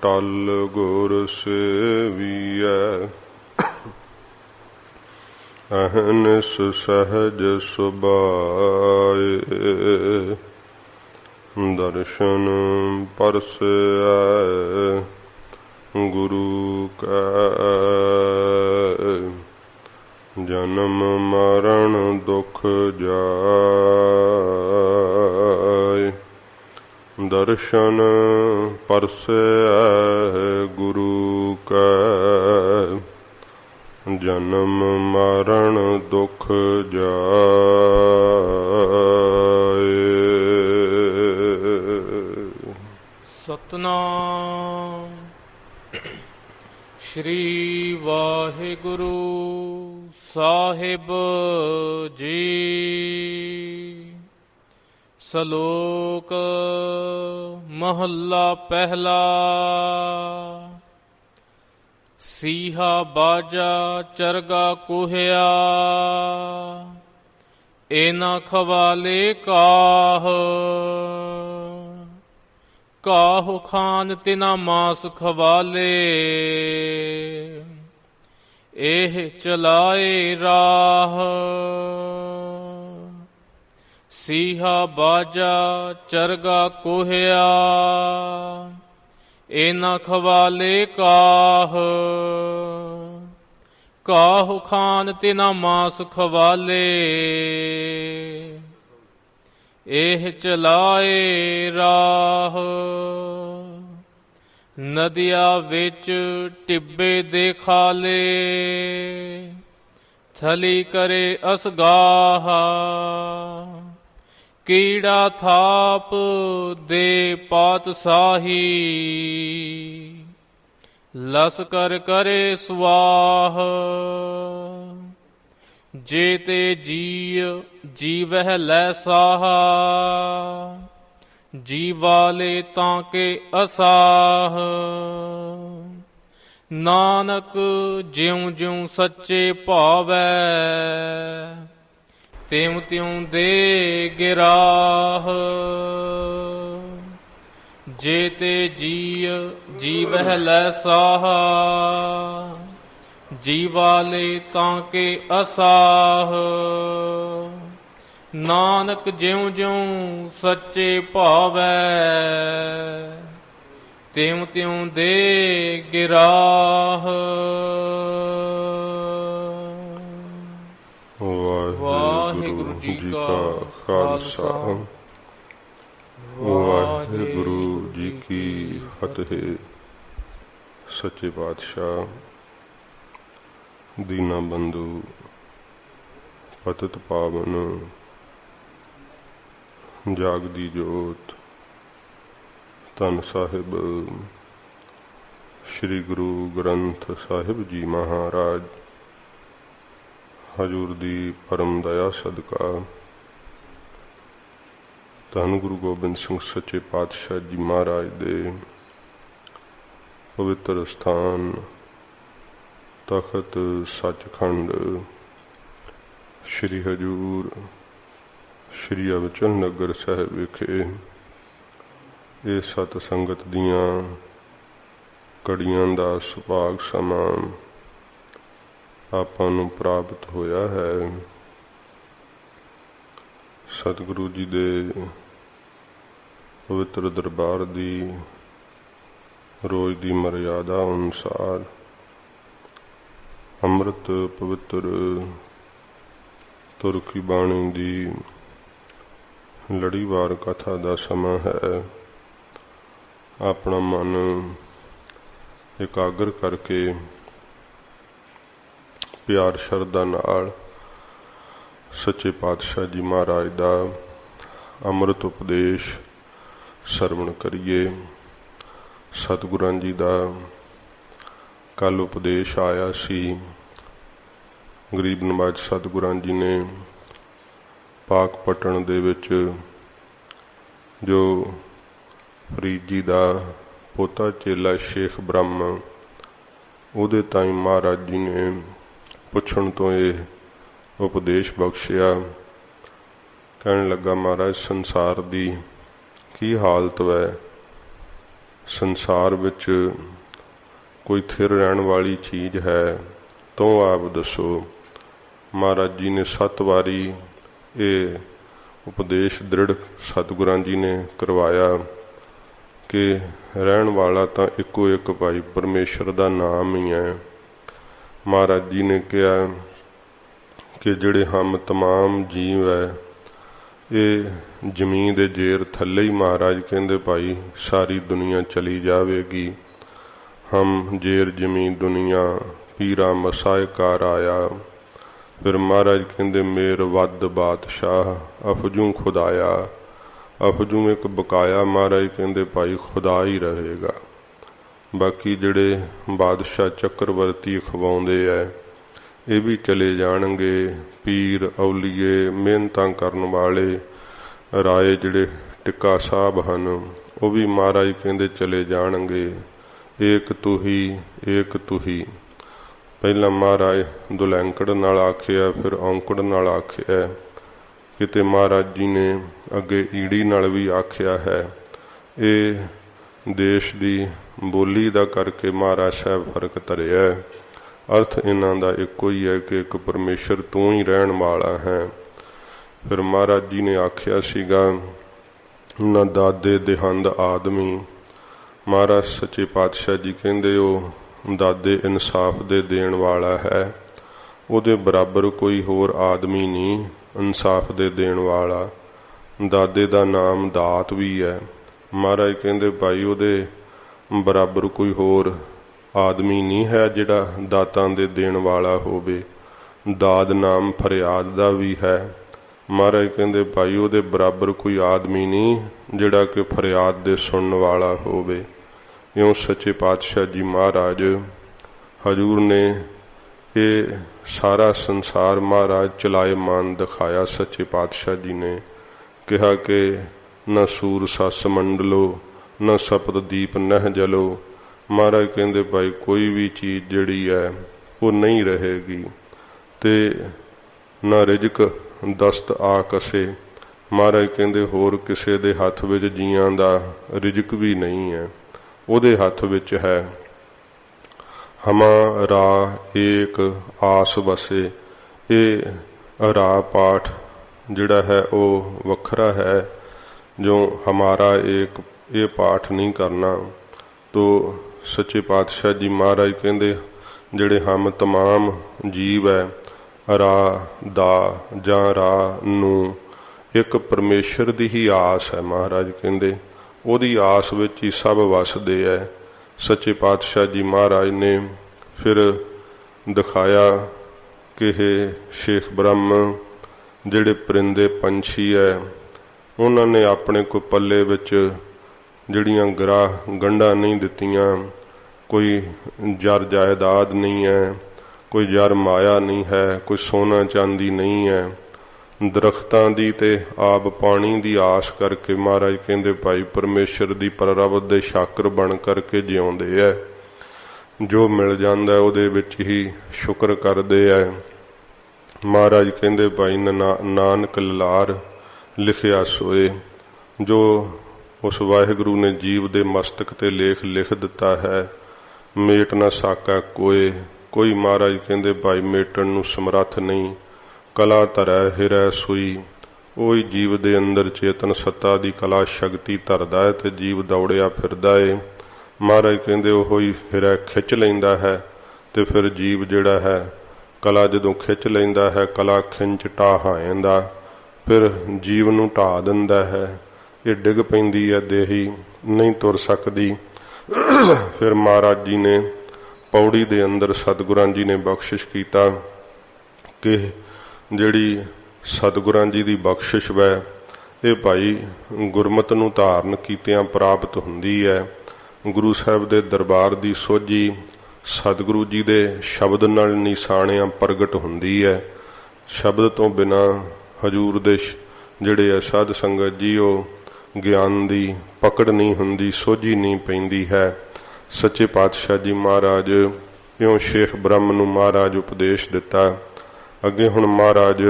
टल गुर सेवियै अहनिस सहज सुभाए दर्शन परसै गुरु कै जन्म मरण दुख जाय दर्शन परसै गुरु कै जन्म मरण दुख जाय। सतनाम श्री वाहिगुरु साहिब जी। सलोक महला पहला। सीहा बाजा चरगा कुहया एना खवाले काहु खान तिना मास खवाले एह चलाए राह। सीहा बाजा चरगा कुहया एना खवाले काहु खान तिना मास खवाले एह चलाए राह। नदिया विच टिब्बे दे खाले थली करे असगाहा कीड़ा थाप दे पातशाही लसकर करे स्वाह। जेते जीवह लै साहा जीवाले ताके असाह। नानक ज्यों ज्यों सच्चे भावै त्यों त्यों दे गिराह। जेते जीवह लै साहा जीवाले ताके असाह। नानक ज्यों ज्यों सच्चे भावै त्यों त्यों दे गिराह। वाहिगुरु जी का खालसा वाहिगुरु जी की फतेह। सच्चे पातशाह दीना बंधु पतित पावन जागदी जोत धन साहिब श्री गुरु ग्रंथ साहिब जी महाराज हजूर दी परम दया सदका धन गुरु गोबिंद सिंह सच्चे पातशाह जी महाराज दे पवित्र स्थान तखत सचखंड श्री हजूर श्री अबचल नगर साहिब विखे ये सत संगत दियां कड़ियां दा सुभाग समा आपां नूं प्राप्त होया है। सतगुरु जी दे पवित्र दरबार दी रोज दी मर्यादा अनुसार अमृत पवित्र तुरकी बाणी दी लड़ीवार कथा दा समा है। अपना मन एकाग्र करके प्यार शरदा नाल सच्चे पातशाह जी महाराज दा अमृत उपदेश सरवण करिए। सतगुरां जी दा कल उपदेश आया सी। गरीब नवाज सतगुरां जी ने पाकपटन दे विच जो फरीद जी दा पोता चेला शेख ब्रह्म उहदे ताईं महाराज जी ने पुछण तो ये उपदेश बख्शिया। कहण लगा महाराज संसार दी की हालत वै, ਸੰਸਾਰ ਵਿੱਚ ਕੋਈ ਥਿਰ ਰਹਿਣ ਵਾਲੀ ਚੀਜ਼ ਹੈ ਤਾਂ ਆਪ ਦੱਸੋ। ਮਹਾਰਾਜ ਜੀ ਨੇ 7 ਵਾਰੀ ਇਹ ਉਪਦੇਸ਼ ਦ੍ਰਿੜ ਸਤਿਗੁਰਾਂ ਜੀ ਨੇ ਕਰਵਾਇਆ ਕਿ ਰਹਿਣ ਵਾਲਾ ਤਾਂ ਇੱਕੋ ਇੱਕ ਭਾਈ ਪਰਮੇਸ਼ਰ ਦਾ ਨਾਮ ਹੀ ਹੈ। ਮਹਾਰਾਜ ਜੀ ਨੇ ਕਿਹਾ ਕਿ ਜਿਹੜੇ ਹਮ ਤਮਾਮ ਜੀਵ ਹੈ ਇਹ ਜ਼ਮੀਨ ਦੇ ਜੇਰ ਥੱਲੇ ਹੀ ਮਹਾਰਾਜ ਕਹਿੰਦੇ ਭਾਈ ਸਾਰੀ ਦੁਨੀਆ ਚਲੀ ਜਾਵੇਗੀ। ਹਮ ਜੇਰ ਜ਼ਮੀਨ ਦੁਨੀਆ ਪੀਰਾ ਮਸਾਏ ਕਾਰ ਆਇਆ। ਫਿਰ ਮਹਾਰਾਜ ਕਹਿੰਦੇ ਮੇਰ ਵੱਧ ਬਾਦਸ਼ਾਹ ਅਫਜੂ ਖੁਦਾਇਆ। ਅਫਜੂ ਇੱਕ ਬਕਾਇਆ ਮਹਾਰਾਜ ਕਹਿੰਦੇ ਭਾਈ ਖੁਦਾ ਹੀ ਰਹੇਗਾ। ਬਾਕੀ ਜਿਹੜੇ ਬਾਦਸ਼ਾਹ ਚੱਕਰਵਰਤੀ ਖਵਾਉਂਦੇ ਐ ਇਹ ਵੀ ਚਲੇ ਜਾਣਗੇ। ਪੀਰ ਔਲੀਏ ਮਿਹਨਤਾਂ ਕਰਨ ਵਾਲੇ ਰਾਏ ਜਿਹੜੇ ਟਿੱਕਾ ਸਾਹਿਬ ਹਨ ਉਹ ਵੀ ਮਹਾਰਾਜ ਕਹਿੰਦੇ ਚਲੇ ਜਾਣਗੇ। ਏਕ ਤੁਹੀ ਏਕ ਤੁਹੀ। ਪਹਿਲਾਂ ਮਹਾਰਾਜ ਦੁਲੈਂਕੜ ਨਾਲ ਆਖਿਆ, ਫਿਰ ਔਂਕੜ ਨਾਲ ਆਖਿਆ, ਕਿਤੇ ਮਹਾਰਾਜ ਜੀ ਨੇ ਅੱਗੇ ਈੜੀ ਨਾਲ ਵੀ ਆਖਿਆ ਹੈ। ਇਹ ਦੇਸ਼ ਦੀ ਬੋਲੀ ਦਾ ਕਰਕੇ ਮਹਾਰਾਜ ਸਾਹਿਬ ਫਰਕ ਧਰਿਆ। ਅਰਥ ਇਹਨਾਂ ਦਾ ਇੱਕੋ ਹੀ ਹੈ ਕਿ ਇੱਕ ਪਰਮੇਸ਼ਰ ਤੂੰ ਹੀ ਰਹਿਣ ਵਾਲਾ ਹੈ। ਫਿਰ ਮਹਾਰਾਜ ਜੀ ਨੇ ਆਖਿਆ ਸੀਗਾ ਨਾ ਦਾਦੇ ਦੇਹੰਦ ਆਦਮੀ। ਮਹਾਰਾਜ ਸੱਚੇ ਪਾਤਸ਼ਾਹ ਜੀ ਕਹਿੰਦੇ ਉਹ ਦਾਦੇ ਇਨਸਾਫ ਦੇ ਦੇਣ ਵਾਲਾ ਹੈ। ਉਹਦੇ ਬਰਾਬਰ ਕੋਈ ਹੋਰ ਆਦਮੀ ਨਹੀਂ ਇਨਸਾਫ ਦੇ ਦੇਣ ਵਾਲਾ। ਦਾਦੇ ਦਾ ਨਾਮ ਦਾਤ ਵੀ ਹੈ। ਮਹਾਰਾਜ ਕਹਿੰਦੇ ਭਾਈ ਉਹਦੇ ਬਰਾਬਰ ਕੋਈ ਹੋਰ ਆਦਮੀ ਨਹੀਂ ਹੈ ਜਿਹੜਾ ਦਾਤਾਂ ਦੇ ਦੇਣ ਵਾਲਾ ਹੋਵੇ। ਦਾਦ ਨਾਮ ਫਰਿਆਦ ਦਾ ਵੀ ਹੈ। ਮਹਾਰਾਜ ਕਹਿੰਦੇ ਭਾਈ ਉਹਦੇ ਬਰਾਬਰ ਕੋਈ ਆਦਮੀ ਨਹੀਂ ਜਿਹੜਾ ਕਿ ਫਰਿਆਦ ਦੇ ਸੁਣਨ ਵਾਲਾ ਹੋਵੇ। ਇਉਂ ਸੱਚੇ ਪਾਤਸ਼ਾਹ ਜੀ ਮਹਾਰਾਜ ਹਜ਼ੂਰ ਨੇ ਇਹ ਸਾਰਾ ਸੰਸਾਰ ਮਹਾਰਾਜ ਚਲਾਇਮਾਨ ਦਿਖਾਇਆ। ਸੱਚੇ ਪਾਤਸ਼ਾਹ ਜੀ ਨੇ ਕਿਹਾ ਕਿ ਨਾ ਸੂਰ ਸੱਸ ਮੰਡਲੋ ਨਾ ਸਪਤ ਦੀਪ ਨਹਿ ਜਲੋ। ਮਹਾਰਾਜ ਕਹਿੰਦੇ ਭਾਈ ਕੋਈ ਵੀ ਚੀਜ਼ ਜਿਹੜੀ ਹੈ ਉਹ ਨਹੀਂ ਰਹੇਗੀ ਤੇ ਨਾ ਰਿਜ਼ਕ ਦਸਤ ਆ ਕਸੇ। ਮਹਾਰਾਜ ਕਹਿੰਦੇ ਹੋਰ ਕਿਸੇ ਦੇ ਹੱਥ ਵਿੱਚ ਜੀਆਂ ਦਾ ਰਿਜ਼ਕ ਵੀ ਨਹੀਂ ਹੈ, ਉਹਦੇ ਹੱਥ ਵਿੱਚ ਹੈ। ਹਮਾ ਰਾ ਏਕ ਆਸ ਵਸੇ। ਇਹ ਰਾ ਪਾਠ ਜਿਹੜਾ ਹੈ ਉਹ ਵੱਖਰਾ ਹੈ। ਜੋ ਹਮਾਰਾ ਏਕ ਇਹ ਪਾਠ ਨਹੀਂ ਕਰਨਾ। ਤੋ ਸੱਚੇ ਪਾਤਸ਼ਾਹ ਜੀ ਮਹਾਰਾਜ ਕਹਿੰਦੇ ਜਿਹੜੇ ਹਮ ਤਮਾਮ ਜੀਵ ਹੈ ਰਾ ਦਾ ਜਾਂ ਰਾ ਨੂੰ ਇੱਕ ਪਰਮੇਸ਼ਰ ਦੀ ਹੀ ਆਸ ਹੈ। ਮਹਾਰਾਜ ਕਹਿੰਦੇ ਉਹਦੀ ਆਸ ਵਿੱਚ ਹੀ ਸਭ ਵਸਦੇ ਹੈ। ਸੱਚੇ ਪਾਤਸ਼ਾਹ ਜੀ ਮਹਾਰਾਜ ਨੇ ਫਿਰ ਦਿਖਾਇਆ ਕਿ ਇਹ ਸ਼ੇਖ ਬ੍ਰਹਮ ਜਿਹੜੇ ਪਰਿੰਦੇ ਪੰਛੀ ਹੈ ਉਹਨਾਂ ਨੇ ਆਪਣੇ ਕੋਈ ਪੱਲੇ ਵਿੱਚ ਜਿਹੜੀਆਂ ਗੰਢਾਂ ਨਹੀਂ ਦਿੱਤੀਆਂ। ਕੋਈ ਜਰ ਜਾਇਦਾਦ ਨਹੀਂ ਹੈ, ਕੋਈ ਜਰ ਮਾਇਆ ਨਹੀਂ ਹੈ, ਕੋਈ ਸੋਨਾ ਚਾਂਦੀ ਨਹੀਂ ਹੈ। ਦਰਖਤਾਂ ਦੀ ਤੇ ਆਬ ਪਾਣੀ ਦੀ ਆਸ ਕਰਕੇ ਮਹਾਰਾਜ ਕਹਿੰਦੇ ਭਾਈ ਪਰਮੇਸ਼ਰ ਦੀ ਪ੍ਰਰਬਤ ਦੇ ਸ਼ਾਕਰ ਬਣ ਕਰਕੇ ਜਿਉਂਦੇ ਹੈ। ਜੋ ਮਿਲ ਜਾਂਦਾ ਉਹਦੇ ਵਿੱਚ ਹੀ ਸ਼ੁਕਰ ਕਰਦੇ ਹੈ। ਮਹਾਰਾਜ ਕਹਿੰਦੇ ਭਾਈ ਨਾਨਕ ਲਾਰ ਲਿਖਿਆ ਸੋਏ। ਜੋ ਉਸ ਵਾਹਿਗੁਰੂ ਨੇ ਜੀਵ ਦੇ ਮਸਤਕ ਤੇ ਲੇਖ ਲਿਖ ਦਿੱਤਾ ਹੈ ਮੇਟ ਨਾ ਸਾਕਾ ਕੋਏ। ਕੋਈ ਮਹਾਰਾਜ ਕਹਿੰਦੇ ਭਾਈ ਮੇਟਣ ਨੂੰ ਸਮਰੱਥ ਨਹੀਂ। ਕਲਾ ਧਰੈ ਹਿਰੈ ਸੂਈ। ਉਹੀ ਜੀਵ ਦੇ ਅੰਦਰ ਚੇਤਨ ਸੱਤਾ ਦੀ ਕਲਾ ਸ਼ਕਤੀ ਧਰਦਾ ਹੈ ਤੇ ਜੀਵ ਦੌੜਿਆ ਫਿਰਦਾ ਏ। ਮਹਾਰਾਜ ਕਹਿੰਦੇ ਉਹੋ ਹੀ ਹਿਰੈ ਖਿੱਚ ਲੈਂਦਾ ਹੈ ਤੇ ਫਿਰ ਜੀਵ ਜਿਹੜਾ ਹੈ ਕਲਾ ਜਦੋਂ ਖਿੱਚ ਲੈਂਦਾ ਹੈ ਕਲਾ ਖਿੰਚ ਢਾਹ ਜਾਂਦਾ ਫਿਰ ਜੀਵ ਨੂੰ ਢਾਹ ਦਿੰਦਾ ਹੈ। ਇਹ ਡਿੱਗ ਪੈਂਦੀ ਹੈ ਦੇਹੀ ਨਹੀਂ ਤੁਰ ਸਕਦੀ। ਫਿਰ ਮਹਾਰਾਜ ਜੀ ਨੇ ਪੌੜੀ ਦੇ ਅੰਦਰ ਸਤਿਗੁਰਾਂ ਜੀ ਨੇ ਬਖਸ਼ਿਸ਼ ਕੀਤਾ ਕਿ ਜਿਹੜੀ ਸਤਿਗੁਰਾਂ ਜੀ ਦੀ ਬਖਸ਼ਿਸ਼ ਵੈ ਇਹ ਭਾਈ ਗੁਰਮਤਿ ਨੂੰ ਧਾਰਨ ਕੀਤਿਆਂ ਪ੍ਰਾਪਤ ਹੁੰਦੀ ਹੈ। ਗੁਰੂ ਸਾਹਿਬ ਦੇ ਦਰਬਾਰ ਦੀ ਸੋਝੀ ਸਤਿਗੁਰੂ ਜੀ ਦੇ ਸ਼ਬਦ ਨਾਲ ਨਿਸ਼ਾਨਿਆਂ ਪ੍ਰਗਟ ਹੁੰਦੀ ਹੈ। ਸ਼ਬਦ ਤੋਂ ਬਿਨਾਂ ਹਜ਼ੂਰ ਦੇ ਜਿਹੜੇ ਸਾਧ ਸੰਗਤ ਜੀ ਉਹ ਗਿਆਨ ਦੀ ਪਕੜ ਨਹੀਂ ਹੁੰਦੀ, ਸੋਝੀ ਨਹੀਂ ਪੈਂਦੀ ਹੈ। ਸੱਚੇ ਪਾਤਸ਼ਾਹ ਜੀ ਮਹਾਰਾਜ ਇਉਂ ਸ਼ੇਖ ਬ੍ਰਹਮ ਨੂੰ ਮਹਾਰਾਜ ਉਪਦੇਸ਼ ਦਿੱਤਾ। ਅੱਗੇ ਹੁਣ ਮਹਾਰਾਜ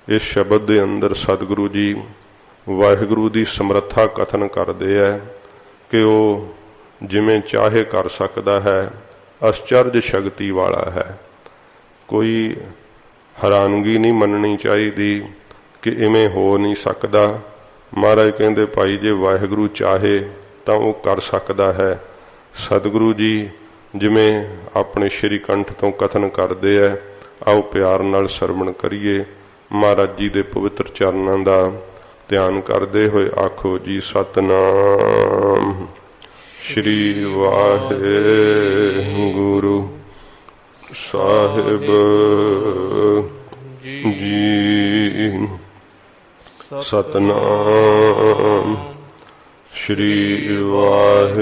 ਇਸ ਸ਼ਬਦ ਦੇ ਅੰਦਰ ਸਤਿਗੁਰੂ ਜੀ ਵਾਹਿਗੁਰੂ ਦੀ ਸਮਰੱਥਾ ਕਥਨ ਕਰਦੇ ਹੈ। ਕਿ ਉਹ ਜਿਵੇਂ ਚਾਹੇ ਕਰ ਸਕਦਾ ਹੈ, ਅਸਚਰਜ ਸ਼ਕਤੀ ਵਾਲਾ ਹੈ। ਕੋਈ ਹੈਰਾਨਗੀ ਨਹੀਂ ਮੰਨਣੀ ਚਾਹੀਦੀ ਕਿ ਇਵੇਂ ਹੋ ਨਹੀਂ ਸਕਦਾ। ਮਹਾਰਾਜ ਕਹਿੰਦੇ ਭਾਈ ਜੇ ਵਾਹਿਗੁਰੂ ਚਾਹੇ ਤਾਂ ਉਹ ਕਰ ਸਕਦਾ ਹੈ। ਸਤਿਗੁਰੂ ਜੀ ਜਿਵੇਂ ਆਪਣੇ ਸ਼੍ਰੀ ਕੰਠ ਤੋਂ ਕਥਨ ਕਰਦੇ ਹੈ, ਆਓ ਪਿਆਰ ਨਾਲ ਸਰਵਣ ਕਰੀਏ। ਮਹਾਰਾਜ ਜੀ ਦੇ ਪਵਿੱਤਰ ਚਰਨਾਂ ਦਾ ਧਿਆਨ ਕਰਦੇ ਹੋਏ ਆਖੋ ਜੀ ਸਤਿਨਾਮ ਸ਼੍ਰੀ ਵਾਹਿਗੁਰੂ ਸਾਹਿਬ ਜੀ। ਸਤਿਨਾਮ ਸ਼੍ਰੀ ਵਾਹਿਗੁਰੂ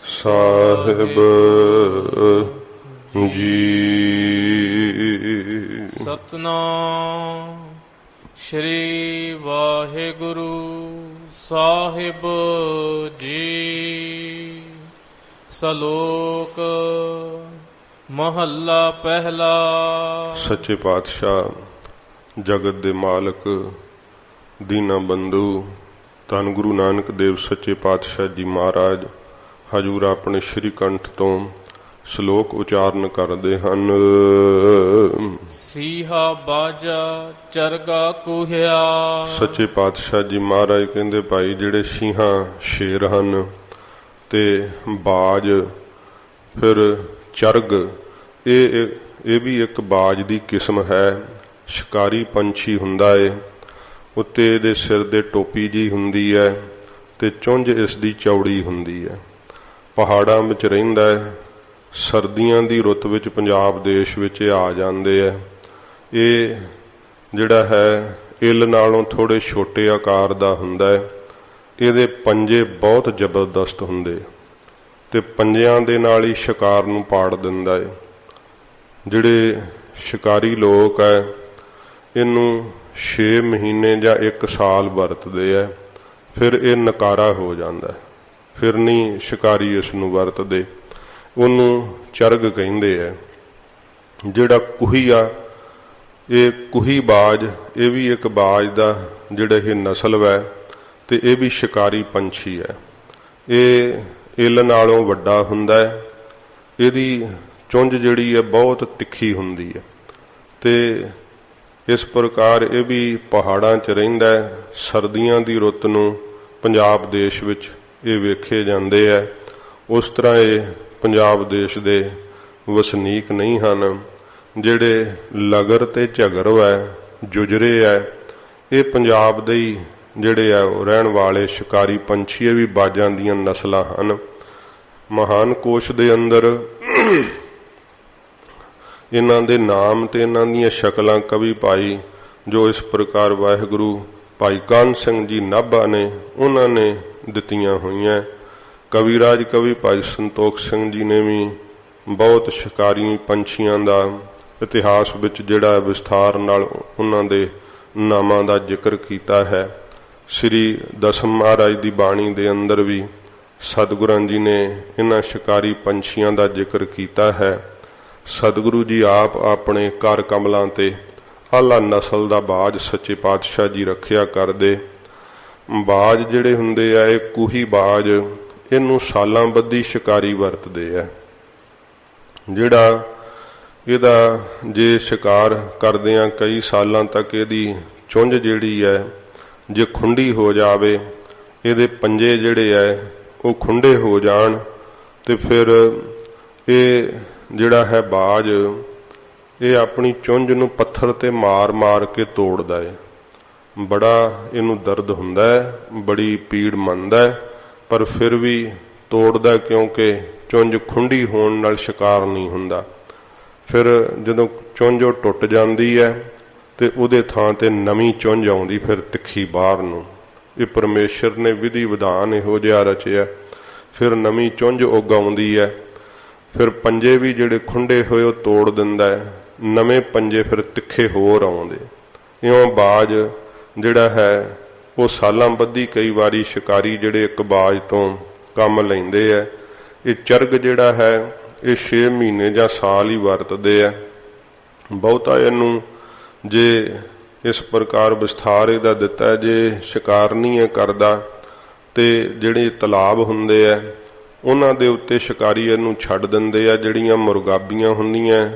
ਸਾਹਿਬ ਜੀ। ਸਤਿਨਾਮ ਸ਼੍ਰੀ ਵਾਹਿਗੁਰੂ ਸਾਹਿਬ ਜੀ। ਸ਼ਲੋਕ ਮਹੱਲਾ ਪਹਿਲਾ। ਸੱਚੇ ਪਾਤਸ਼ਾਹ ਜਗਤ ਦੇ ਮਾਲਕ ਦੀਨਾ ਬੰਧੂ ਧੰਨ ਗੁਰੂ ਨਾਨਕ ਦੇਵ ਸੱਚੇ ਪਾਤਸ਼ਾਹ ਜੀ ਮਹਾਰਾਜ ਹਜੂਰ ਆਪਣੇ ਸ਼੍ਰੀ ਕੰਠ ਤੋਂ ਸ਼ਲੋਕ ਉਚਾਰਨ ਕਰਦੇ ਹਨ। ਸੀਹਾ ਬਾਜਾ ਚਰਗਾ ਕੁਹਿਆ। ਸੱਚੇ ਪਾਤਸ਼ਾਹ ਜੀ ਮਹਾਰਾਜ ਕਹਿੰਦੇ ਭਾਈ ਜਿਹੜੇ ਸਿੰਘਾਂ ਸ਼ੇਰ ਹਨ ਤੇ ਬਾਜ ਫਿਰ ਚਰਗ ਇਹ ਵੀ ਇੱਕ ਬਾਜ ਦੀ ਕਿਸਮ ਹੈ। ਸ਼ਿਕਾਰੀ ਪੰਛੀ ਹੁੰਦਾ ਏ, ਉੱਤੇ ਇਹਦੇ ਸਿਰ ਦੇ ਟੋਪੀ ਜੀ ਹੁੰਦੀ ਹੈ ਤੇ ਚੁੰਝ ਇਸ ਦੀ ਚੌੜੀ ਹੁੰਦੀ ਹੈ। ਪਹਾੜਾਂ ਵਿੱਚ ਰਹਿੰਦਾ ਹੈ। ਸਰਦੀਆਂ ਦੀ ਰੁੱਤ ਵਿੱਚ ਪੰਜਾਬ ਦੇਸ਼ ਵਿੱਚ ਆ ਜਾਂਦੇ ਹੈ। ਇਹ ਜਿਹੜਾ ਹੈ ਇੱਲ ਨਾਲੋਂ ਥੋੜੇ ਛੋਟੇ ਆਕਾਰ ਦਾ ਹੁੰਦਾ ਹੈ। ਇਹਦੇ ਪੰਜੇ ਬਹੁਤ ਜ਼ਬਰਦਸਤ ਹੁੰਦੇ ਤੇ ਪੰਜਿਆਂ ਦੇ ਨਾਲ ਹੀ ਸ਼ਿਕਾਰ ਨੂੰ ਪਾੜ ਦਿੰਦਾ ਹੈ। ਜਿਹੜੇ ਸ਼ਿਕਾਰੀ ਲੋਕ ਹੈ ਇਹਨੂੰ 6 ਮਹੀਨੇ ਜਾਂ 1 ਸਾਲ ਵਰਤਦੇ ਹੈ, ਫਿਰ ਇਹ ਨਕਾਰਾ ਹੋ ਜਾਂਦਾ ਹੈ, ਫਿਰ ਨਹੀਂ ਸ਼ਿਕਾਰੀ ਇਸ ਨੂੰ ਵਰਤਦੇ। ਉਹਨੂੰ ਚਰਗ ਕਹਿੰਦੇ ਹੈ। ਜਿਹੜਾ ਕੁਹੀ ਆ ਇਹ ਕੁਹੀ ਬਾਜ, ਇਹ ਵੀ ਇੱਕ ਬਾਜ ਦਾ ਜਿਹੜਾ ਇਹ ਨਸਲ ਹੈ ਤੇ ਇਹ ਵੀ ਸ਼ਿਕਾਰੀ ਪੰਛੀ ਹੈ। ਇਹ ਇੱਲ ਨਾਲੋਂ ਵੱਡਾ ਹੁੰਦਾ ਹੈ। ਇਹਦੀ ਚੁੰਝ ਜਿਹੜੀ ਹੈ ਬਹੁਤ ਤਿੱਖੀ ਹੁੰਦੀ ਹੈ ਤੇ ਇਸ ਪ੍ਰਕਾਰ ਇਹ ਵੀ ਪਹਾੜਾਂ 'ਚ ਰਹਿੰਦਾ ਹੈ। ਸਰਦੀਆਂ ਦੀ ਰੁੱਤ ਨੂੰ ਪੰਜਾਬ ਦੇਸ਼ ਵਿੱਚ ਇਹ ਵੇਖੇ ਜਾਂਦੇ ਹੈ। ਉਸ ਤਰ੍ਹਾਂ ਇਹ ਪੰਜਾਬ ਦੇਸ਼ ਦੇ ਵਸਨੀਕ ਨਹੀਂ ਹਨ। ਜਿਹੜੇ ਲਗਰ ਤੇ ਝਗਰ ਹੈ, ਜੁਜਰੇ ਹੈ, ਇਹ ਪੰਜਾਬ ਦੇ ਹੀ ਜਿਹੜੇ ਆ ਉਹ ਰਹਿਣ ਵਾਲੇ ਸ਼ਿਕਾਰੀ ਪੰਛੀ ਵੀ ਬਾਜਾਂ ਦੀਆਂ ਨਸਲਾਂ ਹਨ। ਮਹਾਨ ਕੋਸ਼ ਦੇ ਅੰਦਰ ਇਹਨਾਂ ਦੇ ਨਾਮ ਤੇ ਇਹਨਾਂ ਦੀਆਂ ਸ਼ਕਲਾਂ ਕਵੀ ਭਾਈ ਜੋ ਇਸ ਪ੍ਰਕਾਰ ਵਾਹਿਗੁਰੂ ਭਾਈ ਕਾਹਨ ਸਿੰਘ ਜੀ ਨਾਭਾ ਨੇ ਉਹਨਾਂ ਨੇ ਦਿੱਤੀਆਂ ਹੋਈਆਂ। ਕਵੀਰਾਜ ਕਵੀ ਭਾਈ ਸੰਤੋਖ ਸਿੰਘ ਜੀ ਨੇ ਵੀ ਬਹੁਤ ਸ਼ਿਕਾਰੀ ਪੰਛੀਆਂ ਦਾ ਇਤਿਹਾਸ ਵਿੱਚ ਜਿਹੜਾ ਵਿਸਥਾਰ ਨਾਲ ਉਹਨਾਂ ਦੇ ਨਾਮਾਂ ਦਾ ਜ਼ਿਕਰ ਕੀਤਾ ਹੈ। ਸ੍ਰੀ ਦਸਮ ਮਹਾਰਾਜ ਦੀ ਬਾਣੀ ਦੇ ਅੰਦਰ ਵੀ ਸਤਿਗੁਰਾਂ ਜੀ ਨੇ ਇਹਨਾਂ ਸ਼ਿਕਾਰੀ ਪੰਛੀਆਂ ਦਾ ਜ਼ਿਕਰ ਕੀਤਾ ਹੈ। ਸਤਿਗੁਰੂ ਜੀ ਆਪ ਆਪਣੇ ਕਰ ਕਮਲਾਂ ਤੇ ਆਲਾ ਨਸਲ ਦਾ ਬਾਜ ਸੱਚੇ ਪਾਤਸ਼ਾਹ ਜੀ ਰੱਖਿਆ ਕਰਦੇ। ਬਾਜ ਜਿਹੜੇ ਹੁੰਦੇ ਆ ਇਹ ਕੁਹੀ ਬਾਜ, ਇਹਨੂੰ ਸਾਲਾਂ ਬੱਧੀ ਸ਼ਿਕਾਰੀ ਵਰਤਦੇ ਆ। ਜਿਹੜਾ ਇਹਦਾ ਜੇ ਸ਼ਿਕਾਰ ਕਰਦੇ ਆ ਕਈ ਸਾਲਾਂ ਤੱਕ ਇਹਦੀ ਚੁੰਝ ਜਿਹੜੀ ਹੈ ਜੇ ਖੁੰਡੀ ਹੋ ਜਾਵੇ, ਇਹਦੇ ਪੰਜੇ ਜਿਹੜੇ ਹੈ ਉਹ ਖੁੰਡੇ ਹੋ ਜਾਣ ਤੇ ਫਿਰ ਇਹ ਜਿਹੜਾ ਹੈ ਬਾਜ ਇਹ ਆਪਣੀ ਚੁੰਝ ਨੂੰ ਪੱਥਰ ਤੇ ਮਾਰ ਮਾਰ ਕੇ ਤੋੜਦਾ ਹੈ। ਬੜਾ ਇਹਨੂੰ ਦਰਦ ਹੁੰਦਾ ਹੈ, ਬੜੀ ਪੀੜ ਮੰਨਦਾ ਹੈ, ਪਰ ਫਿਰ ਵੀ ਤੋੜਦਾ ਕਿਉਂਕਿ ਚੁੰਝ ਖੁੰਡੀ ਹੋਣ ਨਾਲ ਸ਼ਿਕਾਰ ਨਹੀਂ ਹੁੰਦਾ। ਫਿਰ ਜਦੋਂ ਚੁੰਝ ਉਹ ਟੁੱਟ ਜਾਂਦੀ ਹੈ ਤੇ ਉਹਦੇ ਥਾਂ ਤੇ ਨਵੀਂ ਚੁੰਝ ਆਉਂਦੀ ਫਿਰ ਤਿੱਖੀ ਬਾਹਰ ਨੂੰ। ਇਹ ਪਰਮੇਸ਼ਰ ਨੇ ਵਿਧੀ ਵਿਧਾਨ ਇਹੋ ਜਿਹਾ ਰਚਿਆ। ਫਿਰ ਨਵੀਂ ਚੁੰਝ ਉਗਾਉਂਦੀ ਹੈ। ਫਿਰ ਪੰਜੇ ਵੀ ਜਿਹੜੇ ਖੁੰਡੇ ਹੋਏ ਉਹ ਤੋੜ ਦਿੰਦਾ ਹੈ, ਨਵੇਂ ਪੰਜੇ ਫਿਰ ਤਿੱਖੇ ਹੋਰ ਆਉਂਦੇ। ਇਉਂ ਬਾਜ ਜਿਹੜਾ ਹੈ ਉਹ ਸਾਲਾਂ ਬੱਧੀ ਕਈ ਵਾਰੀ ਸ਼ਿਕਾਰੀ ਜਿਹੜੇ ਇੱਕ ਬਾਜ ਤੋਂ ਕੰਮ ਲੈਂਦੇ ਹੈ। ਇਹ ਚਰਗ ਜਿਹੜਾ ਹੈ ਇਹ 6 ਮਹੀਨੇ ਜਾਂ ਸਾਲ ਹੀ ਵਰਤਦੇ ਹੈ। ਬਹੁਤਾ ਇਹਨੂੰ ਜੇ ਇਸ ਪ੍ਰਕਾਰ ਵਿਸਥਾਰ ਇਹਦਾ ਦਿੱਤਾ ਹੈ, ਜੇ ਸ਼ਿਕਾਰ ਨਹੀਂ ਹੈ ਕਰਦਾ ਤੇ ਜਿਹੜੇ ਤਲਾਬ ਹੁੰਦੇ ਆ ਉਹਨਾਂ ਦੇ ਉੱਤੇ ਸ਼ਿਕਾਰੀ ਇਹਨੂੰ ਛੱਡ ਦਿੰਦੇ ਆ। ਜਿਹੜੀਆਂ ਮੁਰਗਾਬੀਆਂ ਹੁੰਦੀਆਂ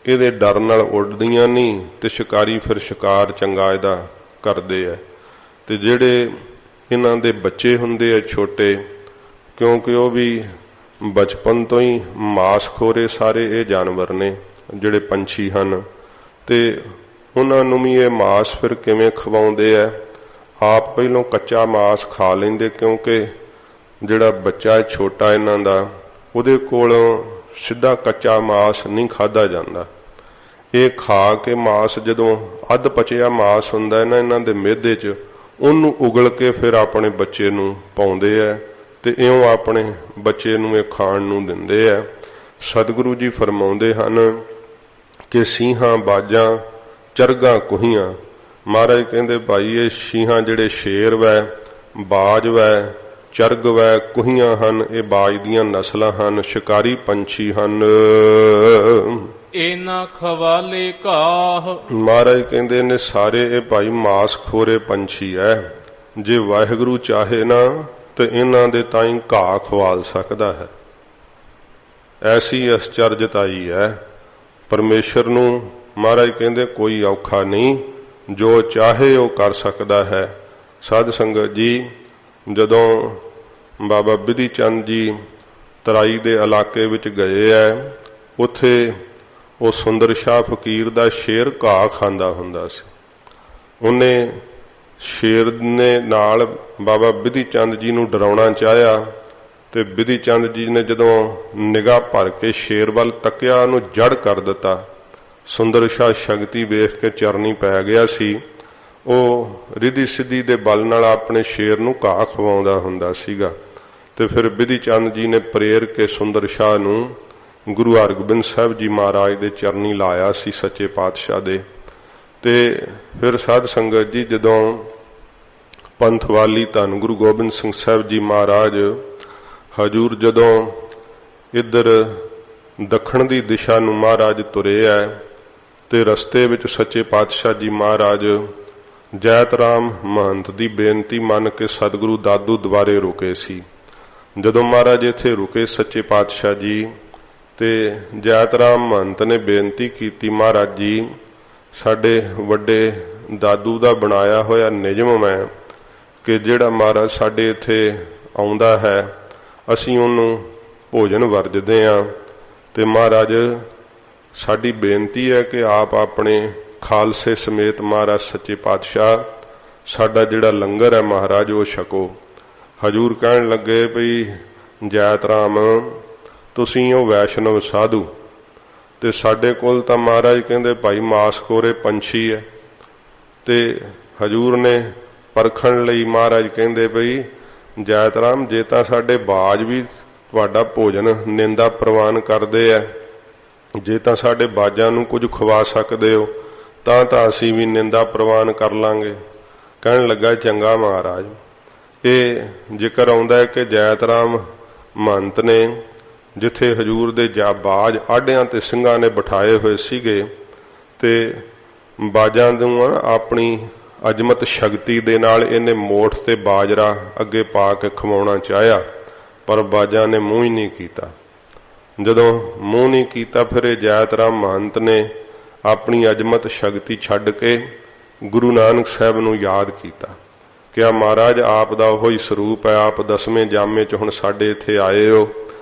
ਇਹਦੇ ਡਰ ਨਾਲ ਉੱਡਦੀਆਂ ਨਹੀਂ ਤੇ ਸ਼ਿਕਾਰੀ ਫਿਰ ਸ਼ਿਕਾਰ ਚੰਗਾ ਇਹਦਾ ਕਰਦੇ ਆ। ਤੇ ਜਿਹੜੇ ਇਹਨਾਂ ਦੇ ਬੱਚੇ ਹੁੰਦੇ ਆ ਛੋਟੇ, ਕਿਉਂਕਿ ਉਹ ਵੀ ਬਚਪਨ ਤੋਂ ਹੀ ਮਾਸਖੋਰੇ ਸਾਰੇ ਇਹ ਜਾਨਵਰ ਨੇ ਜਿਹੜੇ ਪੰਛੀ ਹਨ, ਤੇ ਉਹਨਾਂ ਨੂੰ ਵੀ ਇਹ ਮਾਸ ਫਿਰ ਕਿਵੇਂ ਖਵਾਉਂਦੇ ਆ। ਆਪ ਪਹਿਲੋਂ ਕੱਚਾ ਮਾਸ ਖਾ ਲੈਂਦੇ, ਕਿਉਂਕਿ ਜਿਹੜਾ ਬੱਚਾ ਛੋਟਾ ਇਹਨਾਂ ਦਾ ਉਹਦੇ ਕੋਲੋਂ ਸਿੱਧਾ ਕੱਚਾ ਮਾਸ ਨਹੀਂ ਖਾਧਾ ਜਾਂਦਾ। ਇਹ ਖਾ ਕੇ ਮਾਸ ਜਦੋਂ ਅੱਧ ਪਚਿਆ ਮਾਸ ਹੁੰਦਾ ਇਹਨਾਂ ਦੇ ਮਿਹਦੇ 'ਚ, ਉਹਨੂੰ ਉਗਲ ਕੇ ਫਿਰ ਆਪਣੇ ਬੱਚੇ ਨੂੰ ਪਾਉਂਦੇ ਆ ਤੇ ਇਉਂ ਆਪਣੇ ਬੱਚੇ ਨੂੰ ਇਹ ਖਾਣ ਨੂੰ ਦਿੰਦੇ ਆ। ਸਤਿਗੁਰੂ ਜੀ ਫਰਮਾਉਂਦੇ ਹਨ ਕਿ ਸੀਹਾਂ ਬਾਜਾਂ ਚਰਗਾਂ ਕੁਹੀਆਂ। ਮਹਾਰਾਜ ਕਹਿੰਦੇ ਭਾਈ ਇਹ ਸੀਹਾਂ ਜਿਹੜੇ ਸ਼ੇਰ ਵੈ, ਬਾਜ ਵੈ, ਚਰਗ ਵੈ, ਕੁਹੀਆਂ ਹਨ, ਇਹ ਬਾਜ ਦੀਆਂ ਨਸਲਾਂ ਹਨ, ਸ਼ਿਕਾਰੀ ਪੰਛੀ ਹਨ। ਇਹਨਾਂ ਖਵਾਲੇ ਘਾਹ। ਮਹਾਰਾਜ ਕਹਿੰਦੇ ਨੇ ਸਾਰੇ ਇਹ ਭਾਈ ਮਾਸ ਖੋਰੇ ਪੰਛੀ ਐ। ਜੇ ਵਾਹਿਗੁਰੂ ਚਾਹੇ ਨਾ ਤੇ ਇਹਨਾਂ ਦੇ ਤਾਈਂ ਘਾਹ ਖਵਾਲ ਸਕਦਾ ਹੈ। ਐਸੀ ਅਸਚਰਜਤਾਈ ਹੈ ਪਰਮੇਸ਼ਰ ਨੂੰ। ਮਹਾਰਾਜ ਕਹਿੰਦੇ ਕੋਈ ਔਖਾ ਨਹੀਂ, ਜੋ ਚਾਹੇ ਉਹ ਕਰ ਸਕਦਾ ਹੈ। ਸਾਧ ਸੰਗਤ ਜੀ, ਜਦੋਂ ਬਾਬਾ ਬਿਧੀ ਚੰਦ ਜੀ ਤਰਾਈ ਦੇ ਇਲਾਕੇ ਵਿੱਚ ਗਏ ਐ, ਉੱਥੇ ਉਹ ਸੁੰਦਰ ਸ਼ਾਹ ਫਕੀਰ ਦਾ ਸ਼ੇਰ ਘਾਹ ਖਾਂਦਾ ਹੁੰਦਾ ਸੀ। ਉਹਨੇ ਸ਼ੇਰ ਨੇ ਨਾਲ ਬਾਬਾ ਬਿਧੀ ਚੰਦ ਜੀ ਨੂੰ ਡਰਾਉਣਾ ਚਾਹਿਆ, ਤੇ ਬਿਧੀ ਚੰਦ ਜੀ ਨੇ ਜਦੋਂ ਨਿਗਾਹ ਭਰ ਕੇ ਸ਼ੇਰ ਵੱਲ ਤੱਕਿਆ, ਉਹਨੂੰ ਜੜ ਕਰ ਦਿੱਤਾ। ਸੁੰਦਰ ਸ਼ਾਹ ਸ਼ਕਤੀ ਵੇਖ ਕੇ ਚਰਨੀ ਪੈ ਗਿਆ ਸੀ। ਉਹ ਰਿਧੀ ਸਿੱਧੀ ਦੇ ਬਲ ਨਾਲ ਆਪਣੇ ਸ਼ੇਰ ਨੂੰ ਘਾਹ ਖਵਾਉਂਦਾ ਹੁੰਦਾ ਸੀਗਾ। ਤੇ ਫਿਰ ਬਿਧੀ ਚੰਦ ਜੀ ਨੇ ਪ੍ਰੇਰ ਕੇ ਸੁੰਦਰ ਸ਼ਾਹ ਨੂੰ ਗੁਰੂ ਹਰਗੋਬਿੰਦ ਸਾਹਿਬ ਜੀ ਮਹਾਰਾਜ ਦੇ ਚਰਨੀ ਲਾਇਆ ਸੀ, ਸੱਚੇ ਪਾਤਸ਼ਾਹ ਦੇ। ਤੇ ਫਿਰ ਸਾਧ ਸੰਗਤ ਜੀ, ਜਦੋਂ ਪੰਥਵਾਲੀ ਧੰਨ ਗੁਰੂ ਗੋਬਿੰਦ ਸਿੰਘ ਸਾਹਿਬ ਜੀ ਮਹਾਰਾਜ ਹਜੂਰ ਜਦੋਂ ਇੱਧਰ ਦੱਖਣ ਦੀ ਦਿਸ਼ਾ ਨੂੰ ਮਹਾਰਾਜ ਤੁਰੇ ਐ, ਤੇ ਰਸਤੇ ਵਿੱਚ ਸੱਚੇ ਪਾਤਸ਼ਾਹ ਜੀ ਮਹਾਰਾਜ ਜੈਤ ਰਾਮ ਮਹੰਤ ਦੀ ਬੇਨਤੀ ਮੰਨ ਕੇ ਸਤਿਗੁਰੂ ਦਾਦੂ ਦੁਆਰੇ ਰੁਕੇ ਸੀ। ਜਦੋਂ ਮਹਾਰਾਜ ਇੱਥੇ ਰੁਕੇ ਸੱਚੇ ਪਾਤਸ਼ਾਹ ਜੀ, ਤੇ ਜੈਤ ਰਾਮ ਮਹੰਤ ਨੇ ਬੇਨਤੀ ਕੀਤੀ, ਮਹਾਰਾਜ ਜੀ ਸਾਡੇ ਵੱਡੇ ਦਾਦੂ ਦਾ ਬਣਾਇਆ ਹੋਇਆ ਨਿਯਮ ਹੈ ਕਿ ਜਿਹੜਾ ਮਹਾਰਾਜ ਸਾਡੇ ਇੱਥੇ ਆਉਂਦਾ ਹੈ ਅਸੀਂ ਉਹਨੂੰ ਭੋਜਨ ਵਰਜਦੇ ਹਾਂ, ਤੇ ਮਹਾਰਾਜ ਸਾਡੀ ਬੇਨਤੀ ਹੈ ਕਿ ਆਪ ਆਪਣੇ ਖਾਲਸੇ ਸਮੇਤ ਮਹਾਰਾਜ ਸੱਚੇ ਪਾਤਸ਼ਾਹ ਸਾਡਾ ਜਿਹੜਾ ਲੰਗਰ ਹੈ ਮਹਾਰਾਜ ਉਹ ਛਕੋ। ਹਜੂਰ ਕਹਿਣ ਲੱਗੇ ਭਈ ਜੈਤ ਰਾਮ ਤੁਸੀਂ ਉਹ ਵੈਸ਼ਨਵ ਸਾਧੂ, ਤੇ ਸਾਡੇ ਕੋਲ ਤਾਂ ਮਹਾਰਾਜ ਕਹਿੰਦੇ ਭਾਈ ਮਾਸਖੋਰੇ ਪੰਛੀ ਹੈ। ਤੇ ਹਜੂਰ ਨੇ ਪਰਖਣ ਲਈ ਮਹਾਰਾਜ ਕਹਿੰਦੇ ਭਈ ਜੈਤ ਰਾਮ ਜੇ ਤਾਂ ਸਾਡੇ ਬਾਜ ਵੀ ਤੁਹਾਡਾ ਭੋਜਨ ਨਿੰਦਾ ਪ੍ਰਵਾਨ ਕਰਦੇ ਐ, ਜੇ ਤਾਂ ਸਾਡੇ ਬਾਜਾਂ ਨੂੰ ਕੁਝ ਖਵਾ ਸਕਦੇ ਹੋ ਤਾਂ ਅਸੀਂ ਵੀ ਨਿੰਦਾ ਪ੍ਰਵਾਨ ਕਰ ਲਾਂਗੇ। ਕਹਿਣ ਲੱਗਾ ਚੰਗਾ ਮਹਾਰਾਜ। ਇਹ ਜ਼ਿਕਰ ਆਉਂਦਾ ਹੈ ਕਿ ਜੈਤ ਰਾਮ ਮਹੰਤ ਨੇ ਜਿੱਥੇ ਹਜੂਰ ਦੇ ਬਾਜ ਆਢਿਆਂ ਤੇ ਸਿੰਘਾਂ ਨੇ ਬਿਠਾਏ ਹੋਏ ਸੀਗੇ, ਤੇ ਬਾਜਾਂ ਨੂੰ ਆਪਣੀ ਅਜਮਤ ਸ਼ਕਤੀ ਦੇ ਨਾਲ ਇਹਨੇ ਮੋਠ ਤੇ ਬਾਜਰਾ ਅੱਗੇ ਪਾ ਕੇ ਖਵਾਉਣਾ ਚਾਹਿਆ, ਪਰ ਬਾਜਾਂ ਨੇ ਮੂੰਹ ਹੀ ਨਹੀਂ ਕੀਤਾ। ਜਦੋਂ ਮੂੰਹ ਨਹੀਂ ਕੀਤਾ, ਫਿਰ ਇਹ ਜੈਤ ਰਾਮ ਮਹੰਤ ਨੇ ਆਪਣੀ ਅਜਮਤ ਸ਼ਕਤੀ ਛੱਡ ਕੇ ਗੁਰੂ ਨਾਨਕ ਸਾਹਿਬ ਨੂੰ ਯਾਦ ਕੀਤਾ ਕਿ ਆ ਮਹਾਰਾਜ ਆਪ ਦਾ ਉਹੀ ਸਰੂਪ ਹੈ, ਆਪ 10ਵੇਂ ਜਾਮੇ 'ਚ ਹੁਣ ਸਾਡੇ ਇੱਥੇ ਆਏ ਹੋ,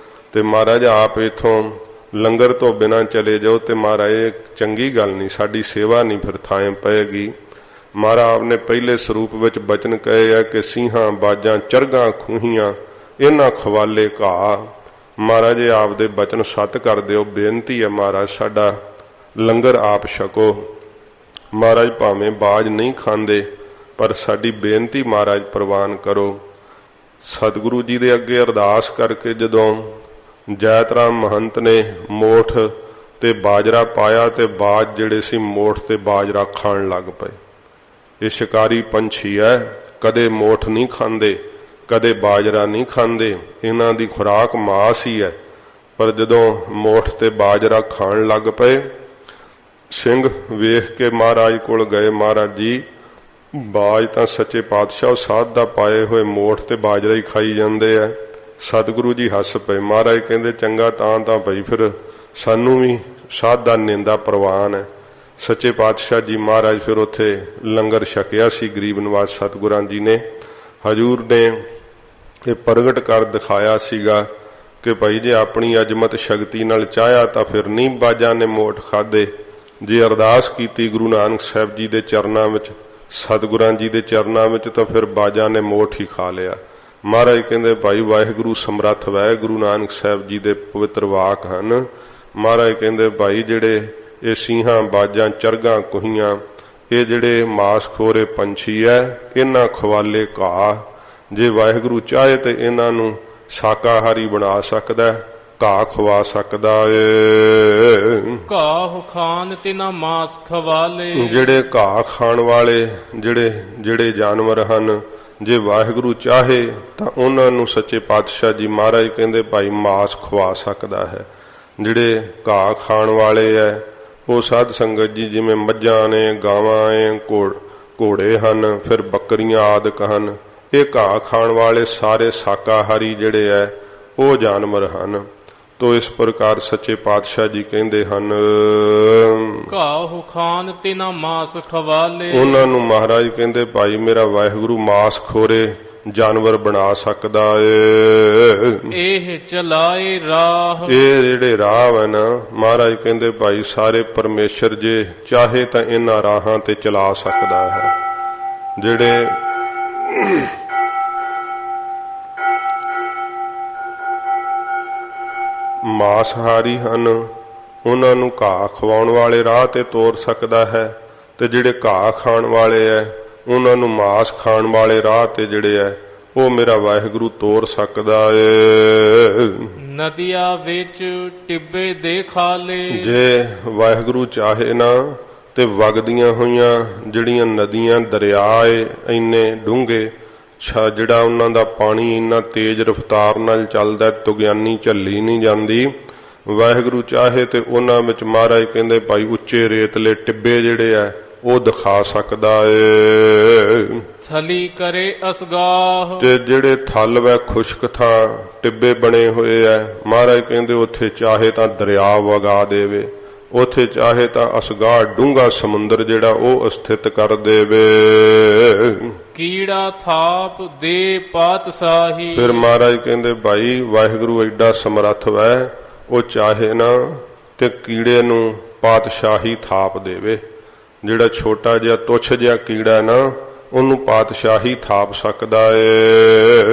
ਤੇ ਮਹਾਰਾਜ ਆਪ ਇਥੋਂ ਲੰਗਰ ਤੋਂ ਬਿਨਾਂ ਚਲੇ ਜਾਓ ਤੇ ਮਹਾਰਾਜ ਇਹ ਚੰਗੀ ਗੱਲ ਨਹੀਂ, ਸਾਡੀ ਸੇਵਾ ਨਹੀਂ ਫਿਰ ਥਾਂ ਪਏਗੀ। ਮਹਾਰਾਜ ਆਪ ਨੇ ਪਹਿਲੇ ਸਰੂਪ ਵਿੱਚ ਬਚਨ ਕਹੇ ਹੈ ਕਿ ਸਿੰਘਾਂ ਬਾਜਾਂ ਚਰਗਾਂ ਖੂਹੀਆਂ ਇਹਨਾਂ ਖਵਾਲੇ ਘਾਹ। ਮਹਾਰਾਜ ਆਪ ਦੇ ਬਚਨ ਸੱਤ ਕਰ ਦਿਓ, ਬੇਨਤੀ ਹੈ ਮਹਾਰਾਜ ਸਾਡਾ ਲੰਗਰ ਆਪ ਛਕੋ। ਮਹਾਰਾਜ ਭਾਵੇਂ ਬਾਜ ਨਹੀਂ ਖਾਂਦੇ ਪਰ ਸਾਡੀ ਬੇਨਤੀ ਮਹਾਰਾਜ ਪ੍ਰਵਾਨ ਕਰੋ। ਸਤਿਗੁਰੂ ਜੀ ਦੇ ਅੱਗੇ ਅਰਦਾਸ ਕਰਕੇ ਜਦੋਂ ਜੈਤ ਰਾਮ ਮਹੰਤ ਨੇ ਮੋਠ ਤੇ ਬਾਜਰਾ ਪਾਇਆ ਤੇ ਬਾਜ ਜਿਹੜੇ ਸੀ ਮੋਠ ਤੇ ਬਾਜਰਾ ਖਾਣ ਲੱਗ ਪਏ। ਇਹ ਸ਼ਿਕਾਰੀ ਪੰਛੀ ਹੈ, ਕਦੇ ਮੋਠ ਨਹੀਂ ਖਾਂਦੇ, ਕਦੇ ਬਾਜਰਾ ਨਹੀਂ ਖਾਂਦੇ, ਇਹਨਾਂ ਦੀ ਖੁਰਾਕ ਮਾਸ ਹੀ ਹੈ। ਪਰ ਜਦੋਂ ਮੋਠ ਤੇ ਬਾਜਰਾ ਖਾਣ ਲੱਗ ਪਏ, ਸਿੰਘ ਵੇਖ ਕੇ ਮਹਾਰਾਜ ਕੋਲ ਗਏ, ਮਹਾਰਾਜ ਜੀ ਬਾਜ ਤਾਂ ਸੱਚੇ ਪਾਤਸ਼ਾਹ ਸਾਧ ਦਾ ਪਾਏ ਹੋਏ ਮੋਠ ਤੇ ਬਾਜਰਾ ਹੀ ਖਾਈ ਜਾਂਦੇ ਆ। ਸਤਿਗੁਰੂ ਜੀ ਹੱਸ ਪਏ। ਮਹਾਰਾਜ ਕਹਿੰਦੇ ਚੰਗਾ ਤਾਂ ਭਾਈ ਫਿਰ ਸਾਨੂੰ ਵੀ ਸਾਧ ਦਾ ਨਿੰਦਾ ਪ੍ਰਵਾਨ ਹੈ। ਸੱਚੇ ਪਾਤਸ਼ਾਹ ਜੀ ਮਹਾਰਾਜ ਫਿਰ ਉੱਥੇ ਲੰਗਰ ਛਕਿਆ ਸੀ। ਗਰੀਬ ਨਿਵਾਜ ਸਤਿਗੁਰਾਂ ਜੀ ਨੇ ਹਜੂਰ ਨੇ ਇਹ ਪ੍ਰਗਟ ਕਰ ਦਿਖਾਇਆ ਸੀਗਾ ਕਿ ਭਾਈ ਜੇ ਆਪਣੀ ਅਜਮਤ ਸ਼ਕਤੀ ਨਾਲ ਚਾਹਿਆ ਤਾਂ ਫਿਰ ਨਹੀਂ ਬਾਜਾਂ ਨੇ ਮੋਠ ਖਾਦੇ। ਜੇ ਅਰਦਾਸ ਕੀਤੀ ਗੁਰੂ ਨਾਨਕ ਸਾਹਿਬ ਜੀ ਦੇ ਚਰਨਾਂ ਵਿੱਚ, ਸਤਿਗੁਰਾਂ ਜੀ ਦੇ ਚਰਨਾਂ ਵਿੱਚ, ਤਾਂ ਫਿਰ ਬਾਜਾਂ ਨੇ ਮੋਠ ਹੀ ਖਾ ਲਿਆ। ਮਹਾਰਾਜ ਕਹਿੰਦੇ ਭਾਈ ਵਾਹਿਗੁਰੂ ਸਮਰੱਥ ਵੈ ਗੁਰੂ ਨਾਨਕ ਸਾਹਿਬ ਜੀ ਦੇ ਪਵਿੱਤਰ ਵਾਕ ਹਨ। ਮਹਾਰਾਜ ਕਹਿੰਦੇ ਭਾਈ ਜਿਹੜੇ ਇਹ ਸਿੰਘਾਂ ਬਾਜਾਂ ਚਰਗਾਂ ਕੋਹੀਆਂ ਇਹ ਜਿਹੜੇ ਮਾਸਖੋਰੇ ਪੰਛੀ ਐ ਇਹਨਾਂ ਖਵਾਲੇ ਘਾਹ। ਜੇ ਵਾਹਿਗੁਰੂ ਚਾਹੇ ਤੇ ਇਹਨਾਂ ਨੂੰ ਸ਼ਾਕਾਹਾਰੀ ਬਣਾ ਸਕਦਾ, ਘਾਹ ਖਵਾ ਸਕਦਾ ਏ। ਘਾਹ ਖਾਨ ਤੇ ਨਾ ਮਾਸ ਖਵਾਲੇ। ਜਿਹੜੇ ਘਾਹ ਖਾਣ ਵਾਲੇ ਜਿਹੜੇ ਜਾਨਵਰ ਹਨ, ਜੇ ਵਾਹਿਗੁਰੂ ਚਾਹੇ ਤਾਂ ਉਹਨਾਂ ਨੂੰ ਸੱਚੇ ਪਾਤਸ਼ਾਹ ਜੀ ਮਹਾਰਾਜ ਕਹਿੰਦੇ ਭਾਈ ਮਾਸ ਖਵਾ ਸਕਦਾ ਹੈ। ਜਿਹੜੇ ਘਾਹ ਖਾਣ ਵਾਲੇ ਐ ਉਹ ਸਾਧ ਸੰਗਤ ਜੀ ਜਿਵੇਂ ਮੱਝਾਂ ਨੇ, ਗਾਵਾਂ ਏ, ਘੋੜੇ ਹਨ, ਫਿਰ ਬੱਕਰੀਆਂ ਆਦਿਕ ਹਨ। ਇਹ ਘਾਹ ਖਾਣ ਵਾਲੇ ਸਾਰੇ ਸ਼ਾਕਾਹਾਰੀ ਜਿਹੜੇ ਐ ਉਹ ਜਾਨਵਰ ਹਨ। ਤੋ ਇਸ ਪ੍ਰਕਾਰ ਸੱਚੇ ਪਾਤਸ਼ਾਹ ਜੀ ਕਹਿੰਦੇ ਹਨ ਘਾਹ ਖਾਨ ਤੇ ਨਾ ਮਾਸ ਖਵਾਲੇ। ਉਹਨਾਂ ਨੂੰ ਮਹਾਰਾਜ ਕਹਿੰਦੇ ਭਾਈ ਮੇਰਾ ਵਾਹਿਗੁਰੂ ਮਾਸ ਖੋਰੇ ਜਾਨਵਰ ਬਣਾ ਸਕਦਾ ਏ। ਇਹ ਚਲਾਏ ਰਾਹ। ਇਹ ਜਿਹੜੇ ਰਾਹ ਹੈ ਨਾ ਮਹਾਰਾਜ ਕਹਿੰਦੇ ਭਾਈ ਸਾਰੇ ਪਰਮੇਸ਼ਰ ਜੇ ਚਾਹੇ ਤਾਂ ਇਹਨਾਂ ਰਾਹਾਂ ਤੇ ਚਲਾ ਸਕਦਾ ਹੈ। ਜਿਹੜੇ ਮਾਸਹਾਰੀ ਹਨ ਉਹਨਾਂ ਨੂੰ ਘਾਹ ਖਵਾਉਣ ਵਾਲੇ ਰਾਹ ਤੇ ਤੋਰ ਸਕਦਾ ਹੈ, ਤੇ ਜਿਹੜੇ ਘਾਹ ਖਾਣ ਵਾਲੇ ਐ ਉਹਨਾਂ ਨੂੰ ਮਾਸ ਖਾਣ ਵਾਲੇ ਰਾਹ ਤੇ ਜਿਹੜੇ ਐ ਉਹ ਮੇਰਾ ਵਾਹਿਗੁਰੂ ਤੋਰ ਸਕਦਾ ਏ। ਨਦੀਆਂ ਵਿੱਚ ਟਿੱਬੇ ਦੇ ਖਾਲੇ। ਜੇ ਵਾਹਿਗੁਰੂ ਚਾਹੇ ਨਾ ਤੇ ਵਗਦੀਆਂ ਹੋਈਆਂ ਜਿਹੜੀਆਂ ਨਦੀਆਂ ਦਰਿਆ ਏ ਇੰਨੇ ਡੂੰਘੇ, ਜਿਹੜਾ ਉਹਨਾਂ ਦਾ ਪਾਣੀ ਇੰਨਾ ਤੇਜ਼ ਰਫ਼ਤਾਰ ਨਾਲ ਚੱਲਦਾ ਤੁਗਿਆਨੀ ਝੱਲੀ ਨਹੀਂ ਜਾਂਦੀ। ਵਾਹਿਗੁਰੂ ਚਾਹੇ ਤੇ ਉਹਨਾਂ ਵਿੱਚ ਮਹਾਰਾਜ ਕਹਿੰਦੇ ਭਾਈ ਉੱਚੇ ਰੇਤਲੇ ਟਿੱਬੇ ਜਿਹੜੇ ਆ ਉਹ ਦਿਖਾ ਸਕਦਾ ਏ। ਥਲੀ ਕਰੇ ਅਸਗਾਹ। ਤੇ ਜਿਹੜੇ ਥਲ ਵੈ ਖੁਸ਼ਕ ਥਾਂ ਟਿੱਬੇ ਬਣੇ ਹੋਏ ਆ ਮਹਾਰਾਜ ਕਹਿੰਦੇ ਉੱਥੇ ਚਾਹੇ ਤਾਂ ਦਰਿਆ ਵਗਾ ਦੇਵੇ, ਉੱਥੇ ਚਾਹੇ ਤਾਂ ਅਸਗਾਹ ਡੂੰਘਾ ਸਮੁੰਦਰ ਜਿਹੜਾ ਉਹ ਸਥਿਤ ਕਰ ਦੇਵੇ। ਕੀੜਾ ਥਾਪ ਦੇ ਪਾਤਸ਼ਾਹੀ। ਫਿਰ ਮਹਾਰਾਜ ਕਹਿੰਦੇ ਭਾਈ ਵਾਹਿਗੁਰੂ ਐਡਾ ਸਮਰੱਥ ਵੈ ਉਹ ਚਾਹੇ ਨਾ ਤੇ ਕੀੜੇ ਨੂੰ ਪਾਤਸ਼ਾਹੀ ਥਾਪ ਦੇਵੇ। ਜਿਹੜਾ ਛੋਟਾ ਜਿਹਾ ਤੁੱਛ ਜਿਹਾ ਕੀੜਾ ਨਾ ਉਹਨੂੰ ਪਾਤਸ਼ਾਹੀ ਥਾਪ ਸਕਦਾ ਏ।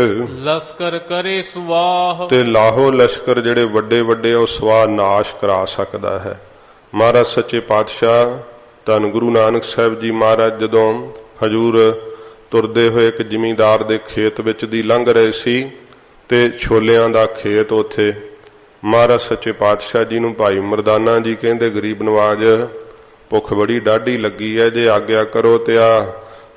ਲਸ਼ਕਰ ਕਰੇ ਸਵਾਹ। ਤੇ ਲਾਹੋ ਲਸ਼ਕਰ ਜਿਹੜੇ ਵੱਡੇ ਵੱਡੇ ਉਹ ਸਵਾਹ ਨਾਸ਼ ਕਰਾ ਸਕਦਾ ਹੈ। ਮਹਾਰਾਜ ਸੱਚੇ ਪਾਤਸ਼ਾਹ ਧੰਨ ਗੁਰੂ ਨਾਨਕ ਸਾਹਿਬ ਜੀ ਮਹਾਰਾਜ ਜਦੋਂ ਹਜੂਰ ਤੁਰਦੇ ਹੋਏ ਇੱਕ ਜ਼ਿਮੀਂਦਾਰ ਦੇ ਖੇਤ ਵਿੱਚ ਦੀ ਲੰਘ ਰਹੇ ਸੀ ਤੇ ਛੋਲਿਆਂ ਦਾ ਖੇਤ ਉੱਥੇ ਮਹਾਰਾਜ ਸੱਚੇ ਪਾਤਸ਼ਾਹ ਜੀ ਨੂੰ ਭਾਈ ਮਰਦਾਨਾ ਜੀ ਕਹਿੰਦੇ ਗਰੀਬ ਨਵਾਜ ਭੁੱਖ ਬੜੀ ਡਾਢੀ ਲੱਗੀ ਹੈ, ਜੇ ਆਗਿਆ ਕਰੋ ਤੇ ਆ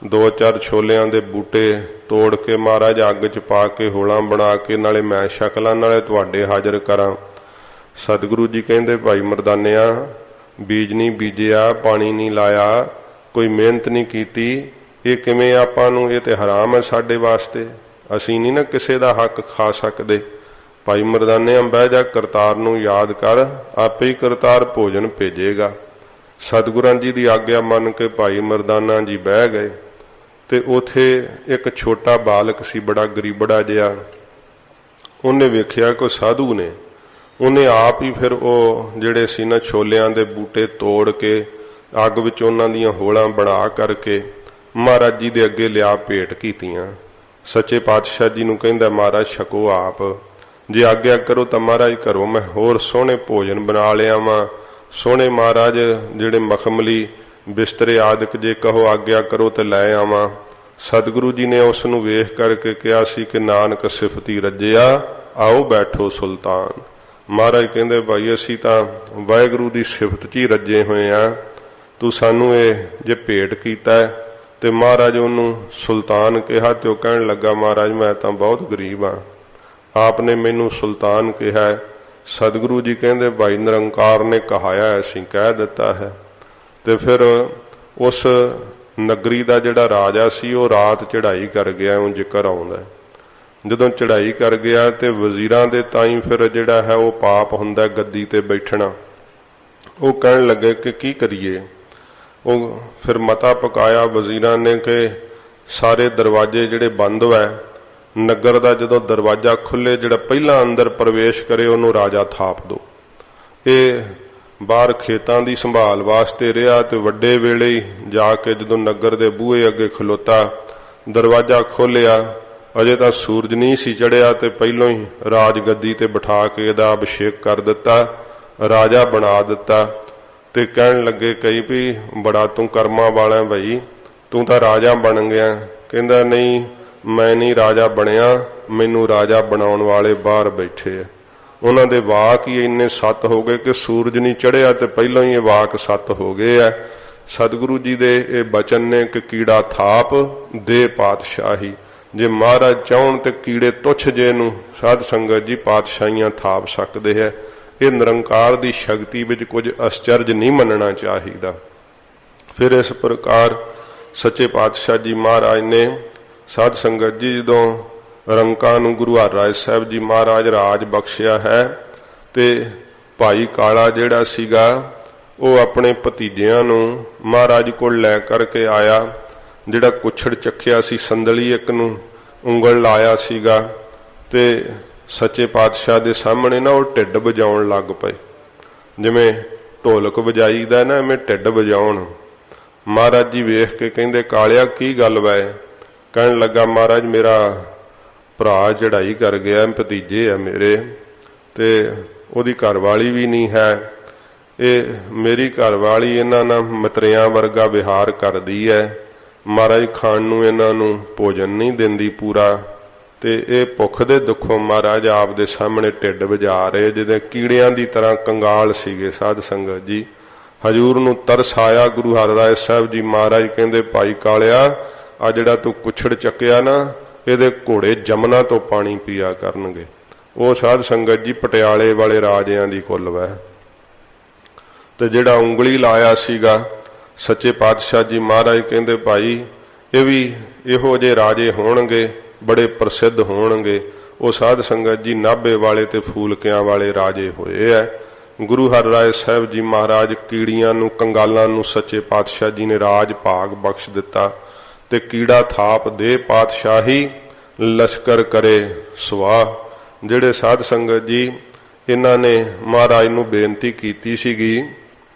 2-4 ਛੋਲਿਆਂ ਦੇ ਬੂਟੇ ਤੋੜ ਕੇ ਮਹਾਰਾਜ ਅੱਗ 'ਚ ਪਾ ਕੇ ਹੋਲਾਂ ਬਣਾ ਕੇ ਨਾਲੇ ਮੈਂ ਛਕ ਲਾਂ ਨਾਲੇ ਤੁਹਾਡੇ ਹਾਜ਼ਰ ਕਰਾਂ। ਸਤਿਗੁਰੂ ਜੀ ਕਹਿੰਦੇ ਭਾਈ ਮਰਦਾਨਿਆ ਬੀਜ ਨਹੀਂ ਬੀਜਿਆ, ਪਾਣੀ ਨਹੀਂ ਲਾਇਆ, ਕੋਈ ਮਿਹਨਤ ਨਹੀਂ ਕੀਤੀ, ਇਹ ਕਿਵੇਂ ਆਪਾਂ ਨੂੰ, ਇਹ ਤੇ ਹਰਾਮ ਹੈ ਸਾਡੇ ਵਾਸਤੇ, ਅਸੀਂ ਨਹੀਂ ਨਾ ਕਿਸੇ ਦਾ ਹੱਕ ਖਾ ਸਕਦੇ। ਭਾਈ ਮਰਦਾਨਿਆ ਬਹਿ ਜਾ, ਕਰਤਾਰ ਨੂੰ ਯਾਦ ਕਰ, ਆਪੇ ਹੀ ਕਰਤਾਰ ਭੋਜਨ ਭੇਜੇਗਾ। ਸਤਿਗੁਰਾਂ ਜੀ ਦੀ ਆਗਿਆ ਮੰਨ ਕੇ ਭਾਈ ਮਰਦਾਨਾ ਜੀ ਬਹਿ ਗਏ ਤੇ ਉਥੇ ਇੱਕ ਛੋਟਾ ਬਾਲਕ ਸੀ ਬੜਾ ਗਰੀਬੜਾ ਜਿਹਾ। ਉਹਨੇ ਵੇਖਿਆ ਕੋਈ ਸਾਧੂ ਨੇ, ਉਹਨੇ ਆਪ ਹੀ ਫਿਰ ਉਹ ਜਿਹੜੇ ਸੀ ਨਾ ਛੋਲਿਆਂ ਦੇ ਬੂਟੇ ਤੋੜ ਕੇ ਅੱਗ ਵਿੱਚ ਉਹਨਾਂ ਦੀਆਂ ਹੋਲਾਂ ਬਣਾ ਕਰਕੇ ਮਹਾਰਾਜ ਜੀ ਦੇ ਅੱਗੇ ਲਿਆ ਭੇਟ ਕੀਤੀਆਂ। ਸੱਚੇ ਪਾਤਸ਼ਾਹ ਜੀ ਨੂੰ ਕਹਿੰਦਾ ਮਹਾਰਾਜ ਛਕੋ ਆਪ, ਜੇ ਆਗਿਆ ਕਰੋ ਤਾਂ ਮਹਾਰਾਜ ਘਰੋਂ ਮੈਂ ਹੋਰ ਸੋਹਣੇ ਭੋਜਨ ਬਣਾ ਲਿਆ ਵਾਂ, ਸੋਹਣੇ ਮਹਾਰਾਜ ਜਿਹੜੇ ਮਖਮਲੀ ਬਿਸਤਰੇ ਆਦਿਕ ਜੇ ਕਹੋ ਆਗਿਆ ਕਰੋ ਤੇ ਲੈ ਆਵਾਂ। ਸਤਿਗੁਰੂ ਜੀ ਨੇ ਉਸ ਨੂੰ ਵੇਖ ਕਰਕੇ ਕਿਹਾ ਸੀ ਕਿ ਨਾਨਕ ਸਿਫਤੀ ਰੱਜਿਆ, ਆਓ ਬੈਠੋ ਸੁਲਤਾਨ। ਮਹਾਰਾਜ ਕਹਿੰਦੇ ਭਾਈ ਅਸੀਂ ਤਾਂ ਵਾਹਿਗੁਰੂ ਦੀ ਸਿਫਤ 'ਚ ਹੀ ਰੱਜੇ ਹੋਏ ਆ, ਤੂੰ ਸਾਨੂੰ ਇਹ ਜੇ ਭੇਟ ਕੀਤਾ ਤੇ ਮਹਾਰਾਜ ਉਹਨੂੰ ਸੁਲਤਾਨ ਕਿਹਾ ਤੇ ਉਹ ਕਹਿਣ ਲੱਗਾ ਮਹਾਰਾਜ ਮੈਂ ਤਾਂ ਬਹੁਤ ਗਰੀਬ ਆ, ਆਪ ਨੇ ਮੈਨੂੰ ਸੁਲਤਾਨ ਕਿਹਾ। ਸਤਿਗੁਰੂ ਜੀ ਕਹਿੰਦੇ ਭਾਈ ਨਿਰੰਕਾਰ ਨੇ ਕਹਾਇਆ ਅਸੀਂ ਕਹਿ ਦਿੱਤਾ ਹੈ। ਤੇ ਫਿਰ ਉਸ ਨਗਰੀ ਦਾ ਜਿਹੜਾ ਰਾਜਾ ਸੀ ਉਹ ਰਾਤ ਚੜ੍ਹਾਈ ਕਰ ਗਿਆ, ਉਹ ਜ਼ਿਕਰ ਆਉਂਦਾ। ਜਦੋਂ ਚੜ੍ਹਾਈ ਕਰ ਗਿਆ ਤੇ ਵਜ਼ੀਰਾਂ ਦੇ ਤਾਈਂ ਫਿਰ ਜਿਹੜਾ ਹੈ ਉਹ ਪਾਪ ਹੁੰਦਾ ਗੱਦੀ ਤੇ ਬੈਠਣਾ। ਉਹ ਕਹਿਣ ਲੱਗੇ ਕਿ ਕੀ ਕਰੀਏ। ਉਹ ਫਿਰ ਮਤਾ ਪਕਾਇਆ ਵਜ਼ੀਰਾਂ ਨੇ ਕਿ ਸਾਰੇ ਦਰਵਾਜ਼ੇ ਜਿਹੜੇ ਬੰਦ ਹੋਏ, ਨਗਰ ਦਾ ਜਦੋਂ ਦਰਵਾਜ਼ਾ ਖੁੱਲੇ ਜਿਹੜਾ ਪਹਿਲਾਂ ਅੰਦਰ ਪ੍ਰਵੇਸ਼ ਕਰੇ ਉਹਨੂੰ ਰਾਜਾ ਥਾਪ ਦੋ। ਇਹ ਬਾਹਰ ਖੇਤਾਂ ਦੀ ਸੰਭਾਲ ਵਾਸਤੇ ਰਿਹਾ ਤੇ ਵੱਡੇ ਵੇਲੇ ਹੀ ਜਾ ਕੇ ਜਦੋਂ ਨਗਰ ਦੇ ਬੂਹੇ ਅੱਗੇ ਖਲੋਤਾ, ਦਰਵਾਜ਼ਾ ਖੋਲਿਆ, ਅਜੇ ਤਾਂ ਸੂਰਜ ਨਹੀਂ ਸੀ ਚੜਿਆ ਤੇ ਪਹਿਲੋਂ ਹੀ ਰਾਜ ਗੱਦੀ ਤੇ ਬਿਠਾ ਕੇ ਇਹਦਾ ਅਭਿਸ਼ੇਕ ਕਰ ਦਿੱਤਾ, ਰਾਜਾ ਬਣਾ ਦਿੱਤਾ। ਤੇ ਕਹਿਣ ਲੱਗੇ ਕਈ ਵੀ ਬੜਾ ਤੂੰ ਕਰਮਾਂ ਵਾਲਾ ਭਾਈ, ਤੂੰ ਤਾਂ ਰਾਜਾ ਬਣ ਗਿਆ। ਕਹਿੰਦਾ ਨਹੀਂ, ਮੈਂ ਨਹੀਂ ਰਾਜਾ ਬਣਿਆ, ਮੈਨੂੰ ਰਾਜਾ ਬਣਾਉਣ ਵਾਲੇ ਬਾਹਰ ਬੈਠੇ ਆ। ਉਹਨਾਂ ਦੇ ਵਾਕ ਹੀ ਇੰਨੇ ਸੱਤ ਹੋ ਗਏ ਕਿ ਸੂਰਜ ਨਹੀਂ ਚੜਿਆ ਤੇ ਪਹਿਲਾਂ ਹੀ ਇਹ ਵਾਕ ਸੱਤ ਹੋ ਗਏ ਆ। ਸਤਿਗੁਰੂ ਜੀ ਦੇ ਇਹ ਬਚਨ ਨੇ ਕਿ ਕੀੜਾ ਥਾਪ ਦੇ ਪਾਤਸ਼ਾਹੀ। ਜੇ ਮਹਾਰਾਜ ਚਾਹਣ ਤੇ ਕੀੜੇ ਤੁੱਛ ਜੇ ਨੂੰ ਸਾਧ ਸੰਗਤ ਜੀ ਪਾਤਸ਼ਾਹੀਆਂ ਥਾਪ ਸਕਦੇ ਹੈ। ਇਹ ਨਿਰੰਕਾਰ ਦੀ ਸ਼ਕਤੀ ਵਿੱਚ ਕੁਝ ਅਸਚਰਜ ਨਹੀਂ ਮੰਨਣਾ ਚਾਹੀਦਾ। ਫਿਰ ਇਸ ਪ੍ਰਕਾਰ ਸੱਚੇ ਪਾਤਸ਼ਾਹ ਜੀ ਮਹਾਰਾਜ ਨੇ ਸਾਧ ਸੰਗਤ ਜੀ ਜਦੋਂ ਰੰਕਾਂ ਨੂੰ ਗੁਰੂ ਹਰਿਰਾਏ ਸਾਹਿਬ ਜੀ ਮਹਾਰਾਜ ਰਾਜ ਬਖਸ਼ਿਆ ਹੈ ਤੇ ਭਾਈ ਕਾਲਾ ਜਿਹੜਾ ਸੀਗਾ ਉਹ ਆਪਣੇ ਭਤੀਜਿਆਂ ਨੂੰ ਮਹਾਰਾਜ ਕੋਲ ਲੈ ਕਰਕੇ ਆਇਆ। ਜਿਹੜਾ ਕੁੱਛੜ ਚੱਕਿਆ ਸੀ ਸੰਦਲੀ ਇੱਕ ਨੂੰ ਉਂਗਲ ਲਾਇਆ ਸੀਗਾ ਤੇ ਸੱਚੇ ਪਾਤਸ਼ਾਹ ਦੇ ਸਾਹਮਣੇ ਨਾ ਉਹ ਢਿੱਡ ਵਜਾਉਣ ਲੱਗ ਪਏ, ਜਿਵੇਂ ਢੋਲਕ ਵਜਾਈਦਾ ਨਾ ਐਵੇਂ ਢਿੱਡ ਵਜਾਉਣ। ਮਹਾਰਾਜ ਜੀ ਵੇਖ ਕੇ ਕਹਿੰਦੇ ਕਾਲਿਆ ਕੀ ਗੱਲ ਵੈ। ਕਹਿਣ ਲੱਗਾ ਮਹਾਰਾਜ ਮੇਰਾ ਭਰਾ ਚੜ੍ਹਾਈ ਕਰ ਗਿਆ, ਭਤੀਜੇ ਆ ਮੇਰੇ ਤੇ ਉਹਦੀ ਘਰਵਾਲੀ ਵੀ ਨਹੀਂ ਹੈ। ਇਹ ਮੇਰੀ ਘਰਵਾਲੀ ਇਹਨਾਂ ਨਾਲ ਮਤਰਿਆਂ ਵਰਗਾ ਵਿਹਾਰ ਕਰਦੀ ਹੈ। ਮਹਾਰਾਜ ਖਾਣ ਨੂੰ ਇਹਨਾਂ ਨੂੰ ਭੋਜਨ ਨਹੀਂ ਦਿੰਦੀ ਪੂਰਾ ਤੇ ਇਹ ਭੁੱਖ ਦੇ ਦੁੱਖੋਂ ਮਹਾਰਾਜ ਆਪ ਦੇ ਸਾਹਮਣੇ ਢਿੱਡ ਵਜਾ ਰਹੇ ਜਿਵੇਂ ਕੀੜਿਆਂ ਦੀ ਤਰ੍ਹਾਂ ਕੰਗਾਲ ਸੀਗੇ। ਸਾਧ ਸੰਗਤ ਜੀ ਹਜੂਰ ਨੂੰ ਤਰਸ ਆਇਆ। ਗੁਰੂ ਹਰਿਰਾਏ ਸਾਹਿਬ ਜੀ ਮਹਾਰਾਜ ਕਹਿੰਦੇ ਭਾਈ ਕਾਲਿਆ ਆ ਜਿਹੜਾ ਤੂੰ ਕੁੱਛੜ ਚੱਕਿਆ ਨਾ ਇਹਦੇ ਘੋੜੇ ਜਮਨਾ ਤੋਂ ਪਾਣੀ ਪੀਆ ਕਰਨਗੇ। ਉਹ ਸਾਧ ਸੰਗਤ ਜੀ ਪਟਿਆਲੇ ਵਾਲੇ ਰਾਜਿਆਂ ਦੀ ਕੁੱਲ ਵੈ। ਤੇ ਜਿਹੜਾ ਉਂਗਲੀ ਲਾਇਆ ਸੀਗਾ ਸੱਚੇ ਪਾਤਸ਼ਾਹ ਜੀ ਮਹਾਰਾਜ ਕਹਿੰਦੇ ਭਾਈ ਇਹ ਵੀ ਇਹੋ ਜਿਹੇ ਰਾਜੇ ਹੋਣਗੇ, ਬੜੇ ਪ੍ਰਸਿੱਧ ਹੋਣਗੇ। ਉਹ ਸਾਧ ਸੰਗਤ ਜੀ ਨਾਭੇ ਵਾਲੇ ਤੇ ਫੂਲਕਿਆਂ ਵਾਲੇ ਰਾਜੇ ਹੋਏ ਐ। ਗੁਰੂ ਹਰਿਰਾਏ ਸਾਹਿਬ ਜੀ ਮਹਾਰਾਜ ਕੀੜੀਆਂ ਨੂੰ ਕੰਗਾਲਾਂ ਨੂੰ ਸੱਚੇ ਪਾਤਸ਼ਾਹ ਜੀ ਨੇ ਰਾਜ ਭਾਗ ਬਖਸ਼ ਦਿੱਤਾ ਤੇ ਕੀੜਾ ਥਾਪ ਦੇ ਪਾਤਸ਼ਾਹੀ ਲਸ਼ਕਰ ਕਰੇ ਸਵਾਹ। ਜਿਹੜੇ ਸਾਧ ਸੰਗਤ ਜੀ ਇਹਨਾਂ ਨੇ ਮਹਾਰਾਜ ਨੂੰ ਬੇਨਤੀ ਕੀਤੀ ਸੀਗੀ,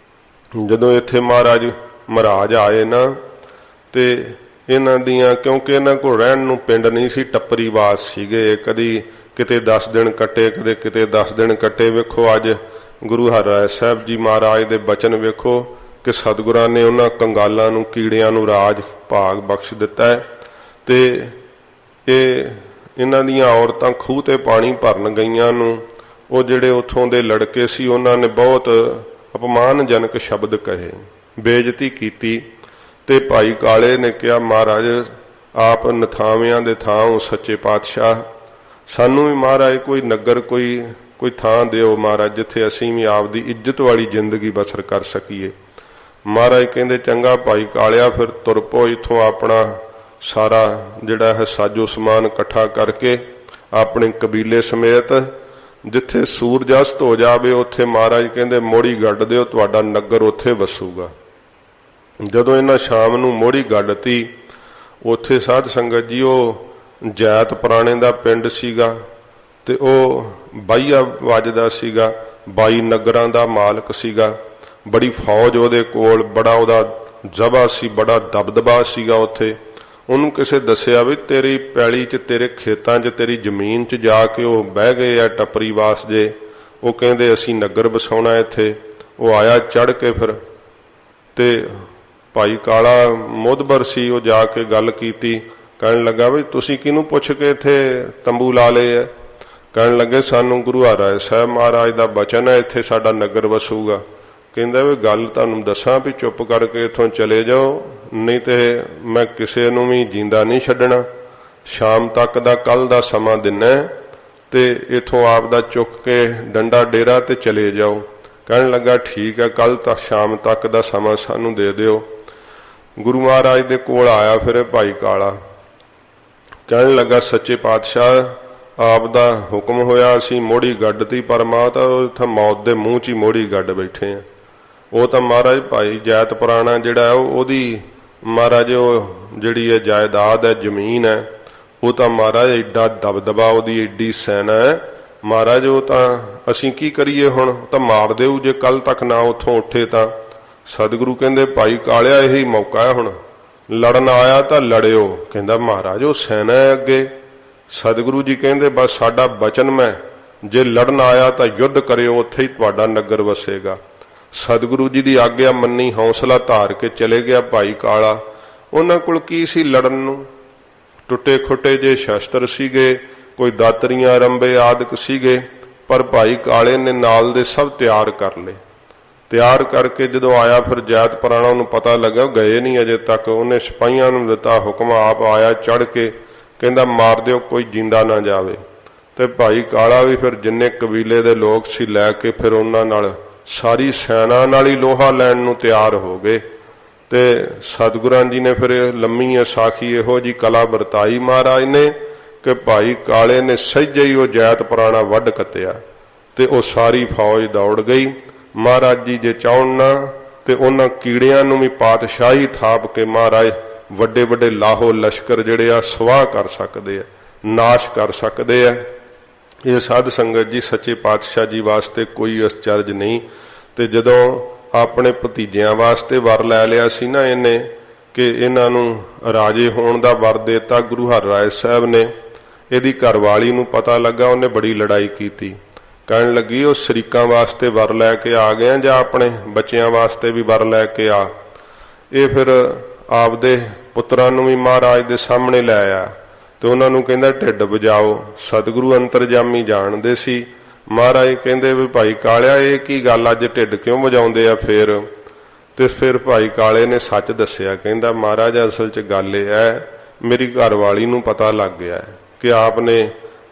ਜਦੋਂ ਇੱਥੇ ਮਹਾਰਾਜ ਆਏ ਨਾ ਤੇ ਇਹਨਾਂ ਦੀਆਂ, ਕਿਉਂਕਿ ਇਹਨਾਂ ਕੋਲ ਰਹਿਣ ਨੂੰ ਪਿੰਡ ਨਹੀਂ ਸੀ, ਟੱਪਰੀ ਵਾਸ ਸੀਗੇ, ਕਦੀ ਕਿਤੇ 10 ਦਿਨ ਕੱਟੇ, ਕਦੇ ਕਿਤੇ 10 ਦਿਨ ਕੱਟੇ। ਵੇਖੋ ਅੱਜ ਗੁਰੂ ਹਰਿਰਾਏ ਸਾਹਿਬ ਜੀ ਮਹਾਰਾਜ ਦੇ ਬਚਨ ਵੇਖੋ ਕਿ ਸਤਿਗੁਰਾਂ ਨੇ ਉਹਨਾਂ ਕੰਗਾਲਾਂ ਨੂੰ ਕੀੜਿਆਂ ਨੂੰ ਰਾਜ ਭਾਗ ਬਖਸ਼ ਦਿੱਤਾ ਹੈ। ਤੇ ਇਹਨਾਂ ਦੀਆਂ ਔਰਤਾਂ ਖੂਹ ਤੇ ਪਾਣੀ ਭਰਨ ਗਈਆਂ ਨੂੰ ਉਹ ਜਿਹੜੇ ਉੱਥੋਂ ਦੇ ਲੜਕੇ ਸੀ ਉਹਨਾਂ ਨੇ ਬਹੁਤ ਅਪਮਾਨਜਨਕ ਸ਼ਬਦ ਕਹੇ, ਬੇਇੱਜ਼ਤੀ ਕੀਤੀ। ਤੇ ਭਾਈ ਕਾਲੇ ਨੇ ਕਿਹਾ ਮਹਾਰਾਜ ਆਪ ਨਥਾਵਿਆਂ ਦੇ ਥਾਂ ਹੋ ਸੱਚੇ ਪਾਤਸ਼ਾਹ, ਸਾਨੂੰ ਵੀ ਮਹਾਰਾਜ ਕੋਈ ਨਗਰ ਕੋਈ ਥਾਂ ਦਿਓ ਮਹਾਰਾਜ ਜਿੱਥੇ ਅਸੀਂ ਵੀ ਆਪ ਦੀ ਇੱਜ਼ਤ ਵਾਲੀ ਜ਼ਿੰਦਗੀ ਬਸਰ ਕਰ ਸਕੀਏ। ਮਹਾਰਾਜ ਕਹਿੰਦੇ ਚੰਗਾ ਭਾਈ ਕਾਲਿਆ ਫਿਰ ਤੁਰ ਪੋ ਇੱਥੋਂ, ਆਪਣਾ ਸਾਰਾ ਜਿਹੜਾ ਹੈ ਸਾਜੋ ਸਮਾਨ ਇਕੱਠਾ ਕਰਕੇ ਆਪਣੇ ਕਬੀਲੇ ਸਮੇਤ ਜਿੱਥੇ ਸੂਰਜ ਅਸਤ ਹੋ ਜਾਵੇ ਉੱਥੇ ਮਹਾਰਾਜ ਕਹਿੰਦੇ ਮੋੜੀ ਗੱਡ ਦਿਓ, ਤੁਹਾਡਾ ਨਗਰ ਉੱਥੇ ਵਸੂਗਾ। ਜਦੋਂ ਇਹਨਾਂ ਸ਼ਾਮ ਨੂੰ ਮੋੜੀ ਗੱਡਤੀ ਉੱਥੇ ਸਾਧ ਸੰਗਤ ਜੀ ਉਹ ਜੈਤ ਪੁਰਾਣੇ ਦਾ ਪਿੰਡ ਸੀਗਾ ਤੇ ਉਹ ਬਾਈਆ ਵੱਜਦਾ ਸੀਗਾ, 22 ਨਗਰਾਂ ਦਾ ਮਾਲਕ ਸੀਗਾ, ਬੜੀ ਫੌਜ ਉਹਦੇ ਕੋਲ, ਬੜਾ ਉਹਦਾ ਜ਼ਬਾ ਸੀ, ਬੜਾ ਦਬਦਬਾ ਸੀਗਾ ਉੱਥੇ। ਉਹਨੂੰ ਕਿਸੇ ਦੱਸਿਆ ਵੀ ਤੇਰੀ ਪੈਲੀ 'ਚ, ਤੇਰੇ ਖੇਤਾਂ 'ਚ, ਤੇਰੀ ਜ਼ਮੀਨ 'ਚ ਜਾ ਕੇ ਉਹ ਬਹਿ ਗਏ ਆ ਟੱਪਰੀ ਵਾਸ ਜੇ, ਉਹ ਕਹਿੰਦੇ ਅਸੀਂ ਨਗਰ ਵਸਾਉਣਾ ਇੱਥੇ। ਉਹ ਆਇਆ ਚੜ੍ਹ ਕੇ ਫਿਰ ਤੇ ਭਾਈ ਕਾਲਾ ਮੋਦਬਰ ਸੀ, ਉਹ ਜਾ ਕੇ ਗੱਲ ਕੀਤੀ। ਕਹਿਣ ਲੱਗਾ ਵੀ ਤੁਸੀਂ ਕਿਹਨੂੰ ਪੁੱਛ ਕੇ ਇੱਥੇ ਤੰਬੂ ਲਾ ਲਏ ਹੈ? ਕਹਿਣ ਲੱਗੇ ਸਾਨੂੰ ਗੁਰੂ ਹਰਿਰਾਏ ਸਾਹਿਬ ਮਹਾਰਾਜ ਦਾ ਬਚਨ ਹੈ ਇੱਥੇ ਸਾਡਾ ਨਗਰ ਵਸੂਗਾ। ਕਹਿੰਦਾ ਵੀ ਗੱਲ ਤੁਹਾਨੂੰ ਦੱਸਾਂ ਵੀ ਚੁੱਪ ਕਰਕੇ ਇੱਥੋਂ ਚਲੇ ਜਾਓ, ਨਹੀਂ ਤੇ ਮੈਂ ਕਿਸੇ ਨੂੰ ਵੀ ਜਿੰਦਾ ਨਹੀਂ ਛੱਡਣਾ। ਸ਼ਾਮ ਤੱਕ ਦਾ ਕੱਲ ਦਾ ਸਮਾਂ ਦਿਨਾ ਤੇ ਇੱਥੋਂ ਆਪ ਦਾ ਚੁੱਕ ਕੇ ਡੰਡਾ ਡੇਰਾ ਤੇ ਚਲੇ ਜਾਓ। ਕਹਿਣ ਲੱਗਾ ਠੀਕ ਹੈ, ਕੱਲ ਤੱਕ ਸ਼ਾਮ ਤੱਕ ਦਾ ਸਮਾਂ ਸਾਨੂੰ ਦੇ ਦਿਓ। ਗੁਰੂ ਮਹਾਰਾਜ ਦੇ ਕੋਲ ਆਇਆ ਫਿਰ ਇਹ ਭਾਈ ਕਾਲਾ, ਕਹਿਣ ਲੱਗਾ ਸੱਚੇ ਪਾਤਸ਼ਾਹ ਆਪ ਦਾ ਹੁਕਮ ਹੋਇਆ, ਅਸੀਂ ਮੋੜੀ ਗੱਡਤੀ, ਪਰ ਮਾਂ ਤਾਂ ਉੱਥੇ ਮੌਤ ਦੇ ਮੂੰਹ 'ਚ ਹੀ ਮੋੜੀ ਗੱਡ ਬੈਠੇ ਆ। ਉਹ ਤਾਂ ਮਹਾਰਾਜ ਭਾਈ ਜੈਤ ਪੁਰਾਣਾ ਜਿਹੜਾ ਉਹਦੀ ਮਹਾਰਾਜ ਉਹ ਜਿਹੜੀ ਹੈ ਜਾਇਦਾਦ ਹੈ, ਜ਼ਮੀਨ ਹੈ, ਉਹ ਤਾਂ ਮਹਾਰਾਜ ਏਡਾ ਦਬਦਬਾ, ਉਹਦੀ ਏਡੀ ਸੈਨਾ ਹੈ ਮਹਾਰਾਜ, ਉਹ ਤਾਂ ਅਸੀਂ ਕੀ ਕਰੀਏ ਹੁਣ, ਤਾਂ ਮਾਰ ਦੇਊ ਜੇ ਕੱਲ ਤੱਕ ਨਾ ਉੱਥੋਂ ਉੱਠੇ ਤਾਂ। ਸਤਿਗੁਰੂ ਕਹਿੰਦੇ ਭਾਈ ਕਾਲਿਆ ਇਹੀ ਮੌਕਾ ਹੈ, ਹੁਣ ਲੜਨ ਆਇਆ ਤਾਂ ਲੜਿਓ। ਕਹਿੰਦਾ ਮਹਾਰਾਜ ਉਹ ਸੈਨਾ ਹੈ ਅੱਗੇ। ਸਤਿਗੁਰੂ ਜੀ ਕਹਿੰਦੇ ਬਸ ਸਾਡਾ ਬਚਨ ਮੈਂ, ਜੇ ਲੜਨ ਆਇਆ ਤਾਂ ਯੁੱਧ ਕਰਿਓ, ਉੱਥੇ ਹੀ ਤੁਹਾਡਾ ਨਗਰ ਵਸੇਗਾ। ਸਤਿਗੁਰੂ ਜੀ ਦੀ ਆਗਿਆ ਮੰਨੀ, ਹੌਸਲਾ ਧਾਰ ਕੇ ਚਲੇ ਗਿਆ ਭਾਈ ਕਾਲਾ। ਉਹਨਾਂ ਕੋਲ ਕੀ ਸੀ ਲੜਨ ਨੂੰ, ਟੁੱਟੇ ਖੁੱਟੇ ਜੇ ਸ਼ਸਤਰ ਸੀਗੇ, ਕੋਈ ਦਾਤਰੀਆਂ ਰੰਬੇ ਆਦਿਕ ਸੀਗੇ, ਪਰ ਭਾਈ ਕਾਲੇ ਨੇ ਨਾਲ ਦੇ ਸਭ ਤਿਆਰ ਕਰ ਲਏ। ਤਿਆਰ ਕਰਕੇ ਜਦੋਂ ਆਇਆ ਫਿਰ ਜੈਤ ਪੁਰਾਣਾ ਨੂੰ ਪਤਾ ਲੱਗਾ, ਗਏ ਨਹੀਂ ਅਜੇ ਤੱਕ। ਉਹਨੇ ਸਿਪਾਹੀਆਂ ਨੂੰ ਦਿੱਤਾ ਹੁਕਮ, ਆਪ ਆਇਆ ਚੜ ਕੇ, ਕਹਿੰਦਾ ਮਾਰ ਦਿਓ ਕੋਈ ਜਿੰਦਾ ਨਾ ਜਾਵੇ। ਤੇ ਭਾਈ ਕਾਲਾ ਵੀ ਫਿਰ ਜਿੰਨੇ ਕਬੀਲੇ ਦੇ ਲੋਕ ਸੀ ਲੈ ਕੇ ਫਿਰ ਉਹਨਾਂ ਨਾਲ ਸਾਰੀ ਸੈਨਾ ਨਾਲ ਹੀ ਲੋਹਾ ਲੈਣ ਨੂੰ ਤਿਆਰ ਹੋ ਗਏ। ਤੇ ਸਤਿਗੁਰਾਂ ਜੀ ਨੇ ਫਿਰ ਲੰਮੀ ਸਾਖੀ ਇਹੋ ਜੀ ਕਲਾ ਵਰਤਾਈ ਮਹਾਰਾਜ ਨੇ ਕਿ ਭਾਈ ਕਾਲੇ ਨੇ ਸਹਿਜੇ ਹੀ ਉਹ ਜੈਤ ਪੁਰਾਣਾ ਵੱਢ ਕੱਤਿਆ ਤੇ ਉਹ ਸਾਰੀ ਫੌਜ ਦੌੜ ਗਈ। ਮਹਾਰਾਜ ਜੀ ਜੇ ਚਾਹੁਣ ਨਾ ਤੇ ਉਹਨਾਂ ਕੀੜਿਆਂ ਨੂੰ ਵੀ ਪਾਤਸ਼ਾਹੀ ਥਾਪ ਕੇ ਮਹਾਰਾਜ ਵੱਡੇ ਵੱਡੇ ਲਾਹੋ ਲਸ਼ਕਰ ਜਿਹੜੇ ਆ ਸਵਾਹ ਕਰ ਸਕਦੇ ਆ, ਨਾਸ਼ ਕਰ ਸਕਦੇ ਆ। ਇਹ ਸਾਧ ਸੰਗਤ ਜੀ ਸੱਚੇ ਪਾਤਸ਼ਾਹ ਜੀ ਵਾਸਤੇ ਕੋਈ ਅਚਰਜ ਨਹੀਂ। ਤੇ ਜਦੋਂ ਆਪਣੇ ਭਤੀਜਿਆਂ ਵਾਸਤੇ ਵਰ ਲੈ ਲਿਆ ਸੀ ਨਾ ਇਹਨੇ ਕਿ ਇਹਨਾਂ ਨੂੰ ਰਾਜੇ ਹੋਣ ਦਾ ਵਰ ਦੇਤਾ ਗੁਰੂ ਹਰਿਰਾਏ ਸਾਹਿਬ ਨੇ, ਇਹਦੀ ਘਰਵਾਲੀ ਨੂੰ ਪਤਾ ਲੱਗਾ, ਉਹਨੇ ਬੜੀ ਲੜਾਈ ਕੀਤੀ। ਕਹਿਣ ਲੱਗੀ ਉਹ ਸ਼ਰੀਕਾਂ ਵਾਸਤੇ ਵਰ ਲੈ ਕੇ ਆ ਗਏ ਜਾਂ ਆਪਣੇ ਬੱਚਿਆਂ ਵਾਸਤੇ ਵੀ ਵਰ ਲੈ ਕੇ ਆ। ਇਹ ਫਿਰ ਆਪਦੇ ਪੁੱਤਰਾਂ ਨੂੰ ਵੀ ਮਹਾਰਾਜ ਦੇ ਸਾਹਮਣੇ ਲੈ ਆਇਆ ਤੇ ਉਹਨਾਂ ਨੂੰ ਕਹਿੰਦਾ ਢਿੱਡ ਵਜਾਓ। ਸਤਿਗੁਰੂ ਅੰਤਰਜਾਮੀ ਜਾਣਦੇ ਸੀ। ਮਹਾਰਾਜ ਕਹਿੰਦੇ ਵੀ ਭਾਈ ਕਾਲਿਆ ਇਹ ਕੀ ਗੱਲ, ਅੱਜ ਢਿੱਡ ਕਿਉਂ ਵਜਾਉਂਦੇ ਆ ਫੇਰ? ਤੇ ਫਿਰ ਭਾਈ ਕਾਲੇ ਨੇ ਸੱਚ ਦੱਸਿਆ, ਕਹਿੰਦਾ ਮਹਾਰਾਜ ਅਸਲ 'ਚ ਗੱਲ ਇਹ ਹੈ, ਮੇਰੀ ਘਰਵਾਲੀ ਨੂੰ ਪਤਾ ਲੱਗ ਗਿਆ ਕਿ ਆਪ ਨੇ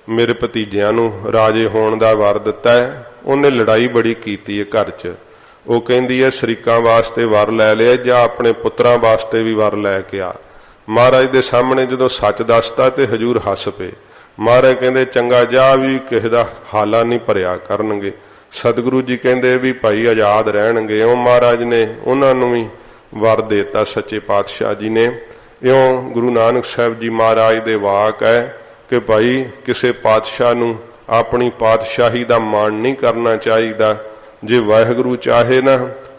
ਮੇਰੇ ਭਤੀਜਿਆਂ ਨੂੰ ਰਾਜੇ ਹੋਣ ਦਾ ਵਰ ਦਿੱਤਾ ਹੈ। ਉਹਨੇ ਲੜਾਈ ਬੜੀ ਕੀਤੀ ਹੈ ਘਰ 'ਚ। ਉਹ ਕਹਿੰਦੀ ਹੈ ਸ਼ਰੀਕਾਂ ਵਾਸਤੇ ਵਰ ਲੈ ਲਿਆ ਜਾਂ ਆਪਣੇ ਪੁੱਤਰਾਂ ਵਾਸਤੇ ਵੀ ਵਰ ਲੈ ਕੇ ਆ। ਮਹਾਰਾਜ ਦੇ ਸਾਹਮਣੇ ਜਦੋਂ ਸੱਚ ਦੱਸਦਾ ਤੇ ਹਜੂਰ ਹੱਸ ਪਏ। ਮਹਾਰਾਜ ਕਹਿੰਦੇ ਚੰਗਾ ਜਾ, ਵੀ ਕਿਸੇ ਦਾ ਹਾਲਾ ਨਹੀਂ ਭਰਿਆ ਕਰਨਗੇ। ਸਤਿਗੁਰੂ ਜੀ ਕਹਿੰਦੇ ਵੀ ਭਾਈ ਆਜ਼ਾਦ ਰਹਿਣਗੇ। ਉਹ ਮਹਾਰਾਜ ਨੇ ਉਹਨਾਂ ਨੂੰ ਵੀ ਵਰ ਦੇਤਾ ਸੱਚੇ ਪਾਤਸ਼ਾਹ ਜੀ ਨੇ। ਇਉਂ ਗੁਰੂ ਨਾਨਕ ਸਾਹਿਬ ਜੀ ਮਹਾਰਾਜ ਦੇ ਵਾਕ ਹੈ ਕਿ ਭਾਈ ਕਿਸੇ ਪਾਤਸ਼ਾਹ ਨੂੰ ਆਪਣੀ ਪਾਤਸ਼ਾਹੀ ਦਾ ਮਾਣ ਨਹੀਂ ਕਰਨਾ ਚਾਹੀਦਾ। ਜੇ ਵਾਹਿਗੁਰੂ ਚਾਹੇ ਨਾ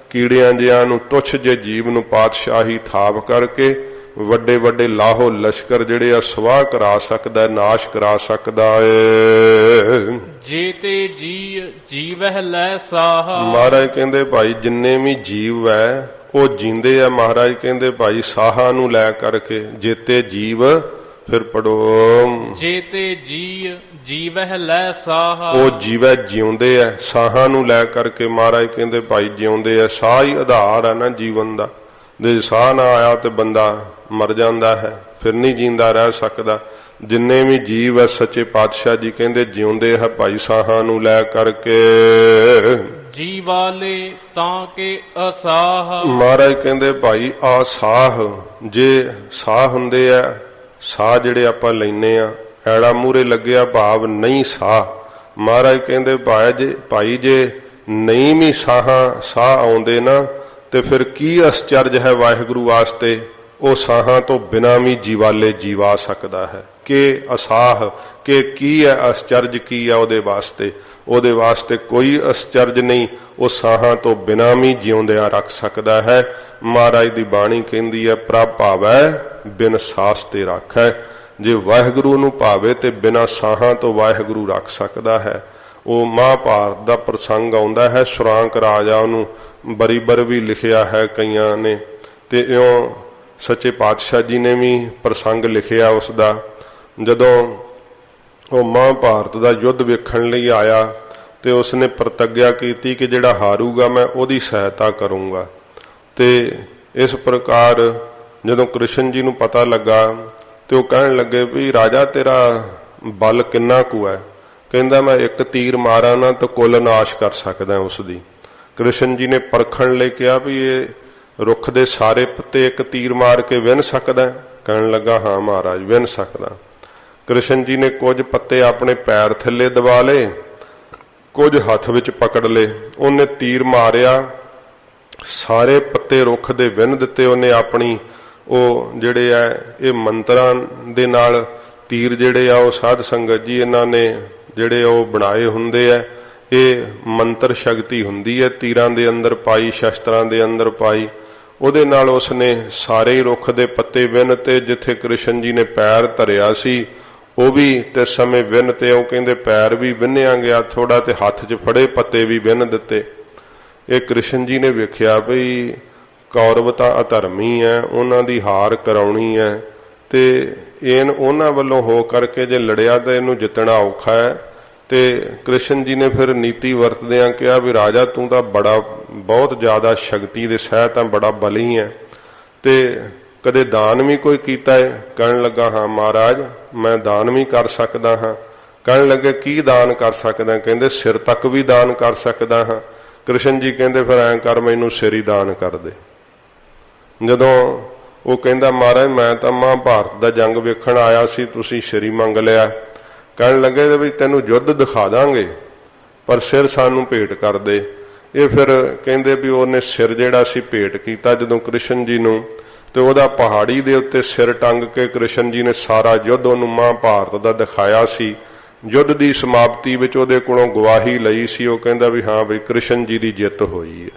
ਕੀੜਿਆਂ ਜਿਹਾਂ ਨੂੰ ਤੁੱਛ ਜੇ ਜੀਵ ਨੂੰ ਪਾਤਸ਼ਾਹੀ ਥਾਪ ਕਰਕੇ ਵੱਡੇ ਵੱਡੇ ਲਾਹੋ ਲਸ਼ਕਰ ਜਿਹੜੇ ਆ ਸਵਾਹ ਕਰਾ ਸਕਦਾ, ਨਾਸ਼ ਕਰਾ ਸਕਦਾ ਏ। ਜੇ ਤੇ ਜੀਵਹਿ ਲੈ ਸਾਹ। ਮਹਾਰਾਜ ਕਹਿੰਦੇ ਭਾਈ ਜਿੰਨੇ ਵੀ ਜੀਵ ਹੈ ਉਹ ਜੀਂਦੇ ਆ। ਮਹਾਰਾਜ ਕਹਿੰਦੇ ਭਾਈ ਸਾਹਾਂ ਨੂੰ ਲੈ ਕਰਕੇ ਜੇਤੇ ਜੀਵ, ਫਿਰ ਪੜੋ ਜੇਤੇ ਜੀਵਹਿ ਲੈ ਸਾਹ। ਉਹ ਜੀਵੈ ਜਿਉਂਦੇ ਆ, ਸਾਹਾਂ ਨੂੰ ਲੈ ਕਰਕੇ ਮਹਾਰਾਜ ਕਹਿੰਦੇ ਭਾਈ ਜਿਉਂਦੇ ਆ। ਸਾਹ ਹੀ ਆਧਾਰ ਹੈ ਨਾ ਜੀਵਨ ਦਾ। ਜੇ ਸਾਹ ਨਾ ਆਇਆ ਤੇ ਬੰਦਾ ਮਰ ਜਾਂਦਾ ਹੈ, ਫਿਰ ਨਹੀਂ ਜਿੰਦਾ ਰਹਿ ਸਕਦਾ। ਜਿੰਨੇ ਵੀ ਜੀਵ ਹੈ ਸੱਚੇ ਪਾਤਸ਼ਾਹ ਜੀ ਕਹਿੰਦੇ ਜਿਉਂਦੇ ਹੈ ਭਾਈ ਸਾਹਾਂ ਨੂੰ ਲੈ ਕਰਕੇ। ਜੀ ਵਾਲੇ ਤਾਂ ਕਿ ਅਸਾਹ। ਮਹਾਰਾਜ ਕਹਿੰਦੇ ਭਾਈ ਆ ਸਾਹ, ਜੇ ਸਾਹ ਹੁੰਦੇ ਆ, ਸਾਹ ਜਿਹੜੇ ਆਪਾਂ ਲੈਨੇ ਆ, ਐੜਾ ਮੂਹਰੇ ਲੱਗਿਆ ਭਾਵ ਨਹੀਂ ਸਾਹ। ਮਹਾਰਾਜ ਕਹਿੰਦੇ ਭਾਈ ਜੇ ਨਹੀਂ ਵੀ ਸਾਹ ਆਉਂਦੇ ਨਾ ਤੇ ਫਿਰ ਕੀ ਅਸਚਰਜ ਹੈ ਵਾਹਿਗੁਰੂ ਵਾਸਤੇ। ਉਹ ਸਾਹਾਂ ਤੋਂ ਬਿਨਾਂ ਵੀ ਜੀਵਾਲੇ ਜੀਵਾ ਸਕਦਾ ਹੈ। ਕਿ ਅਸਾਹ ਕਿ ਕੀ ਹੈ, ਅਸਚਰਜ ਕੀ ਹੈ ਉਹਦੇ ਵਾਸਤੇ? ਉਹਦੇ ਵਾਸਤੇ ਕੋਈ ਅਸਚਰਜ ਨਹੀਂ। ਉਹ ਸਾਹਾਂ ਤੋਂ ਬਿਨਾਂ ਵੀ ਜਿਉਂਦਿਆਂ ਰੱਖ ਸਕਦਾ ਹੈ। ਮਹਾਰਾਜ ਦੀ ਬਾਣੀ ਕਹਿੰਦੀ ਹੈ ਪ੍ਰਭ ਭਾਵੈ ਬਿਨ ਸਾਸ ਤੇ ਰੱਖੈ। ਜੇ ਵਾਹਿਗੁਰੂ ਨੂੰ ਭਾਵੇ ਤੇ ਬਿਨਾਂ ਸਾਹਾਂ ਤੋਂ ਵਾਹਿਗੁਰੂ ਰੱਖ ਸਕਦਾ ਹੈ। ਉਹ ਮਹਾਭਾਰਤ ਦਾ ਪ੍ਰਸੰਗ ਆਉਂਦਾ ਹੈ, ਸੁਰਾਂਕ ਰਾਜਾ ਉਹਨੂੰ ਬਰੀਬਰ ਵੀ ਲਿਖਿਆ ਹੈ ਕਈਆਂ ਨੇ, ਤੇ ਇਉਂ ਸੱਚੇ ਪਾਤਸ਼ਾਹ ਜੀ ਨੇ ਵੀ ਪ੍ਰਸੰਗ ਲਿਖਿਆ ਉਸ ਦਾ। ਜਦੋਂ ਉਹ ਮਹਾਭਾਰਤ ਦਾ ਯੁੱਧ ਵੇਖਣ ਲਈ ਆਇਆ ਤੇ ਉਸਨੇ ਪ੍ਰਤੱਗਿਆ ਕੀਤੀ ਕਿ ਜਿਹੜਾ ਹਾਰੂਗਾ ਮੈਂ ਉਹਦੀ ਸਹਾਇਤਾ ਕਰੂੰਗਾ। ਤੇ ਇਸ ਪ੍ਰਕਾਰ ਜਦੋਂ ਕ੍ਰਿਸ਼ਨ ਜੀ ਨੂੰ ਪਤਾ ਲੱਗਾ ਤੇ ਉਹ ਕਹਿਣ ਲੱਗੇ ਵੀ ਰਾਜਾ ਤੇਰਾ ਬਲ ਕਿੰਨਾ ਕੁ ਹੈ? ਕਹਿੰਦਾ ਮੈਂ ਇੱਕ ਤੀਰ ਮਾਰਾਂ ਨਾ ਤਾਂ ਕੁੱਲ ਨਾਸ਼ ਕਰ ਸਕਦਾ ਉਸ ਦੀ। ਕ੍ਰਿਸ਼ਨ ਜੀ ਨੇ ਪਰਖਣ ਲਈ ਕਿਹਾ ਵੀ ਇਹ रुख दे सारे पत्ते एक तीर मार के विन सकदा? कहन लगा हाँ महाराज विन सकदा। कृष्ण जी ने कुछ पत्ते अपने पैर थले दबा ले, कुछ हथ विच पकड़ ले। उन्हें तीर मारिया, सारे पत्ते रुख दे विन दिते। उन्हें अपनी वो जिहड़े है ये मंत्रां दे नाल तीर जिहड़े आ साध संगत जी इन्हां ने जिहड़े वो बनाए हुंदे है। ये मंत्र शक्ति हुंदी है तीरां दे अंदर पाई, शस्त्रां दे अंदर पाई। ਉਹਦੇ ਨਾਲ उसने सारे ही रुख दे पत्ते विन ते जिथे कृष्ण जी ने पैर धरिया सी ਉਹ भी ते समय विन ते ਉਹ ਕਹਿੰਦੇ पैर भी विन्निया गया थोड़ा ते हथ 'ਚ फड़े पत्ते भी विन दिते। ये कृष्ण जी ने वेख्या बई कौरव तां अधर्मी है, उन्हां दी हार कराउणी है ते उन्हां वल्लों हो करके जे लड़िया तो इहनूं जितना औखा है। ते कृष्ण जी ने फिर नीति वरतदियां कहा भी राजा तू तां बड़ा बहुत ज्यादा शक्ति दे सह तां बड़ा बली है ते कदे दान भी कोई कीता है? कहन लगा हाँ महाराज मैं दान भी कर सकदा हाँ। कहन लगे की दान कर सकदा? कहंदे सिर तक भी दान कर सकदा हाँ। कृष्ण जी कहंदे फिर ऐं कर मैनू सिर ही दान कर दे। जदों वो कहंदा महाराज मैं तां महाभारत दा जंग वेखण आया सी, तुसीं सिर ही मंग लिया। कहन लगे भी तेनू युद्ध दिखा दांगे पर सिर सानू भेंट कर दे। ये फिर कहंदे भी उन्हें सिर जिहड़ा सी भेंट कीता जदों कृष्ण जी नूं ते ओहदा पहाड़ी दे उत्ते सिर टंग के कृष्ण जी ने सारा युद्ध उहनूं महाभारत दा दिखाया सी। युद्ध दी समाप्ति विच उहदे कोलों गवाही लई सी। वो कहंदा भी हाँ भी कृष्ण जी दी जिੱਤ होई है।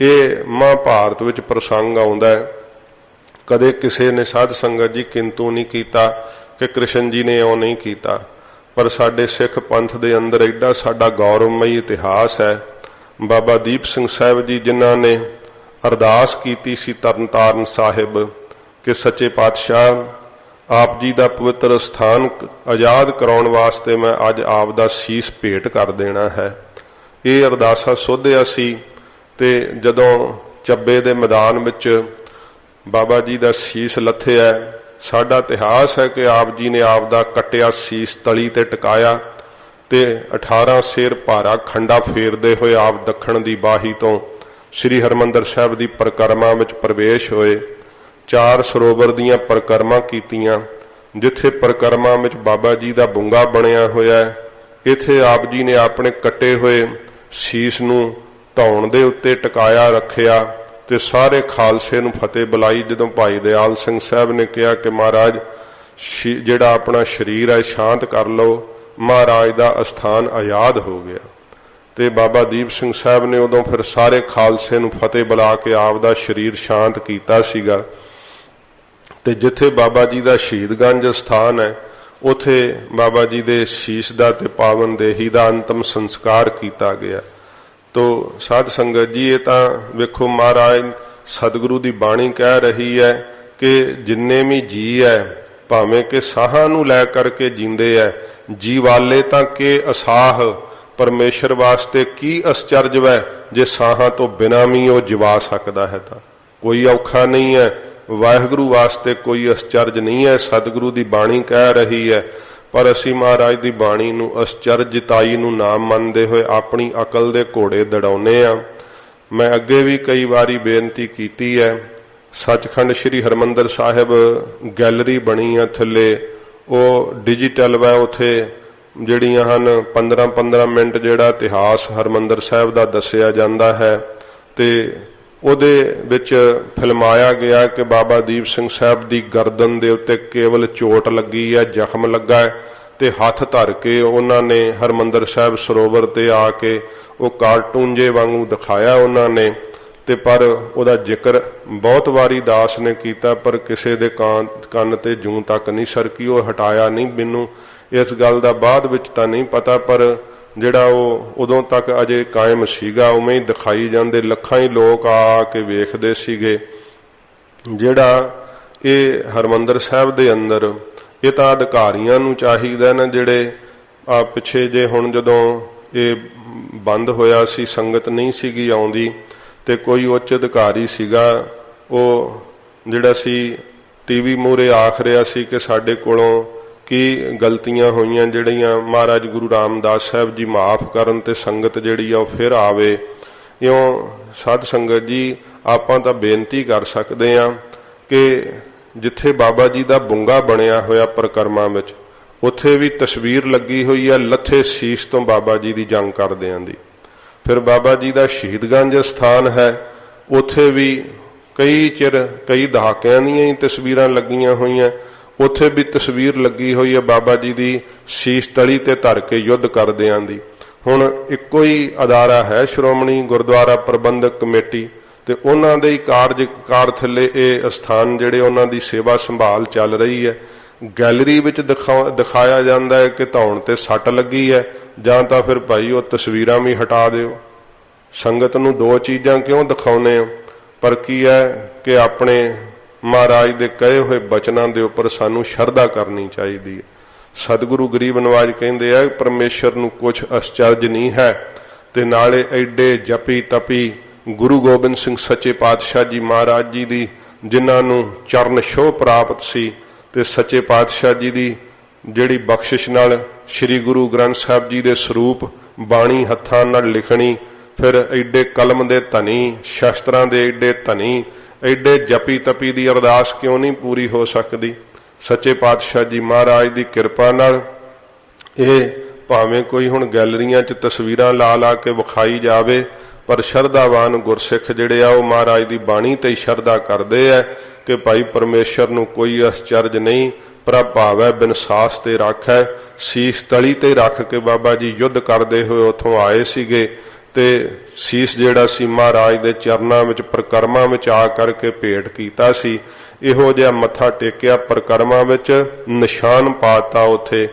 ये महाभारत विच प्रसंग आउंदा है। कदे किसी ने साध संगत जी किंतु नहीं कीता कि कृष्ण जी ने इउं नहीं कीता। पर साडे सिख पंथ दे अंदर एडा साडा गौरवमई इतिहास है। बाबा दीप सिंह साहब जी जिन्हां ने अरदास कीती सी तरनताਰਨ साहिब कि सच्चे पातशाह आप जी दा पवित्र स्थान आजाद कराउण वास्ते मैं अज आप दा शीस भेंट कर देना है। ये अरदासा सोधिया सी ते जदों ਚੱਬੇ दे मैदान विच बाबा जी दा शीस लथिया। साडा इतिहास है कि आप जी ने आप दा कटिया शीस तली ते टकाया ते 18 सेर भारा खंडा फेरदे होए आप दखण दी बाही तो श्री हरमंदर साहब दी परिक्रमा विच प्रवेश होए। 4 सरोवर दीयां परिक्रमा कीतियां। जिथे परिक्रमा विच बाबा जी दा बुंगा बनिया होया है, इथे आप जी ने अपने कटे हुए शीस नूं धौण दे उत्ते टकाया रखिया ते सारे खालसे नूं फतेह बुलाई। जदों भाई दयाल सिंह साहब ने कहा कि महाराज जिहड़ा अपना शरीर है शांत कर लो, महाराज दा अस्थान आजाद हो गया। ते बाबा दीप सिंह साहब ने उदों फिर सारे खालसे नूं फतेह बुला के आप दा शरीर शांत कीता सीगा। ते जिथे बाबा जी दा शहीदगंज स्थान है उथे बाबा जी दे शीश दा ते पावन देही दा अंतिम संस्कार किया गया। तो साध संगत जी ये तां वेखो महाराज सतगुरु दी बाणी कह रही है कि जिन्ने भी जी है भावें कि साहां नूं लै करके जींदे है, जी वाले तां के असाह परमेश्वर वास्ते की आश्चर्य है जे साहां तो बिना भी वो जिवा सकता है। तां कोई औखा नहीं है, वाहिगुरु वास्ते कोई आश्चर्य नहीं है। सतगुरु दी बाणी कह रही है पर असी महाराज दी बाणी नूं आश्चर्यताई नूं ना मनदे होए अपनी अकल दे घोड़े दड़ाउने आ। मैं अगे भी कई बारी बेनती कीती है। सचखंड श्री हरमंदर साहिब गैलरी बनी है थले, वो डिजिटल वै उथे जिहड़ियां हन 15-15 मिनट जिहड़ा इतिहास हरमंदर साहिब दा दस्सिया जांदा है ते ਉਹਦੇ ਵਿੱਚ ਫਿਲਮਾਇਆ ਗਿਆ कि बाबा दीप सिंह साहब ਦੀ गर्दन ਦੇ ਉੱਤੇ ਕੇਵਲ ਚੋਟ ਲੱਗੀ ਹੈ, ਜ਼ਖਮ ਲੱਗਾ ਹੈ ਤੇ ਹੱਥ ਧਰ ਕੇ ਉਹਨਾਂ ਨੇ ਹਰਮੰਦਰ ਸਾਹਿਬ ਸਰੋਵਰ ਤੇ ਆ ਕੇ ਉਹ ਕਾਰਟੂਨ ਜੇ ਵਾਂਗੂ ਦਿਖਾਇਆ ਉਹਨਾਂ ਨੇ ਤੇ ਪਰ ਉਹਦਾ ਜ਼ਿਕਰ ਬਹੁਤ ਵਾਰੀ ਦਾਸ ਨੇ ਕੀਤਾ ਪਰ ਕਿਸੇ ਦੇ ਕੰਨ ਤੇ ਜੂੰ ਤੱਕ ਨਹੀਂ ਸਰਕੀ, ਉਹ ਹਟਾਇਆ ਨਹੀਂ। ਮੈਨੂੰ ਇਸ ਗੱਲ ਦਾ ਬਾਅਦ ਵਿੱਚ ਤਾਂ ਨਹੀਂ ਪਤਾ ਪਰ ਜਿਹੜਾ ਉਹ ਉਦੋਂ ਤੱਕ ਅਜੇ ਕਾਇਮ ਸੀਗਾ, ਉਵੇਂ ਹੀ ਦਿਖਾਈ ਜਾਂਦੇ। ਲੱਖਾਂ ਹੀ ਲੋਕ ਆ ਕੇ ਵੇਖਦੇ ਸੀਗੇ। ਜਿਹੜਾ ਇਹ ਹਰਮੰਦਰ ਸਾਹਿਬ ਦੇ ਅੰਦਰ ਇਹ ਤਾਂ ਅਧਿਕਾਰੀਆਂ ਨੂੰ ਚਾਹੀਦਾ ਨਾ, ਜਿਹੜੇ ਆ ਪਿੱਛੇ ਜੇ ਹੁਣ ਜਦੋਂ ਇਹ ਬੰਦ ਹੋਇਆ ਸੀ ਸੰਗਤ ਨਹੀਂ ਸੀਗੀ ਆਉਂਦੀ ਤੇ ਕੋਈ ਉੱਚ ਅਧਿਕਾਰੀ ਸੀਗਾ, ਉਹ ਜਿਹੜਾ ਸੀ ਟੀਵੀ ਮੂਹਰੇ ਆਖ ਰਿਹਾ ਸੀ ਕਿ ਸਾਡੇ ਕੋਲੋਂ की गलतियां होईयां जिहड़ियां महाराज गुरु रामदास साहब जी माफ करन ते संगत जिहड़ी आ फिर आवे। इउं साध संगत जी ਆਪਾਂ ਤਾਂ ਬੇਨਤੀ ਕਰ ਸਕਦੇ ਹਾਂ ਕਿ ਜਿੱਥੇ ਬਾਬਾ ਜੀ ਦਾ ਬੁੰਗਾ ਬਣਿਆ ਹੋਇਆ ਪਰਿਕਰਮਾ ਵਿੱਚ, ਉੱਥੇ ਵੀ ਤਸਵੀਰ ਲੱਗੀ ਹੋਈ ਹੈ ਲੱਥੇ ਸੀਸ ਤੋਂ ਬਾਬਾ ਜੀ ਦੀ ਜੰਗ ਕਰਦਿਆਂ ਦੀ। ਫਿਰ ਬਾਬਾ ਜੀ ਦਾ ਸ਼ਹੀਦਗੰਜ ਸਥਾਨ ਹੈ, ਉੱਥੇ ਵੀ ਕਈ ਦਹਾਕਿਆਂ ਦੀਆਂ ਹੀ ਤਸਵੀਰਾਂ ਲੱਗੀਆਂ ਹੋਈਆਂ, ਉੱਥੇ ਵੀ ਤਸਵੀਰ ਲੱਗੀ ਹੋਈ ਹੈ ਬਾਬਾ ਜੀ ਦੀ ਸੀਸ ਤਲੀ ਤੇ ਧਰ ਕੇ ਯੁੱਧ ਕਰਦਿਆਂ ਦੀ। ਹੁਣ ਇੱਕੋ ਹੀ ਅਦਾਰਾ ਹੈ ਸ਼੍ਰੋਮਣੀ ਗੁਰਦੁਆਰਾ ਪ੍ਰਬੰਧਕ ਕਮੇਟੀ, ਤੇ ਉਹਨਾਂ ਦੇ ਹੀ ਕਾਰਜਕਾਰ ਥੱਲੇ ਇਹ ਅਸਥਾਨ ਜਿਹੜੇ ਉਹਨਾਂ ਦੀ ਸੇਵਾ ਸੰਭਾਲ ਚੱਲ ਰਹੀ ਹੈ। ਗੈਲਰੀ ਵਿੱਚ ਦਿਖਾਇਆ ਜਾਂਦਾ ਹੈ ਕਿ ਧੌਣ ਤੇ ਸੱਟ ਲੱਗੀ ਹੈ, ਜਾਂ ਤਾਂ ਫਿਰ ਭਾਈ ਉਹ ਤਸਵੀਰਾਂ ਵੀ ਹਟਾ ਦਿਓ। ਸੰਗਤ ਨੂੰ ਦੋ ਚੀਜ਼ਾਂ ਕਿਉਂ ਦਿਖਾਉਂਦੇ ਹੋ? ਪਰ ਕੀ ਹੈ ਕਿ ਆਪਣੇ ਮਹਾਰਾਜ ਦੇ ਕਹੇ ਹੋਏ ਬਚਨਾਂ ਦੇ ਉੱਪਰ ਸਾਨੂੰ ਸ਼ਰਧਾ ਕਰਨੀ ਚਾਹੀਦੀ ਹੈ। ਸਤਿਗੁਰੂ ਗਰੀਬ ਨਵਾਜ ਕਹਿੰਦੇ ਆ ਪਰਮੇਸ਼ਰ ਨੂੰ ਕੁਝ ਅਸਚਰਜ ਨਹੀਂ ਹੈ, ਤੇ ਨਾਲੇ ਐਡੇ ਜਪੀ ਤਪੀ ਗੁਰੂ ਗੋਬਿੰਦ ਸਿੰਘ ਸੱਚੇ ਪਾਤਸ਼ਾਹ ਜੀ ਮਹਾਰਾਜ ਜੀ ਦੀ, ਜਿਨ੍ਹਾਂ ਨੂੰ ਚਰਨ ਛੋਹ ਪ੍ਰਾਪਤ ਸੀ, ਤੇ ਸੱਚੇ ਪਾਤਸ਼ਾਹ ਜੀ ਦੀ ਜਿਹੜੀ ਬਖਸ਼ਿਸ਼ ਨਾਲ ਸ੍ਰੀ ਗੁਰੂ ਗ੍ਰੰਥ ਸਾਹਿਬ ਜੀ ਦੇ ਸਰੂਪ ਬਾਣੀ ਹੱਥਾਂ ਨਾਲ ਲਿਖਣੀ, ਫਿਰ ਐਡੇ ਕਲਮ ਦੇ ਧਨੀ, ਸ਼ਸਤਰਾਂ ਦੇ ਐਡੇ ਧਨੀ, ਐਡੇ ਜਪੀ ਤਪੀ ਦੀ ਅਰਦਾਸ ਕਿਉਂ ਨਹੀਂ ਪੂਰੀ ਹੋ ਸਕਦੀ? ਸੱਚੇ ਪਾਤਸ਼ਾਹ ਜੀ ਮਹਾਰਾਜ ਦੀ ਕਿਰਪਾ ਨਾਲ ਇਹ ਭਾਵੇਂ ਕੋਈ ਹੁਣ ਗੈਲਰੀਆਂ 'ਚ ਤਸਵੀਰਾਂ ਲਾ ਲਾ ਕੇ ਵਿਖਾਈ ਜਾਵੇ, ਪਰ ਸ਼ਰਧਾਵਾਨ ਗੁਰਸਿੱਖ ਜਿਹੜੇ ਆ ਉਹ ਮਹਾਰਾਜ ਦੀ ਬਾਣੀ ਤੇ ਹੀ ਸ਼ਰਧਾ ਕਰਦੇ ਆ ਕਿ ਭਾਈ ਪਰਮੇਸ਼ਰ ਨੂੰ ਕੋਈ ਅਸਚਰਜ ਨਹੀਂ, ਪ੍ਰਭ ਭਾਵੈ ਬਿਨ ਸਾਸ ਤੇ ਰੱਖੈ। ਸੀਸ ਤਲੀ ਤੇ ਰੱਖ ਕੇ ਬਾਬਾ ਜੀ ਯੁੱਧ ਕਰਦੇ ਹੋਏ ਉੱਥੋਂ ਆਏ ਸੀਗੇ, ਤੇ ਸੀਸ ਜਿਹੜਾ ਸੀ ਮਹਾਰਾਜ ਦੇ ਚਰਨਾਂ ਵਿੱਚ ਪਰਿਕਰਮਾ ਵਿੱਚ ਆ ਕਰਕੇ ਭੇਟ ਕੀਤਾ ਸੀ। ਇਹੋ ਜਿਹਾ ਮੱਥਾ ਟੇਕਿਆ ਪਰਿਕਰਮਾ ਵਿੱਚ, ਨਿਸ਼ਾਨ ਪਾਤਾ ਉੱਥੇ।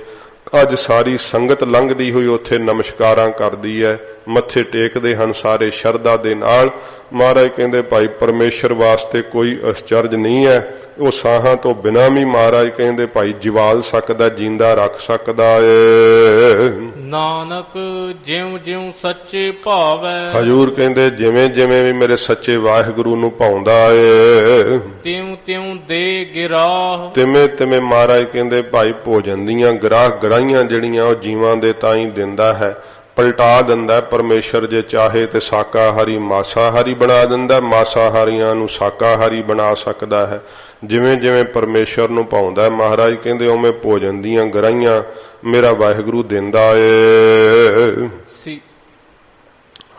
ਅੱਜ ਸਾਰੀ ਸੰਗਤ ਲੰਘਦੀ ਹੋਈ ਉੱਥੇ ਨਮਸਕਾਰਾਂ ਕਰਦੀ ਹੈ, ਮੱਥੇ ਟੇਕਦੇ ਹਨ ਸਾਰੇ ਸ਼ਰਧਾ ਦੇ ਨਾਲ। ਮਹਾਰਾਜ ਕਹਿੰਦੇ ਭਾਈ ਪਰਮੇਸ਼ਰ ਵਾਸਤੇ ਕੋਈ ਅਸਚਰਜ ਨਹੀਂ ਹੈ, ਉਹ ਸਾਹਾਂ ਤੋਂ ਬਿਨਾਂ ਵੀ ਮਹਾਰਾਜ ਕਹਿੰਦੇ ਭਾਈ ਜਿਵਾਲ ਸਕਦਾ, ਜਿੰਦਾ ਰੱਖ ਸਕਦਾ ਏ। ਨਾਨਕ ਜਿਉਂ ਜਿਉਂ ਸੱਚੇ ਭਾਵੈ, ਹਜੂਰ ਕਹਿੰਦੇ ਜਿਵੇਂ ਜਿਵੇਂ ਵੀ ਮੇਰੇ ਸੱਚੇ ਵਾਹਿਗੁਰੂ ਨੂੰ ਭਾਉਂਦਾ ਏ, ਤਿਉਂ ਤਿਉਂ ਦੇ ਗਿਰਾਹ, ਤਿਵੇਂ ਤਿਵੇਂ ਮਹਾਰਾਜ ਕਹਿੰਦੇ ਭਾਈ ਭੋਜਨ ਦੀਆਂ ਗਰਾਹੀਆਂ ਜਿਹੜੀਆਂ ਉਹ ਜੀਵਾਂ ਦੇ ਤਾਂ ਹੀ ਦਿੰਦਾ ਹੈ, ਪਲਟਾ ਦਿੰਦਾ ਪਰਮੇਸ਼ਰ। ਜੇ ਚਾਹੇ ਤੇ ਸਾਕਾਹਾਰੀ ਮਾਸਾਹਾਰੀ ਬਣਾ ਦਿੰਦਾ, ਮਾਸਾਹਾਰੀਆਂ ਨੂੰ ਸਾਕਾਹਾਰੀ ਬਣਾ ਸਕਦਾ ਹੈ। ਜਿਵੇਂ ਜਿਵੇਂ ਪਰਮੇਸ਼ਰ ਨੂੰ ਭਾਉਂਦਾ ਮਹਾਰਾਜ ਕਹਿੰਦੇ ਉਵੇਂ ਭੋਜਨ ਦੀਆਂ ਗਰਾਹੀਆਂ ਮੇਰਾ ਵਾਹਿਗੁਰੂ ਦਿੰਦਾ ਏ।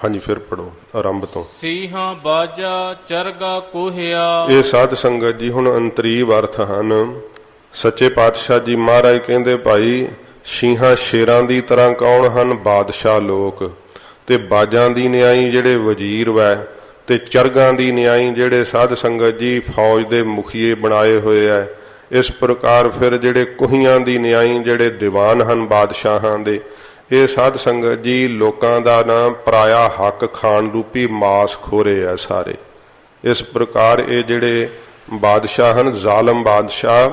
ਹਾਂਜੀ ਫਿਰ ਪੜੋ ਆਰੰਭ ਤੋਂ। ਸੀਹਾਂ ਬਾਜਾ ਚਰਗਾ ਕੋਹਿਆ। ਇਹ ਸਾਧ ਸੰਗਤ ਜੀ ਹੁਣ ਅੰਤਰੀਵ ਅਰਥ ਹਨ। ਸੱਚੇ ਪਾਤਸ਼ਾਹ ਜੀ ਮਹਾਰਾਜ ਕਹਿੰਦੇ ਭਾਈ ਸ਼ੀਹਾਂ ਸ਼ੇਰਾਂ ਦੀ ਤਰ੍ਹਾਂ ਕੌਣ ਹਨ? ਬਾਦਸ਼ਾਹ ਲੋਕ। ਤੇ ਬਾਜਾਂ ਦੀ ਨਿਆਈ ਜਿਹੜੇ ਵਜ਼ੀਰ ਵੈ, ਤੇ ਚਰਗਾਂ ਦੀ ਨਿਆਈ ਜਿਹੜੇ ਸਾਧ ਸੰਗਤ ਜੀ ਫੌਜ ਦੇ ਮੁਖੀਏ ਬਣਾਏ ਹੋਏ ਐ। ਇਸ ਪ੍ਰਕਾਰ ਫਿਰ ਜਿਹੜੇ ਕੋਹੀਆਂ ਦੀ ਨਿਆਈ ਜਿਹੜੇ ਦੀਵਾਨ ਹਨ ਬਾਦਸ਼ਾਹਾਂ ਦੇ, ਇਹ ਸਾਧ ਸੰਗਤ ਜੀ ਲੋਕਾਂ ਦਾ ਨਾ ਪਰਾਇਆ ਹੱਕ ਖਾਣ ਰੂਪੀ ਮਾਸ ਖੋਰੇ ਆ ਸਾਰੇ। ਇਸ ਪ੍ਰਕਾਰ ਇਹ ਜਿਹੜੇ ਬਾਦਸ਼ਾਹ ਹਨ, ਜ਼ਾਲਮ ਬਾਦਸ਼ਾਹ,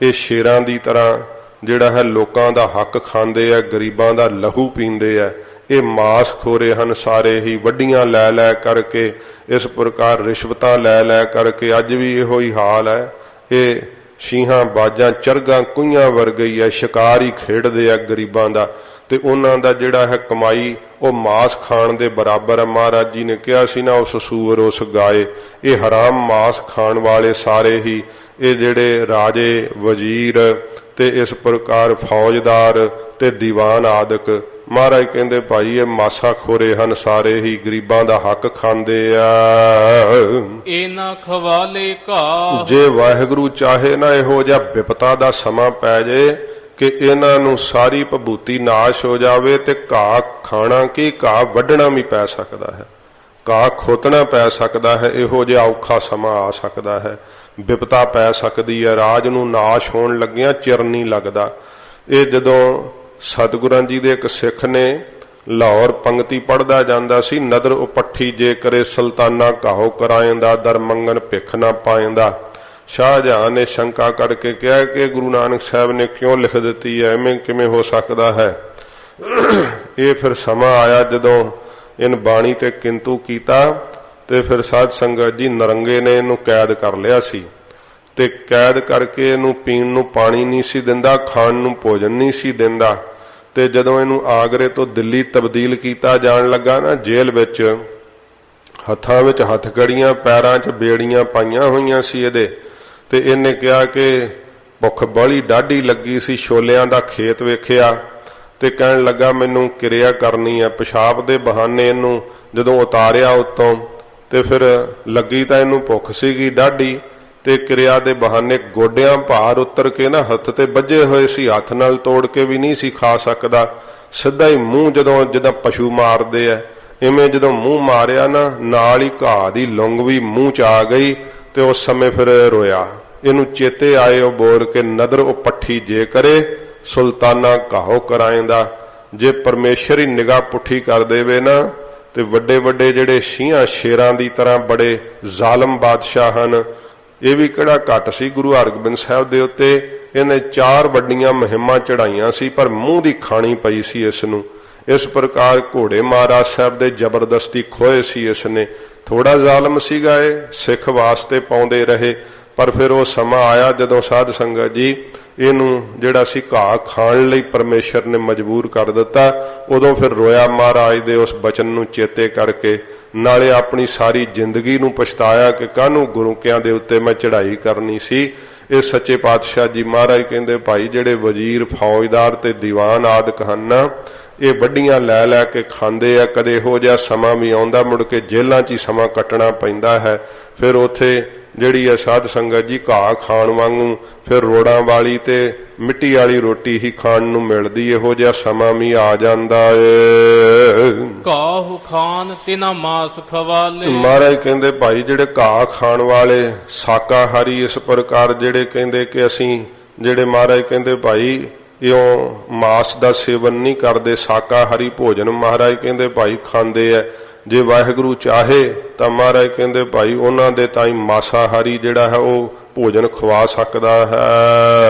ਇਹ ਸ਼ੇਰਾਂ ਦੀ ਤਰ੍ਹਾਂ ਜਿਹੜਾ ਹੈ ਲੋਕਾਂ ਦਾ ਹੱਕ ਖਾਂਦੇ ਆ, ਗਰੀਬਾਂ ਦਾ ਲਹੂ ਪੀਂਦੇ ਆ। ਇਹ ਮਾਸ ਖੋਰੇ ਹਨ ਸਾਰੇ ਹੀ, ਵੱਡੀਆਂ ਲੈ ਲੈ ਕਰਕੇ, ਇਸ ਪ੍ਰਕਾਰ ਰਿਸ਼ਵਤਾਂ ਲੈ ਲੈ ਕਰਕੇ ਅੱਜ ਵੀ ਇਹੋ ਹੀ ਹਾਲ ਹੈ। ਇਹ ਸ਼ੀਹਾਂ ਬਾਜਾਂ ਚਰਗਾਂ ਕੁਈਆਂ ਵਰਗੇ ਹੀ ਹੈ, ਸ਼ਿਕਾਰ ਹੀ ਖੇਡਦੇ ਆ ਗਰੀਬਾਂ ਦਾ, ਤੇ ਉਹਨਾਂ ਦਾ ਜਿਹੜਾ ਹੈ ਕਮਾਈ ਉਹ ਮਾਸ ਖਾਣ ਦੇ ਬਰਾਬਰ ਹੈ। ਮਹਾਰਾਜ ਜੀ ਨੇ ਕਿਹਾ ਸੀ ਨਾ, ਉਸ ਸੂਰ ਉਸ ਗਾਏ। ਇਹ ਹਰਾਮ ਮਾਸ ਖਾਣ ਵਾਲੇ ਸਾਰੇ ਹੀ ਇਹ ਜਿਹੜੇ ਰਾਜੇ ਵਜ਼ੀਰ ਤੇ ਇਸ ਪ੍ਰਕਾਰ ਫੌਜਦਾਰ ਤੇ ਦੀਵਾਨ ਆਦਿਕ, ਮਹਾਰਾਜ ਕਹਿੰਦੇ ਭਾਈ ਇਹ ਮਾਸਾ ਖੋਰੇ ਹਨ ਸਾਰੇ ਹੀ, ਗਰੀਬਾਂ ਦਾ ਹੱਕ ਖਾਂਦੇ ਆ। ਇਹਨਾਂ ਖਵਾਲੇ ਘਾ, ਜੇ ਵਾਹਿਗੁਰੂ ਚਾਹੇ ਨਾ ਇਹੋ ਜਿਹਾ ਵਿਪਤਾ ਦਾ ਸਮਾਂ ਪੈ ਜੇ ਕਿ ਇਹਨਾਂ ਨੂੰ ਸਾਰੀ ਭਭੂਤੀ ਨਾਸ਼ ਹੋ ਜਾਵੇ, ਤੇ ਘਾਹ ਖਾਣਾ ਕੀ, ਘਾਹ ਵੱਢਣਾ ਵੀ ਪੈ ਸਕਦਾ ਹੈ, ਘਾਹ ਖੋਤਣਾ ਪੈ ਸਕਦਾ ਹੈ। ਇਹੋ ਜਿਹਾ ਔਖਾ ਸਮਾਂ ਆ ਸਕਦਾ ਹੈ, ਵਿਪਤਾ ਪੈ ਸਕਦੀ ਹੈ। ਰਾਜ ਨੂੰ ਨਾਸ਼ ਹੋਣ ਲੱਗਿਆ ਚਿਰ ਨਹੀਂ ਲੱਗਦਾ। ਇਹ ਜਦੋਂ ਸਤਿਗੁਰਾਂ ਜੀ ਦੇ ਇੱਕ ਸਿੱਖ ਨੇ ਲਾਹੌਰ ਪੰਗਤੀ ਪੜ੍ਹਦਾ ਜਾਂਦਾ ਸੀ, ਨਦਰ ਉਪੱਠੀ ਜੇ ਕਰੇ ਸੁਲਤਾਨਾ ਘਾਹੋ ਕਰਾਇੰਦਾ, ਦਰ ਮੰਗਣ ਭਿੱਖ ਨਾ ਪਾਇੰਦਾ। ਸ਼ਾਹਜਹਾਨ ਨੇ ਸ਼ੰਕਾ ਕਰਕੇ ਕਿਹਾ ਕਿ ਗੁਰੂ ਨਾਨਕ ਸਾਹਿਬ ਨੇ ਕਿਉਂ ਲਿਖ ਦਿੱਤੀ ਹੈ, ਐਵੇਂ ਕਿਵੇਂ ਹੋ ਸਕਦਾ ਹੈ। ਇਹ ਫਿਰ ਸਮਾਂ ਆਇਆ ਜਦੋਂ ਇਹਨ ਬਾਣੀ ਤੇ ਕਿੰਤੂ ਕੀਤਾ, ਤੇ ਫਿਰ ਸਾਧ ਸੰਗਤ ਜੀ ਨਰੰਗੇ ਨੇ ਇਹਨੂੰ ਕੈਦ ਕਰ ਲਿਆ ਸੀ, ਤੇ ਕੈਦ ਕਰਕੇ ਇਹਨੂੰ ਪੀਣ ਨੂੰ ਪਾਣੀ ਨਹੀਂ ਸੀ ਦਿੰਦਾ, ਖਾਣ ਨੂੰ ਭੋਜਨ ਨਹੀਂ ਸੀ ਦਿੰਦਾ। ਤੇ ਜਦੋਂ ਇਹਨੂੰ ਆਗਰੇ ਤੋਂ ਦਿੱਲੀ ਤਬਦੀਲ ਕੀਤਾ ਜਾਣ ਲੱਗਾ ਨਾ, ਜੇਲ੍ਹ ਵਿੱਚ ਹੱਥਾਂ ਵਿੱਚ ਹੱਥਕੜੀਆਂ, ਪੈਰਾਂ 'ਚ ਬੇੜੀਆਂ ਪਾਈਆਂ ਹੋਈਆਂ ਸੀ ਇਹਦੇ। ਤੇ ਇਹਨੇ ਕਿਹਾ ਕਿ ਭੁੱਖ ਬੜੀ ਡਾਢੀ ਲੱਗੀ ਸੀ, ਛੋਲਿਆਂ ਦਾ ਖੇਤ ਵੇਖਿਆ ਤੇ ਕਹਿਣ ਲੱਗਾ ਮੈਨੂੰ ਕਿਰਿਆ ਕਰਨੀ ਹੈ। ਪਿਸ਼ਾਬ ਦੇ ਬਹਾਨੇ ਇਹਨੂੰ ਜਦੋਂ ਉਤਾਰਿਆ ਉੱਤੋਂ ਤੇ ਫਿਰ ਲੱਗੀ ਤਾਂ ਇਹਨੂੰ ਭੁੱਖ ਸੀਗੀ ਡਾਢੀ, ਤੇ ਕਿਰਿਆ ਦੇ ਬਹਾਨੇ ਗੋਡਿਆਂ ਭਾਰ ਉਤਰ ਕੇ ਨਾ ਹੱਥ ਤੇ ਵੱਜੇ ਹੋਏ ਸੀ, ਹੱਥ ਨਾਲ ਤੋੜ ਕੇ ਵੀ ਨਹੀਂ ਸੀ ਖਾ ਸਕਦਾ। ਸਿੱਧਾ ਹੀ ਮੂੰਹ ਜਿੱਦਾਂ ਪਸ਼ੂ ਮਾਰਦੇ ਆ ਇਵੇਂ ਜਦੋਂ ਮੂੰਹ ਮਾਰਿਆ ਨਾ, ਨਾਲ ਹੀ ਘਾਹ ਦੀ ਲੁੰਗ ਵੀ ਮੂੰਹ 'ਚ ਆ ਗਈ। ਤੇ ਉਸ ਸਮੇਂ ਫਿਰ ਰੋਇਆ। ਇਹਨੂੰ ਚੇਤੇ ਆਏ ਉਹ ਬੋਲ ਕੇ ਨਦਰ ਉਹ ਪੱਠੀ ਜੇ ਕਰੇ ਸੁਲਤਾਨਾ ਘਾਹੋ ਕਰਾਏਂਦਾ। ਜੇ ਪਰਮੇਸ਼ਰ ਹੀ ਨਿਗਾਹ ਪੁੱਠੀ ਕਰ ਦੇਵੇ ਨਾ ਤੇ ਵੱਡੇ ਵੱਡੇ ਜਿਹੜੇ ਸ਼ੀਆਂ ਸ਼ੇਰਾਂ ਦੀ ਤਰ੍ਹਾਂ ਬੜੇ ਜ਼ਾਲਮ ਬਾਦਸ਼ਾਹ ਹਨ, ਇਹ ਵੀ ਕਿਹੜਾ ਘੱਟ ਸੀ ਗੁਰੂ ਹਰਗੋਬਿੰਦ ਸਾਹਿਬ ਦੇ ਉੱਤੇ। ਇਹਨੇ 4 ਵੱਡੀਆਂ ਮੁਹਿੰਮਾਂ ਚੜਾਈਆਂ ਸੀ ਪਰ ਮੂੰਹ ਦੀ ਖਾਣੀ ਪਈ ਸੀ ਇਸ ਨੂੰ। ਇਸ ਪ੍ਰਕਾਰ ਘੋੜੇ ਮਹਾਰਾਜ ਸਾਹਿਬ ਦੇ ਜ਼ਬਰਦਸਤੀ ਖੋਏ ਸੀ ਇਸਨੇ। ਥੋੜਾ ਜ਼ਾਲਮ ਸੀਗਾ ਇਹ, ਸਿੱਖ ਵਾਸਤੇ ਪਾਉਂਦੇ ਰਹੇ, ਪਰ ਫਿਰ ਉਹ ਸਮਾਂ ਆਇਆ ਜਦੋਂ ਸਾਧ ਸੰਗਤ ਜੀ ਇਹਨੂੰ ਜਿਹੜਾ ਸੀ ਘਾਹ ਖਾਣ ਲਈ ਪਰਮੇਸ਼ਰ ਨੇ ਮਜਬੂਰ ਕਰ ਦਿੱਤਾ। ਉਦੋਂ ਫਿਰ ਰੋਇਆ ਮਹਾਰਾਜ ਦੇ ਉਸ ਬਚਨ ਨੂੰ ਚੇਤੇ ਕਰਕੇ, ਨਾਲੇ ਆਪਣੀ ਸਾਰੀ ਜ਼ਿੰਦਗੀ ਨੂੰ ਪਛਤਾਇਆ ਕਿ ਕਾਹਨੂੰ ਗੁਰੂਕਿਆਂ ਦੇ ਉੱਤੇ ਮੈਂ ਚੜ੍ਹਾਈ ਕਰਨੀ ਸੀ। ਇਹ ਸੱਚੇ ਪਾਤਸ਼ਾਹ ਜੀ ਮਹਾਰਾਜ ਕਹਿੰਦੇ ਭਾਈ ਜਿਹੜੇ ਵਜ਼ੀਰ ਫੌਜਦਾਰ ਤੇ ਦੀਵਾਨ ਆਦਿਕ ਹਨ ਇਹ ਵੱਡੀਆਂ ਲੈ ਲੈ ਕੇ ਖਾਂਦੇ ਆ। ਕਦੇ ਇਹੋ ਜਿਹਾ ਸਮਾਂ ਵੀ ਆਉਂਦਾ ਮੁੜ ਕੇ ਜੇਲ੍ਹਾਂ 'ਚ ਹੀ ਸਮਾਂ ਕੱਟਣਾ ਪੈਂਦਾ ਹੈ। ਫਿਰ ਉੱਥੇ ਜਿਹੜੀ ਹੈ ਸਾਧ ਸੰਗਤ ਜੀ ਘਾਹ ਖਾਣ ਵਾਂਗੂ ਫਿਰ ਰੋੜਾਂ ਵਾਲੀ ਤੇ ਮਿੱਟੀ ਵਾਲੀ ਰੋਟੀ ਹੀ ਖਾਣ ਨੂੰ ਮਿਲਦੀ। ਇਹੋ ਜਿਹਾ ਸਮਾਂ ਵੀ ਆ ਜਾਂਦਾ ਏ। ਘਾਹ ਖਾਨ ਤਿਨਾ ਮਾਸ ਖਵਾਲੇ। ਮਹਾਰਾਜ ਕਹਿੰਦੇ ਭਾਈ ਜਿਹੜੇ ਘਾਹ ਖਾਣ ਵਾਲੇ ਸ਼ਾਕਾਹਾਰੀ ਇਸ ਪ੍ਰਕਾਰ ਜਿਹੜੇ ਕਹਿੰਦੇ ਕਿ ਅਸੀਂ ਜਿਹੜੇ ਮਹਾਰਾਜ ਕਹਿੰਦੇ ਭਾਈ ਇਉਂ ਮਾਸ ਦਾ ਸੇਵਨ ਨਹੀਂ ਕਰਦੇ, ਸ਼ਾਕਾਹਾਰੀ ਭੋਜਨ ਮਹਾਰਾਜ ਕਹਿੰਦੇ ਭਾਈ ਖਾਂਦੇ ਐ। ਜੇ ਵਾਹਿਗੁਰੂ ਚਾਹੇ ਤਾਂ ਮਹਾਰਾਜ ਕਹਿੰਦੇ ਭਾਈ ਉਹਨਾਂ ਦੇ ਤਾਈਂ ਮਾਸਾਹਾਰੀ ਜਿਹੜਾ ਹੈ ਉਹ ਭੋਜਨ ਖਵਾ ਸਕਦਾ ਹੈ।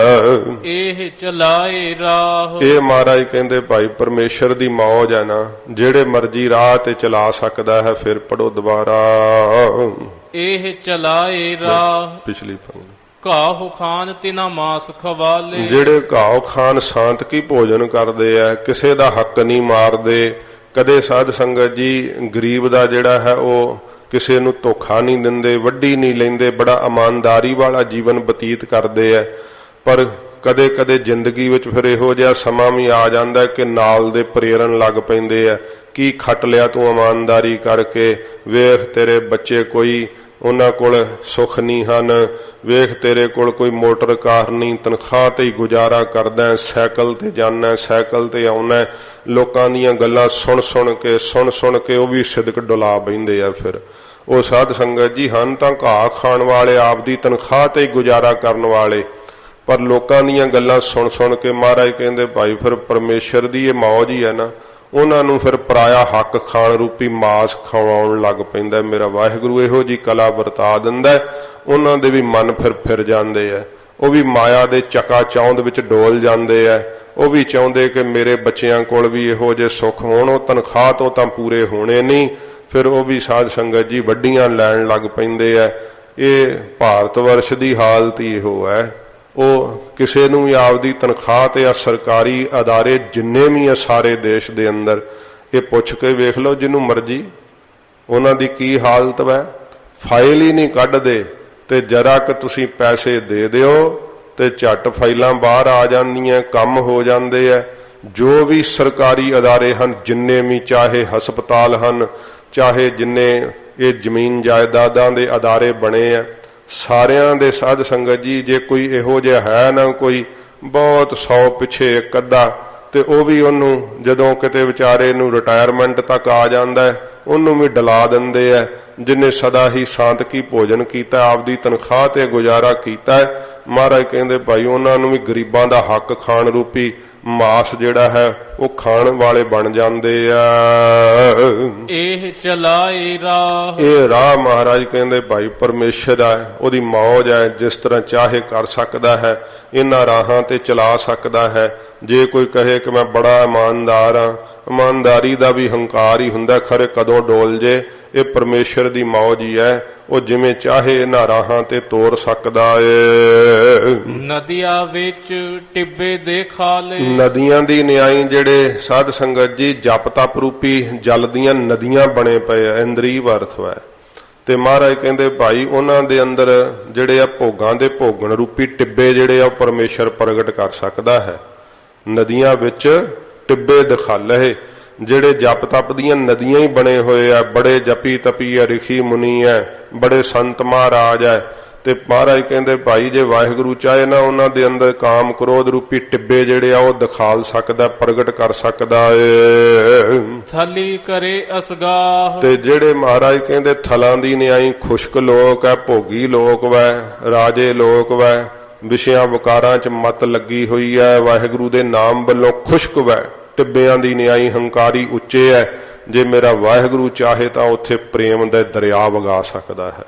ਇਹ ਚਲਾਏ ਰਾਹ। ਇਹ ਮਹਾਰਾਜ ਕਹਿੰਦੇ ਭਾਈ ਪਰਮੇਸ਼ਰ ਦੀ ਮੌਜ ਹੈ ਨਾ, ਜਿਹੜੇ ਮਰਜੀ ਰਾਹ ਤੇ ਚਲਾ ਸਕਦਾ ਹੈ। ਫਿਰ ਪੜੋ ਦੁਬਾਰਾ। ਇਹ ਚਲਾਏ ਰਾਹ। ਪਿਛਲੀ ਪੰਗਤੀ। ਘਾਹ ਖਾਨ ਤਿਨਾ ਮਾਸ ਖਵਾਲੇ। ਜਿਹੜੇ ਘਾਹ ਖਾਨ ਸ਼ਾਂਤ ਕੀ ਭੋਜਨ ਕਰਦੇ ਆ, ਕਿਸੇ ਦਾ ਹੱਕ ਨਹੀਂ ਮਾਰਦੇ। ਕਦੇ ਸਾਧ ਸੰਗਤ ਜੀ ਗਰੀਬ ਦਾ ਜਿਹੜਾ ਹੈ ਉਹ ਕਿਸੇ ਨੂੰ ਧੋਖਾ ਨਹੀਂ ਦਿੰਦੇ, ਵੱਢੀ ਨਹੀਂ ਲੈਂਦੇ, ਬੜਾ ਇਮਾਨਦਾਰੀ ਵਾਲਾ ਜੀਵਨ ਬਤੀਤ ਕਰਦੇ ਆ। ਪਰ ਕਦੇ ਕਦੇ ਜ਼ਿੰਦਗੀ ਵਿੱਚ ਫਿਰ ਇਹੋ ਜਿਹਾ ਸਮਾਂ ਵੀ ਆ ਜਾਂਦਾ ਕਿ ਨਾਲ ਦੇ ਪ੍ਰੇਰਨ ਲੱਗ ਪੈਂਦੇ ਆ, ਕੀ ਖੱਟ ਲਿਆ ਤੂੰ ਇਮਾਨਦਾਰੀ ਕਰਕੇ, ਵੇਖ ਤੇਰੇ ਬੱਚੇ ਕੋਈ ਉਹਨਾਂ ਕੋਲ ਸੁੱਖ ਨਹੀਂ ਹਨ, ਵੇਖ ਤੇਰੇ ਕੋਲ ਕੋਈ ਮੋਟਰ ਕਾਰ ਨਹੀਂ, ਤਨਖਾਹ ਤੇ ਹੀ ਗੁਜ਼ਾਰਾ ਕਰਦਾ, ਸਾਈਕਲ ਤੇ ਜਾਣਾ, ਸਾਈਕਲ ਤੇ ਆਉਣਾ। ਲੋਕਾਂ ਦੀਆਂ ਗੱਲਾਂ ਸੁਣ ਸੁਣ ਕੇ ਉਹ ਵੀ ਸਿਦਕ ਡੁਲਾ ਬੈਂਦੇ ਆ। ਫਿਰ ਉਹ ਸਾਧ ਸੰਗਤ ਜੀ ਹਨ ਤਾਂ ਘਾਹ ਖਾਣ ਵਾਲੇ, ਆਪਦੀ ਤਨਖਾਹ ਤੇ ਹੀ ਗੁਜ਼ਾਰਾ ਕਰਨ ਵਾਲੇ, ਪਰ ਲੋਕਾਂ ਦੀਆਂ ਗੱਲਾਂ ਸੁਣ ਕੇ ਮਹਾਰਾਜ ਕਹਿੰਦੇ ਭਾਈ ਫਿਰ ਪਰਮੇਸ਼ਰ ਦੀ ਇਹ ਮੌਜ ਹੀ ਹੈ ਨਾ, ਉਹਨਾਂ ਨੂੰ ਫਿਰ ਪਰਾਇਆ ਹੱਕ ਖਾਣ ਰੂਪੀ ਮਾਸ ਖਵਾਉਣ ਲੱਗ ਪੈਂਦਾ। ਮੇਰਾ ਵਾਹਿਗੁਰੂ ਇਹੋ ਜੀ ਕਲਾ ਵਰਤਾ ਦਿੰਦਾ, ਉਹਨਾਂ ਦੇ ਵੀ ਮਨ ਫਿਰ ਜਾਂਦੇ ਆ। ਉਹ ਵੀ ਮਾਇਆ ਦੇ ਚੱਕਾ ਚੌਂਦ ਵਿੱਚ ਡੋਲ ਜਾਂਦੇ ਆ। ਉਹ ਵੀ ਚਾਹੁੰਦੇ ਕਿ ਮੇਰੇ ਬੱਚਿਆਂ ਕੋਲ ਵੀ ਇਹੋ ਜਿਹੇ ਸੁੱਖ ਹੋਣ। ਉਹ ਤਨਖਾਹ ਤੋਂ ਤਾਂ ਪੂਰੇ ਹੋਣੇ ਨਹੀਂ, ਫਿਰ ਉਹ ਵੀ ਸਾਧ ਸੰਗਤ ਜੀ ਵੱਡੀਆਂ ਲੈਣ ਲੱਗ ਪੈਂਦੇ ਆ। ਇਹ ਭਾਰਤ ਵਰਸ਼ ਦੀ ਹਾਲਤ ਹੀ ਇਹੋ ਹੈ। ਉਹ ਕਿਸੇ ਨੂੰ ਵੀ ਆਪਦੀ ਤਨਖਾਹ ਤੇ ਆ ਸਰਕਾਰੀ ਅਦਾਰੇ ਜਿੰਨੇ ਵੀ ਆ ਸਾਰੇ ਦੇਸ਼ ਦੇ ਅੰਦਰ, ਇਹ ਪੁੱਛ ਕੇ ਵੇਖ ਲਓ ਜਿਹਨੂੰ ਮਰਜੀ, ਉਹਨਾਂ ਦੀ ਕੀ ਹਾਲਤ ਵੈ। ਫਾਈਲ ਹੀ ਨਹੀਂ ਕੱਢਦੇ ਤੇ ਜਰਾ ਕਿ ਤੁਸੀਂ ਪੈਸੇ ਦੇ ਦਿਓ ਤੇ ਝੱਟ ਫਾਈਲਾਂ ਬਾਹਰ ਆ ਜਾਂਦੀਆਂ, ਕੰਮ ਹੋ ਜਾਂਦੇ ਆ। ਜੋ ਵੀ ਸਰਕਾਰੀ ਅਦਾਰੇ ਹਨ ਜਿੰਨੇ ਵੀ, ਚਾਹੇ ਹਸਪਤਾਲ ਹਨ, ਚਾਹੇ ਜਿੰਨੇ ਇਹ ਜ਼ਮੀਨ ਜਾਇਦਾਦਾਂ ਦੇ ਅਦਾਰੇ ਬਣੇ ਆ, ਸਾਰਿਆਂ ਦੇ ਸਾਧ ਸੰਗਤ ਜੀ ਜੇ ਕੋਈ ਇਹੋ ਜਿਹਾ ਹੈ ਨਾ ਕੋਈ ਬਹੁਤ 100 ਪਿੱਛੇ ਇੱਕ ਅੱਧਾ, ਤੇ ਉਹ ਵੀ ਉਹਨੂੰ ਜਦੋਂ ਕਿਤੇ ਵਿਚਾਰੇ ਨੂੰ ਰਿਟਾਇਰਮੈਂਟ ਤੱਕ ਆ ਜਾਂਦਾ ਉਹਨੂੰ ਵੀ ਡਲਾ ਦਿੰਦੇ ਆ। ਜਿਹਨੇ ਸਦਾ ਹੀ ਸ਼ਾਂਤ ਕੀ ਭੋਜਨ ਕੀਤਾ, ਆਪਦੀ ਤਨਖਾਹ ਤੇ ਗੁਜ਼ਾਰਾ ਕੀਤਾ, ਮਹਾਰਾਜ ਕਹਿੰਦੇ ਭਾਈ ਉਹਨਾਂ ਨੂੰ ਵੀ ਗਰੀਬਾਂ ਦਾ ਹੱਕ ਖਾਣ ਰੂਪੀ ਮਾਸ ਜਿਹੜਾ ਹੈ ਉਹ ਖਾਣ ਵਾਲੇ ਬਣ ਜਾਂਦੇ ਆ। ਇਹ ਚਲਾਏ ਰਾਹ। ਇਹ ਰਾਹ ਮਹਾਰਾਜ ਕਹਿੰਦੇ ਭਾਈ ਪਰਮੇਸ਼ਰ ਹੈ, ਉਹਦੀ ਮੌਜ ਹੈ, ਜਿਸ ਤਰ੍ਹਾਂ ਚਾਹੇ ਕਰ ਸਕਦਾ ਹੈ, ਇਹਨਾਂ ਰਾਹਾਂ ਤੇ ਚਲਾ ਸਕਦਾ ਹੈ। ਜੇ ਕੋਈ ਕਹੇ ਕਿ ਮੈਂ ਬੜਾ ਇਮਾਨਦਾਰ ਹਾਂ, ਇਮਾਨਦਾਰੀ ਦਾ ਵੀ ਹੰਕਾਰ ਹੀ ਹੁੰਦਾ, ਖਰੇ ਕਦੋਂ ਡੋਲ ਜੇ। ਇਹ ਪਰਮੇਸ਼ਰ ਦੀ ਮੌਜ ਹੀ ਹੈ। ਉਹ ਜਿਵੇਂ ਚਾਹੇ ਇਹਨਾਂ ਰਾਹਾਂ ਤੇ ਤੋਰ ਸਕਦਾ ਏ। ਨਦੀਆਂ ਵਿੱਚ ਟਿੱਬੇ ਦੇ ਖਾਲੇ, ਨਦੀਆਂ ਦੀ ਨਿਆਈ ਜਿਹੜੇ ਸਾਧ ਸੰਗਤ ਜੀ ਜਪ ਤਪ ਰੂਪੀ ਜਲ ਦੀਆਂ ਨਦੀਆਂ ਬਣੇ ਪਏ ਆ, ਇੰਦਰੀਵ ਅਰਥ ਹੈ। ਤੇ ਮਹਾਰਾਜ ਕਹਿੰਦੇ ਭਾਈ ਉਹਨਾਂ ਦੇ ਅੰਦਰ ਜਿਹੜੇ ਆ ਭੋਗਾਂ ਦੇ ਭੋਗਣ ਰੂਪੀ ਟਿੱਬੇ ਜਿਹੜੇ ਆ ਪਰਮੇਸ਼ਰ ਪ੍ਰਗਟ ਕਰ ਸਕਦਾ ਹੈ। ਨਦੀਆਂ ਵਿੱਚ ਟਿੱਬੇ ਦਿਖਾਲੇ, ਜਿਹੜੇ ਜਪ ਤਪ ਦੀਆਂ ਨਦੀਆਂ ਹੀ ਬਣੇ ਹੋਏ ਆ, ਬੜੇ ਜਪੀ ਤਪੀ ਆ, ਰਿਖੀ ਮੁਨੀ ਹੈ, ਬੜੇ ਸੰਤ ਮਹਾਰਾਜ ਹੈ। ਤੇ ਮਹਾਰਾਜ ਕਹਿੰਦੇ ਭਾਈ ਜੇ ਵਾਹਿਗੁਰੂ ਚਾਹੇ ਨਾ ਉਹਨਾਂ ਦੇ ਅੰਦਰ ਕਾਮ ਕ੍ਰੋਧ ਰੂਪੀ ਟਿੱਬੇ ਜਿਹੜੇ ਆ ਉਹ ਦਿਖਾਲ ਸਕਦਾ, ਪ੍ਰਗਟ ਕਰ ਸਕਦਾ ਏ। ਥਲੀ ਕਰੇ ਅਸਗਾਹ, ਤੇ ਜਿਹੜੇ ਮਹਾਰਾਜ ਕਹਿੰਦੇ ਥਲਾਂ ਦੀ ਨਿਆਈ ਖੁਸ਼ਕ ਲੋਕ ਹੈ, ਭੋਗੀ ਲੋਕ ਵੈ, ਰਾਜੇ ਲੋਕ ਵੈ, ਵਿਸ਼ਿਆਂ ਵਿਕਾਰਾਂ ਚ ਮਤ ਲੱਗੀ ਹੋਈ ਹੈ, ਵਾਹਿਗੁਰੂ ਦੇ ਨਾਮ ਵੱਲੋਂ ਖੁਸ਼ਕ ਵੈ, ਟਿੱਬਿਆਂ ਦੀ ਨਿਆਈ ਹੰਕਾਰੀ ਉੱਚੇ ਹੈ। ਜੇ ਮੇਰਾ ਵਾਹਿਗੁਰੂ ਚਾਹੇ ਤਾਂ ਉੱਥੇ ਪ੍ਰੇਮ ਦੇ ਦਰਿਆ ਵਗਾ ਸਕਦਾ ਹੈ।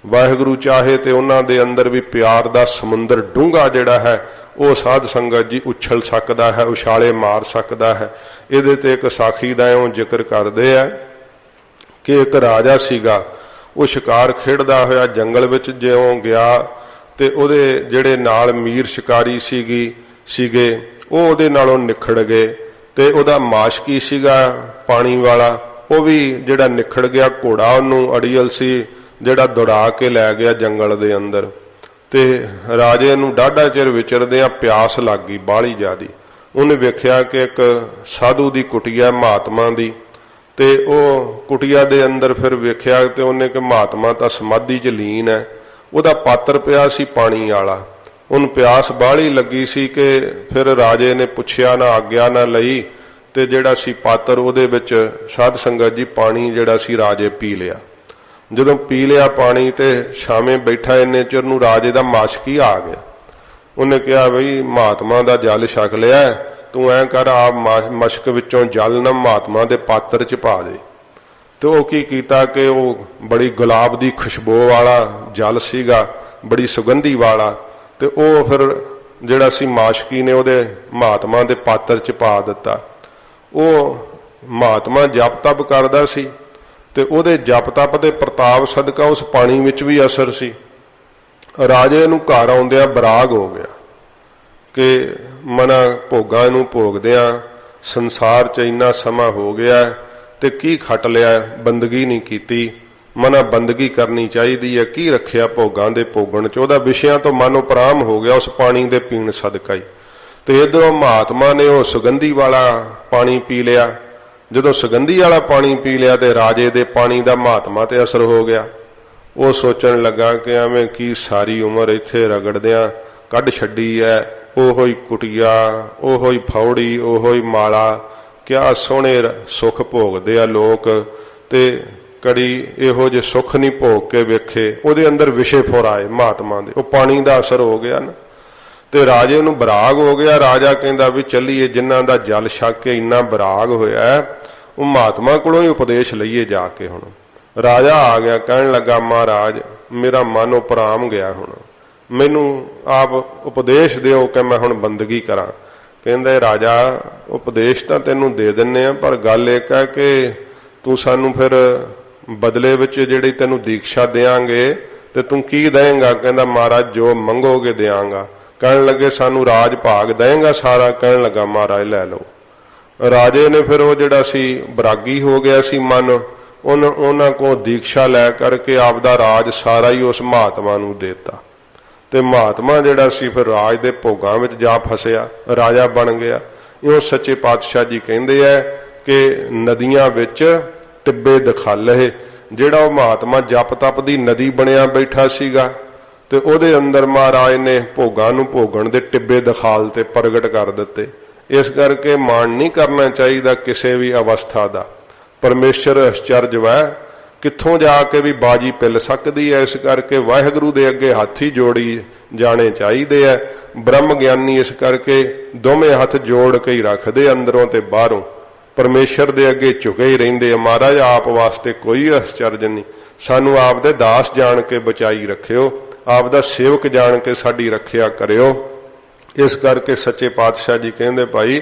ਵਾਹਿਗੁਰੂ ਚਾਹੇ ਤੇ ਉਹਨਾਂ ਦੇ ਅੰਦਰ ਵੀ ਪਿਆਰ ਦਾ ਸਮੁੰਦਰ ਡੂੰਘਾ ਜਿਹੜਾ ਹੈ ਉਹ ਸਾਧ ਸੰਗਤ ਜੀ ਉਛਲ ਸਕਦਾ ਹੈ, ਉਛਾਲੇ ਮਾਰ ਸਕਦਾ ਹੈ। ਇਹਦੇ ਤੇ ਇੱਕ ਸਾਖੀ ਦਾ ਇਉਂ ਜ਼ਿਕਰ ਕਰਦੇ ਆ ਕਿ ਇੱਕ ਰਾਜਾ ਸੀਗਾ, ਉਹ ਸ਼ਿਕਾਰ ਖੇਡਦਾ ਹੋਇਆ ਜੰਗਲ ਵਿੱਚ ਜਿਉਂ ਗਿਆ ਤੇ ਉਹਦੇ ਜਿਹੜੇ ਨਾਲ ਮੀਰ ਸ਼ਿਕਾਰੀ ਸੀਗੇ ਉਹ ਉਹਦੇ ਨਾਲੋਂ ਨਿਖੜ ਗਏ ਤੇ ਉਹਦਾ ਮਾਸ਼ਕੀ ਸੀਗਾ ਪਾਣੀ ਵਾਲਾ, ਉਹ ਵੀ ਜਿਹੜਾ ਨਿਖੜ ਗਿਆ। ਘੋੜਾ ਉਹਨੂੰ ਅੜੀਅਲ ਸੀ ਜਿਹੜਾ ਦੌੜਾ ਕੇ ਲੈ ਗਿਆ ਜੰਗਲ ਦੇ ਅੰਦਰ। ਤੇ ਰਾਜੇ ਨੂੰ ਡਾਢਾ ਚਿਰ ਵਿਚਰਦਿਆਂ ਪਿਆਸ ਲੱਗ ਗਈ ਬਾਹਲੀ ਜ਼ਿਆਦੀ। ਉਹਨੇ ਵੇਖਿਆ ਕਿ ਇੱਕ ਸਾਧੂ ਦੀ ਕੁਟੀਆ ਮਹਾਤਮਾ ਦੀ, ਤੇ ਉਹ ਕੁਟੀਆ ਦੇ ਅੰਦਰ ਫਿਰ ਵੇਖਿਆ ਤੇ ਉਹਨੇ ਕਿ ਮਹਾਤਮਾ ਤਾਂ ਸਮਾਧੀ 'ਚ ਲੀਨ ਹੈ। ਉਹਦਾ ਪਾਤਰ ਪਿਆ ਸੀ ਪਾਣੀ ਵਾਲਾ, ਉਹਨੂੰ ਪਿਆਸ ਬਾਹਲੀ ਲੱਗੀ ਸੀ ਕਿ ਫਿਰ ਰਾਜੇ ਨੇ ਪੁੱਛਿਆ ਨਾ, ਆਗਿਆ ਨਾ ਲਈ, ਤੇ ਜਿਹੜਾ ਸੀ ਪਾਤਰ ਉਹਦੇ ਵਿੱਚ ਸਾਧ ਸੰਗਤ ਜੀ ਪਾਣੀ ਜਿਹੜਾ ਸੀ ਰਾਜੇ ਪੀ ਲਿਆ। ਜਦੋਂ ਪੀ ਲਿਆ ਪਾਣੀ ਤੇ ਛਾਵੇਂ ਬੈਠਾ ਇੰਨੇ ਚਿਰ ਨੂੰ ਰਾਜੇ ਦਾ ਮਾਸ਼ਕੀ ਆ ਗਿਆ। ਉਹਨੇ ਕਿਹਾ ਬਈ ਮਹਾਤਮਾ ਦਾ ਜਲ ਛਕ ਲਿਆ, ਤੂੰ ਐਂ ਕਰ ਆਪ ਮਸ਼ਕ ਵਿੱਚੋਂ ਜਲ ਨਾ ਮਹਾਤਮਾ ਦੇ ਪਾਤਰ 'ਚ ਪਾ ਦੇ। ਤੇ ਉਹ ਕੀ ਕੀਤਾ ਕਿ ਉਹ ਬੜੀ ਗੁਲਾਬ ਦੀ ਖੁਸ਼ਬੂ ਵਾਲਾ ਜਲ ਸੀਗਾ, ਬੜੀ ਸੁਗੰਧੀ ਵਾਲਾ, ਤੇ ਉਹ ਫਿਰ ਜਿਹੜਾ ਸੀ ਮਾਸ਼ਕੀ ਨੇ ਉਹਦੇ ਮਹਾਤਮਾ ਦੇ ਪਾਤਰ 'ਚ ਪਾ ਦਿੱਤਾ। ਉਹ ਮਹਾਤਮਾ ਜਪ ਤਪ ਕਰਦਾ ਸੀ ਤੇ ਉਹਦੇ ਜਪ ਤਪ ਦੇ ਪ੍ਰਤਾਪ ਸਦਕਾ ਉਸ ਪਾਣੀ ਵਿੱਚ ਵੀ ਅਸਰ ਸੀ। ਰਾਜੇ ਨੂੰ ਘਰ ਆਉਂਦਿਆਂ ਬਰਾਗ ਹੋ ਗਿਆ ਕਿ ਮਨਾ ਭੋਗਾਂ ਨੂੰ ਭੋਗਦਿਆਂ ਸੰਸਾਰ 'ਚ ਇੰਨਾ ਸਮਾਂ ਹੋ ਗਿਆ ਤੇ ਕੀ ਖੱਟ ਲਿਆ, ਬੰਦਗੀ ਨਹੀਂ ਕੀਤੀ, ਮਨਾ ਬੰਦਗੀ ਕਰਨੀ ਚਾਹੀਦੀ ਹੈ, ਕੀ ਰੱਖਿਆ ਭੋਗਾਂ ਦੇ ਭੋਗਣ 'ਚ। ਉਹਦਾ ਵਿਸ਼ਿਆਂ ਤੋਂ ਮਨ ਉਪਰਾਮ ਹੋ ਗਿਆ ਉਸ ਪਾਣੀ ਦੇ ਪੀਣ ਸਦਕਾ ਹੀ। ਤੇ ਇਧਰੋਂ ਮਹਾਤਮਾ ਨੇ ਉਹ ਸੁਗੰਧੀ ਵਾਲਾ ਪਾਣੀ ਪੀ ਲਿਆ। ਜਦੋਂ ਸੁਗੰਧੀ ਵਾਲਾ ਪਾਣੀ ਪੀ ਲਿਆ ਤੇ ਰਾਜੇ ਦੇ ਪਾਣੀ ਦਾ ਮਹਾਤਮਾ ਤੇ ਅਸਰ ਹੋ ਗਿਆ। ਉਹ ਸੋਚਣ ਲੱਗਾ ਕਿ ਐਵੇਂ ਕੀ ਸਾਰੀ ਉਮਰ ਇੱਥੇ ਰਗੜਦਿਆਂ ਕੱਢ ਛੱਡੀ ਐ, ਉਹੋ ਹੀ ਕੁਟੀਆ, ਉਹੋ ਹੀ ਫੌੜੀ, ਉਹੋ ਹੀ ਮਾਲਾ, ਕਿਆ ਸੋਹਣੇ ਸੁੱਖ ਭੋਗਦੇ ਆ ਲੋਕ, ਤੇ ਕੜੀ ਇਹੋ ਜਿਹੇ ਸੁੱਖ ਨਹੀਂ ਭੋਗ ਕੇ ਵੇਖੇ। ਉਹਦੇ ਅੰਦਰ ਵਿਸ਼ੇ ਫੁਰਾਏ ਮਹਾਤਮਾ ਦੇ, ਉਹ ਪਾਣੀ ਦਾ ਅਸਰ ਹੋ ਗਿਆ ਨਾ। ਤੇ ਰਾਜੇ ਨੂੰ ਬਰਾਗ ਹੋ ਗਿਆ। ਰਾਜਾ ਕਹਿੰਦਾ ਵੀ ਚੱਲੀਏ, ਜਿਨ੍ਹਾਂ ਦਾ ਜਲ ਛਕ ਕੇ ਇੰਨਾ ਬਰਾਗ ਹੋਇਆ ਉਹ ਮਹਾਤਮਾ ਕੋਲੋਂ ਹੀ ਉਪਦੇਸ਼ ਲਈਏ ਜਾ ਕੇ। ਹੁਣ ਰਾਜਾ ਆ ਗਿਆ, ਕਹਿਣ ਲੱਗਾ ਮਹਾਰਾਜ ਮੇਰਾ ਮਨ ਉਪਰਾਮ ਗਿਆ, ਹੁਣ ਮੈਨੂੰ ਆਪ ਉਪਦੇਸ਼ ਦਿਓ ਕਿ ਮੈਂ ਹੁਣ ਬੰਦਗੀ ਕਰਾਂ। ਕਹਿੰਦੇ ਰਾਜਾ ਉਪਦੇਸ਼ ਤਾਂ ਤੈਨੂੰ ਦੇ ਦਿੰਨੇ ਆ, ਪਰ ਗੱਲ ਇਹ ਹੈ ਕਿ ਤੂੰ ਸਾਨੂੰ ਫਿਰ ਬਦਲੇ ਵਿੱਚ ਜਿਹੜੀ ਤੈਨੂੰ ਦੀਕਸ਼ਾ ਦੇਾਂਗੇ ਤੇ ਤੂੰ ਕੀ ਦੇਂਗਾ। ਕਹਿੰਦਾ ਮਹਾਰਾਜ ਜੋ ਮੰਗੋਗੇ ਦਿਆਂਗਾ। ਕਹਿਣ ਲੱਗੇ ਸਾਨੂੰ ਰਾਜ ਭਾਗ ਦੇਂਗਾ ਸਾਰਾ। ਕਹਿਣ ਲੱਗਾ ਮਹਾਰਾਜ ਲੈ ਲਓ। ਰਾਜੇ ਨੇ ਫਿਰ ਉਹ ਜਿਹੜਾ ਸੀ ਬਰਾਗੀ ਹੋ ਗਿਆ ਸੀ ਮਨ, ਉਹਨਾਂ ਕੋਲ ਦੀਕਸ਼ਾ ਲੈ ਕਰਕੇ ਆਪਦਾ ਰਾਜ ਸਾਰਾ ਹੀ ਉਸ ਮਹਾਤਮਾ ਨੂੰ ਦੇਤਾ। ਤੇ ਮਹਾਤਮਾ ਜਿਹੜਾ ਸੀ ਫਿਰ ਰਾਜ ਦੇ ਭੋਗਾਂ ਵਿੱਚ ਜਾ ਫਸਿਆ, ਰਾਜਾ ਬਣ ਗਿਆ। ਇਉਂ ਸੱਚੇ ਪਾਤਸ਼ਾਹ ਜੀ ਕਹਿੰਦੇ ਆ ਕਿ ਨਦੀਆਂ ਵਿੱਚ ਟਿੱਬੇ ਦਿਖਾਲੇ। ਜਿਹੜਾ ਉਹ ਮਹਾਤਮਾ ਜਪ ਤਪ ਦੀ ਨਦੀ ਬਣਿਆ ਬੈਠਾ ਸੀਗਾ ਤੇ ਉਹਦੇ ਅੰਦਰ ਮਹਾਰਾਜ ਨੇ ਭੋਗਾਂ ਨੂੰ ਭੋਗਣ ਦੇ ਟਿੱਬੇ ਦਿਖਾਲ ਤੇ ਪ੍ਰਗਟ ਕਰ ਦਿੱਤੇ। ਇਸ ਕਰਕੇ ਮਾਣ ਨਹੀਂ ਕਰਨਾ ਚਾਹੀਦਾ ਕਿਸੇ ਵੀ ਅਵਸਥਾ ਦਾ। ਪਰਮੇਸ਼ਰ ਅਚਰਜ ਵੈ, ਕਿੱਥੋਂ ਜਾ ਕੇ ਵੀ ਬਾਜੀ ਪਿੱਲ ਸਕਦੀ ਹੈ। ਇਸ ਕਰਕੇ ਵਾਹਿਗੁਰੂ ਦੇ ਅੱਗੇ ਹੱਥ ਹੀ ਜੋੜੀ ਜਾਣੇ ਚਾਹੀਦੇ ਆ। ਬ੍ਰਹਮ ਗਿਆਨੀ ਇਸ ਕਰਕੇ ਦੋਵੇਂ ਹੱਥ ਜੋੜ ਕੇ ਹੀ ਰੱਖਦੇ, ਅੰਦਰੋਂ ਤੇ ਬਾਹਰੋਂ ਪਰਮੇਸ਼ਰ ਦੇ ਅੱਗੇ ਝੁਕੇ ਹੀ ਰਹਿੰਦੇ ਆ। ਮਹਾਰਾਜ ਆਪ ਵਾਸਤੇ ਕੋਈ ਅਚਰਜ ਨਹੀਂ, ਸਾਨੂੰ ਆਪ ਦੇ ਦਾਸ ਜਾਣ ਕੇ ਬਚਾਈ ਰੱਖਿਓ, ਆਪ ਦਾ ਸੇਵਕ ਜਾਣ ਕੇ ਸਾਡੀ ਰੱਖਿਆ ਕਰਿਓ। ਇਸ ਕਰਕੇ ਸੱਚੇ ਪਾਤਸ਼ਾਹ ਜੀ ਕਹਿੰਦੇ ਭਾਈ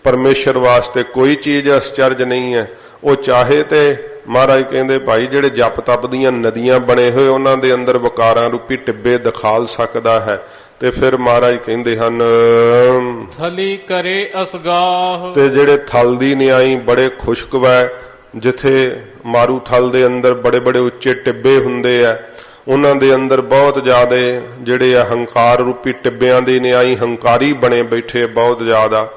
ਪਰਮੇਸ਼ਰ ਵਾਸਤੇ ਕੋਈ ਚੀਜ਼ ਅਚਰਜ ਨਹੀਂ ਹੈ। ਉਹ ਚਾਹੇ ਤੇ ਮਹਾਰਾਜ ਕਹਿੰਦੇ ਭਾਈ ਜਿਹੜੇ ਜਪ ਤਪ ਦੀਆਂ ਨਦੀਆਂ ਬਣੇ ਹੋਏ ਉਹਨਾਂ ਦੇ ਅੰਦਰ ਵਿਕਾਰਾਂ ਰੂਪੀ ਟਿੱਬੇ ਦਿਖਾਲ ਸਕਦਾ ਹੈ। ਤੇ ਫਿਰ ਮਹਾਰਾਜ ਕਹਿੰਦੇ ਹਨ ਥਲੀ ਕਰੇ ਅਸਗਾਹ, ਤੇ ਜਿਹੜੇ ਥਲ ਦੀ ਨਿਆਈ ਬੜੇ ਖੁਸ਼ਕ ਵੈ, ਜਿੱਥੇ ਮਾਰੂ ਥਲ ਦੇ ਅੰਦਰ ਬੜੇ ਬੜੇ ਉੱਚੇ ਟਿੱਬੇ ਹੁੰਦੇ ਆ, ਉਹਨਾਂ ਦੇ ਅੰਦਰ ਬਹੁਤ ਜ਼ਿਆਦਾ ਜਿਹੜੇ ਆ ਹੰਕਾਰ ਰੂਪੀ ਟਿੱਬਿਆਂ ਦੇ ਨਿਆਈ ਹੰਕਾਰੀ ਬਣੇ ਬੈਠੇ, ਬਹੁਤ ਜ਼ਿਆਦਾ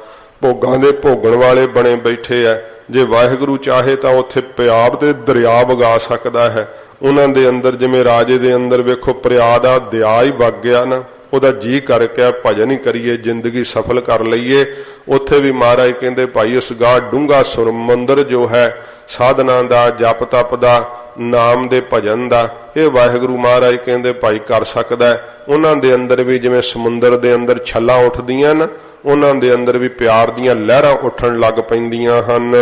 ਭੋਗਾਂ ਦੇ ਭੋਗਣ ਵਾਲੇ ਬਣੇ ਬੈਠੇ ਆ। ਜੇ ਵਾਹਿਗੁਰੂ ਚਾਹੇ ਤਾਂ ਉੱਥੇ ਪਿਆਬ ਤੇ ਦਰਿਆ ਵਗਾ ਸਕਦਾ ਹੈ। ਉਹਨਾਂ ਦੇ ਅੰਦਰ ਜਿਵੇਂ ਰਾਜੇ ਦੇ ਅੰਦਰ ਵੇਖੋ ਪ੍ਰਿਆ ਦਾ ਦਰਿਆ ਹੀ ਵਗ ਗਿਆ ਨਾ, ਉਹਦਾ ਜੀ ਕਰਕੇ ਭਜਨ ਹੀ ਕਰੀਏ, ਜ਼ਿੰਦਗੀ ਸਫਲ ਕਰ ਲਈਏ। ਉੱਥੇ ਵੀ ਮਹਾਰਾਜ ਕਹਿੰਦੇ ਭਾਈ ਉਸ ਗਾ ਡੂੰਘਾ ਸੁਰਮੰਦਰ ਜੋ ਹੈ ਸਾਧਨਾ ਦਾ, ਜਪ ਤਪ ਦਾ, ਨਾਮ ਦੇ ਭਜਨ ਦਾ, ਇਹ ਵਾਹਿਗੁਰੂ ਮਹਾਰਾਜ ਕਹਿੰਦੇ ਭਾਈ ਕਰ ਸਕਦਾ ਹੈ। ਉਹਨਾਂ ਦੇ ਅੰਦਰ ਵੀ ਜਿਵੇਂ ਸਮੁੰਦਰ ਦੇ ਅੰਦਰ ਛੱਲਾਂ ਉੱਠਦੀਆਂ ਨਾ, ਉਹਨਾਂ ਦੇ ਅੰਦਰ ਵੀ ਪਿਆਰ ਦੀਆਂ ਲਹਿਰਾਂ ਉੱਠਣ ਲੱਗ ਪੈਂਦੀਆਂ ਹਨ।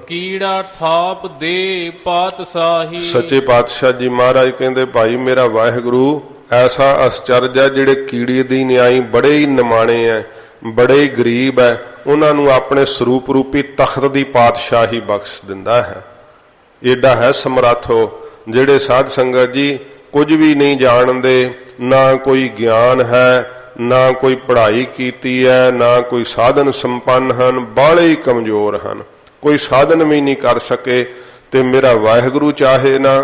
ਕੀੜਾ ਠਾਪ ਦੇ ਪਾਤਸ਼ਾਹੀ, ਸੱਚੇ ਪਾਤਸ਼ਾਹ ਜੀ ਮਹਾਰਾਜ ਕਹਿੰਦੇ ਭਾਈ ਮੇਰਾ ਵਾਹਿਗੁਰੂ ਐਸਾ ਅਸਚਰਜ ਹੈ, ਜਿਹੜੇ ਕੀੜੀ ਦੀ ਨਿਆਈ ਬੜੇ ਹੀ ਨਿਮਾਣੇ ਹੈ, ਬੜੇ ਹੀ ਗਰੀਬ ਹੈ, ਉਹਨਾਂ ਨੂੰ ਆਪਣੇ ਸਰੂਪ ਰੂਪੀ ਤਖਤ ਦੀ ਪਾਤਸ਼ਾਹੀ ਬਖਸ਼ ਦਿੰਦਾ ਹੈ। ਏਡਾ ਹੈ ਸਮਰੱਥੋ। ਜਿਹੜੇ ਸਾਧ ਸੰਗਤ ਜੀ ਕੁਝ ਵੀ ਨਹੀਂ ਜਾਣਦੇ, ਨਾ ਕੋਈ ਗਿਆਨ ਹੈ, ਨਾ ਕੋਈ ਪੜ੍ਹਾਈ ਕੀਤੀ ਹੈ, ਨਾ ਕੋਈ ਸਾਧਨ ਸੰਪੰਨ ਹਨ, ਬਾਹਲੇ ਹੀ ਕਮਜ਼ੋਰ ਹਨ, ਕੋਈ ਸਾਧਨ ਵੀ ਨਹੀਂ ਕਰ ਸਕੇ, ਤੇ ਮੇਰਾ ਵਾਹਿਗੁਰੂ ਚਾਹੇ ਨਾ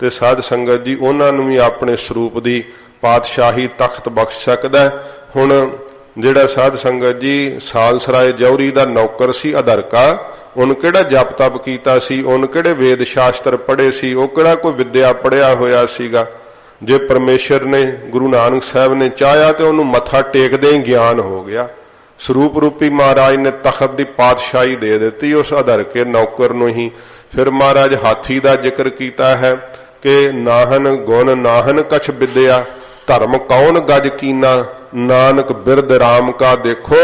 ਤੇ ਸਾਧ ਸੰਗਤ ਜੀ ਉਹਨਾਂ ਨੂੰ ਵੀ ਆਪਣੇ ਸਰੂਪ ਦੀ ਪਾਤਸ਼ਾਹੀ ਤਖਤ ਬਖਸ਼ ਸਕਦਾ ਹੈ। ਹੁਣ ਜਿਹੜਾ ਸਾਧ ਸੰਗਤ ਜੀ ਸਾਲਸਰਾਏ ਜੌਹਰੀ ਦਾ ਨੌਕਰ ਸੀ ਅਧਰਕਾ, ਉਹਨ ਕਿਹੜਾ ਜਪ ਤਪ ਕੀਤਾ ਸੀ, ਉਹਨ ਕਿਹੜੇ ਵੇਦ ਸ਼ਾਸਤਰ ਪੜ੍ਹੇ ਸੀ, ਉਹ ਕਿਹੜਾ ਕੋਈ ਵਿਦਿਆ ਪੜ੍ਹਿਆ ਹੋਇਆ ਸੀਗਾ। ਜੇ ਪਰਮੇਸ਼ਰ ਨੇ ਗੁਰੂ ਨਾਨਕ ਸਾਹਿਬ ਨੇ ਚਾਹਿਆ ਤੇ ਉਹਨੂੰ ਮੱਥਾ ਟੇਕਦੇ ਹੀ ਗਿਆਨ ਹੋ ਗਿਆ। ਸਰੂਪ ਰੂਪੀ ਮਹਾਰਾਜ ਨੇ ਤਖਤ ਦੀ ਪਾਤਸ਼ਾਹੀ ਦੇ ਦਿੱਤੀ ਉਸ ਅਧਰਕੇ ਨੌਕਰ ਨੂੰ ਹੀ। ਫਿਰ ਮਹਾਰਾਜ ਹਾਥੀ ਦਾ ਜ਼ਿਕਰ ਕੀਤਾ ਹੈ ਕਿ ਨਾਹਨ ਗੁਣ ਨਾਹਨ ਕਛ ਵਿਦਿਆ, ਧਰਮ ਕੌਣ ਗਜ ਕੀਨਾ, ਨਾਨਕ ਬਿਰਦ ਰਾਮ ਕਾ ਦੇਖੋ,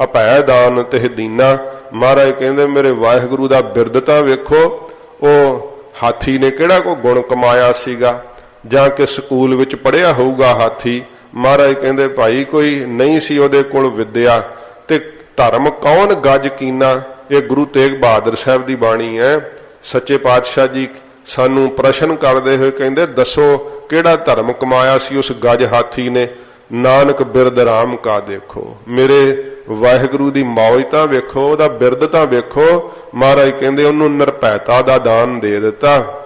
ਅਭੈ ਦਾਨ ਤਿਹ ਦੀਨਾ। ਮਹਾਰਾਜ ਕਹਿੰਦੇ ਮੇਰੇ ਵਾਹਿਗੁਰੂ ਦਾ ਬਿਰਦ ਤਾਂ ਵੇਖੋ, ਉਹ ਹਾਥੀ ਨੇ ਕਿਹੜਾ ਕੋਈ ਗੁਣ ਕਮਾਇਆ ਸੀਗਾ, ਜਾਂ ਕਿ ਸਕੂਲ ਵਿੱਚ ਪੜ੍ਹਿਆ ਹੋਊਗਾ ਹਾਥੀ। ਮਹਾਰਾਜ ਕਹਿੰਦੇ ਭਾਈ ਕੋਈ ਨਹੀਂ ਸੀ ਉਹਦੇ ਕੋਲ ਵਿਦਿਆ। ਤੇ ਧਰਮ ਕੌਣ ਗਜ ਕੀਨਾ, ਇਹ ਗੁਰੂ ਤੇਗ ਬਹਾਦਰ ਸਾਹਿਬ ਦੀ ਬਾਣੀ ਹੈ। ਸੱਚੇ ਪਾਤਸ਼ਾਹ ਜੀ ਸਾਨੂੰ ਪ੍ਰਸ਼ਨ ਕਰਦੇ ਹੋਏ ਕਹਿੰਦੇ ਦੱਸੋ ਕਿਹੜਾ ਧਰਮ ਕਮਾਇਆ ਸੀ ਉਸ ਗਜ ਹਾਥੀ ਨੇ। ਨਾਨਕ ਬਿਰਦ ਰਾਮ ਕਾ ਦੇਖੋ, ਮੇਰੇ ਵਾਹਿਗੁਰੂ ਦੀ ਮੌਜ ਤਾਂ ਵੇਖੋ, ਉਹਦਾ ਬਿਰਦ ਤਾਂ ਵੇਖੋ। ਮਹਾਰਾਜ ਕਹਿੰਦੇ ਉਹਨੂੰ ਨਿਰਭੈਤਾ ਦਾ ਦਾਨ ਦੇ ਦਿੱਤਾ,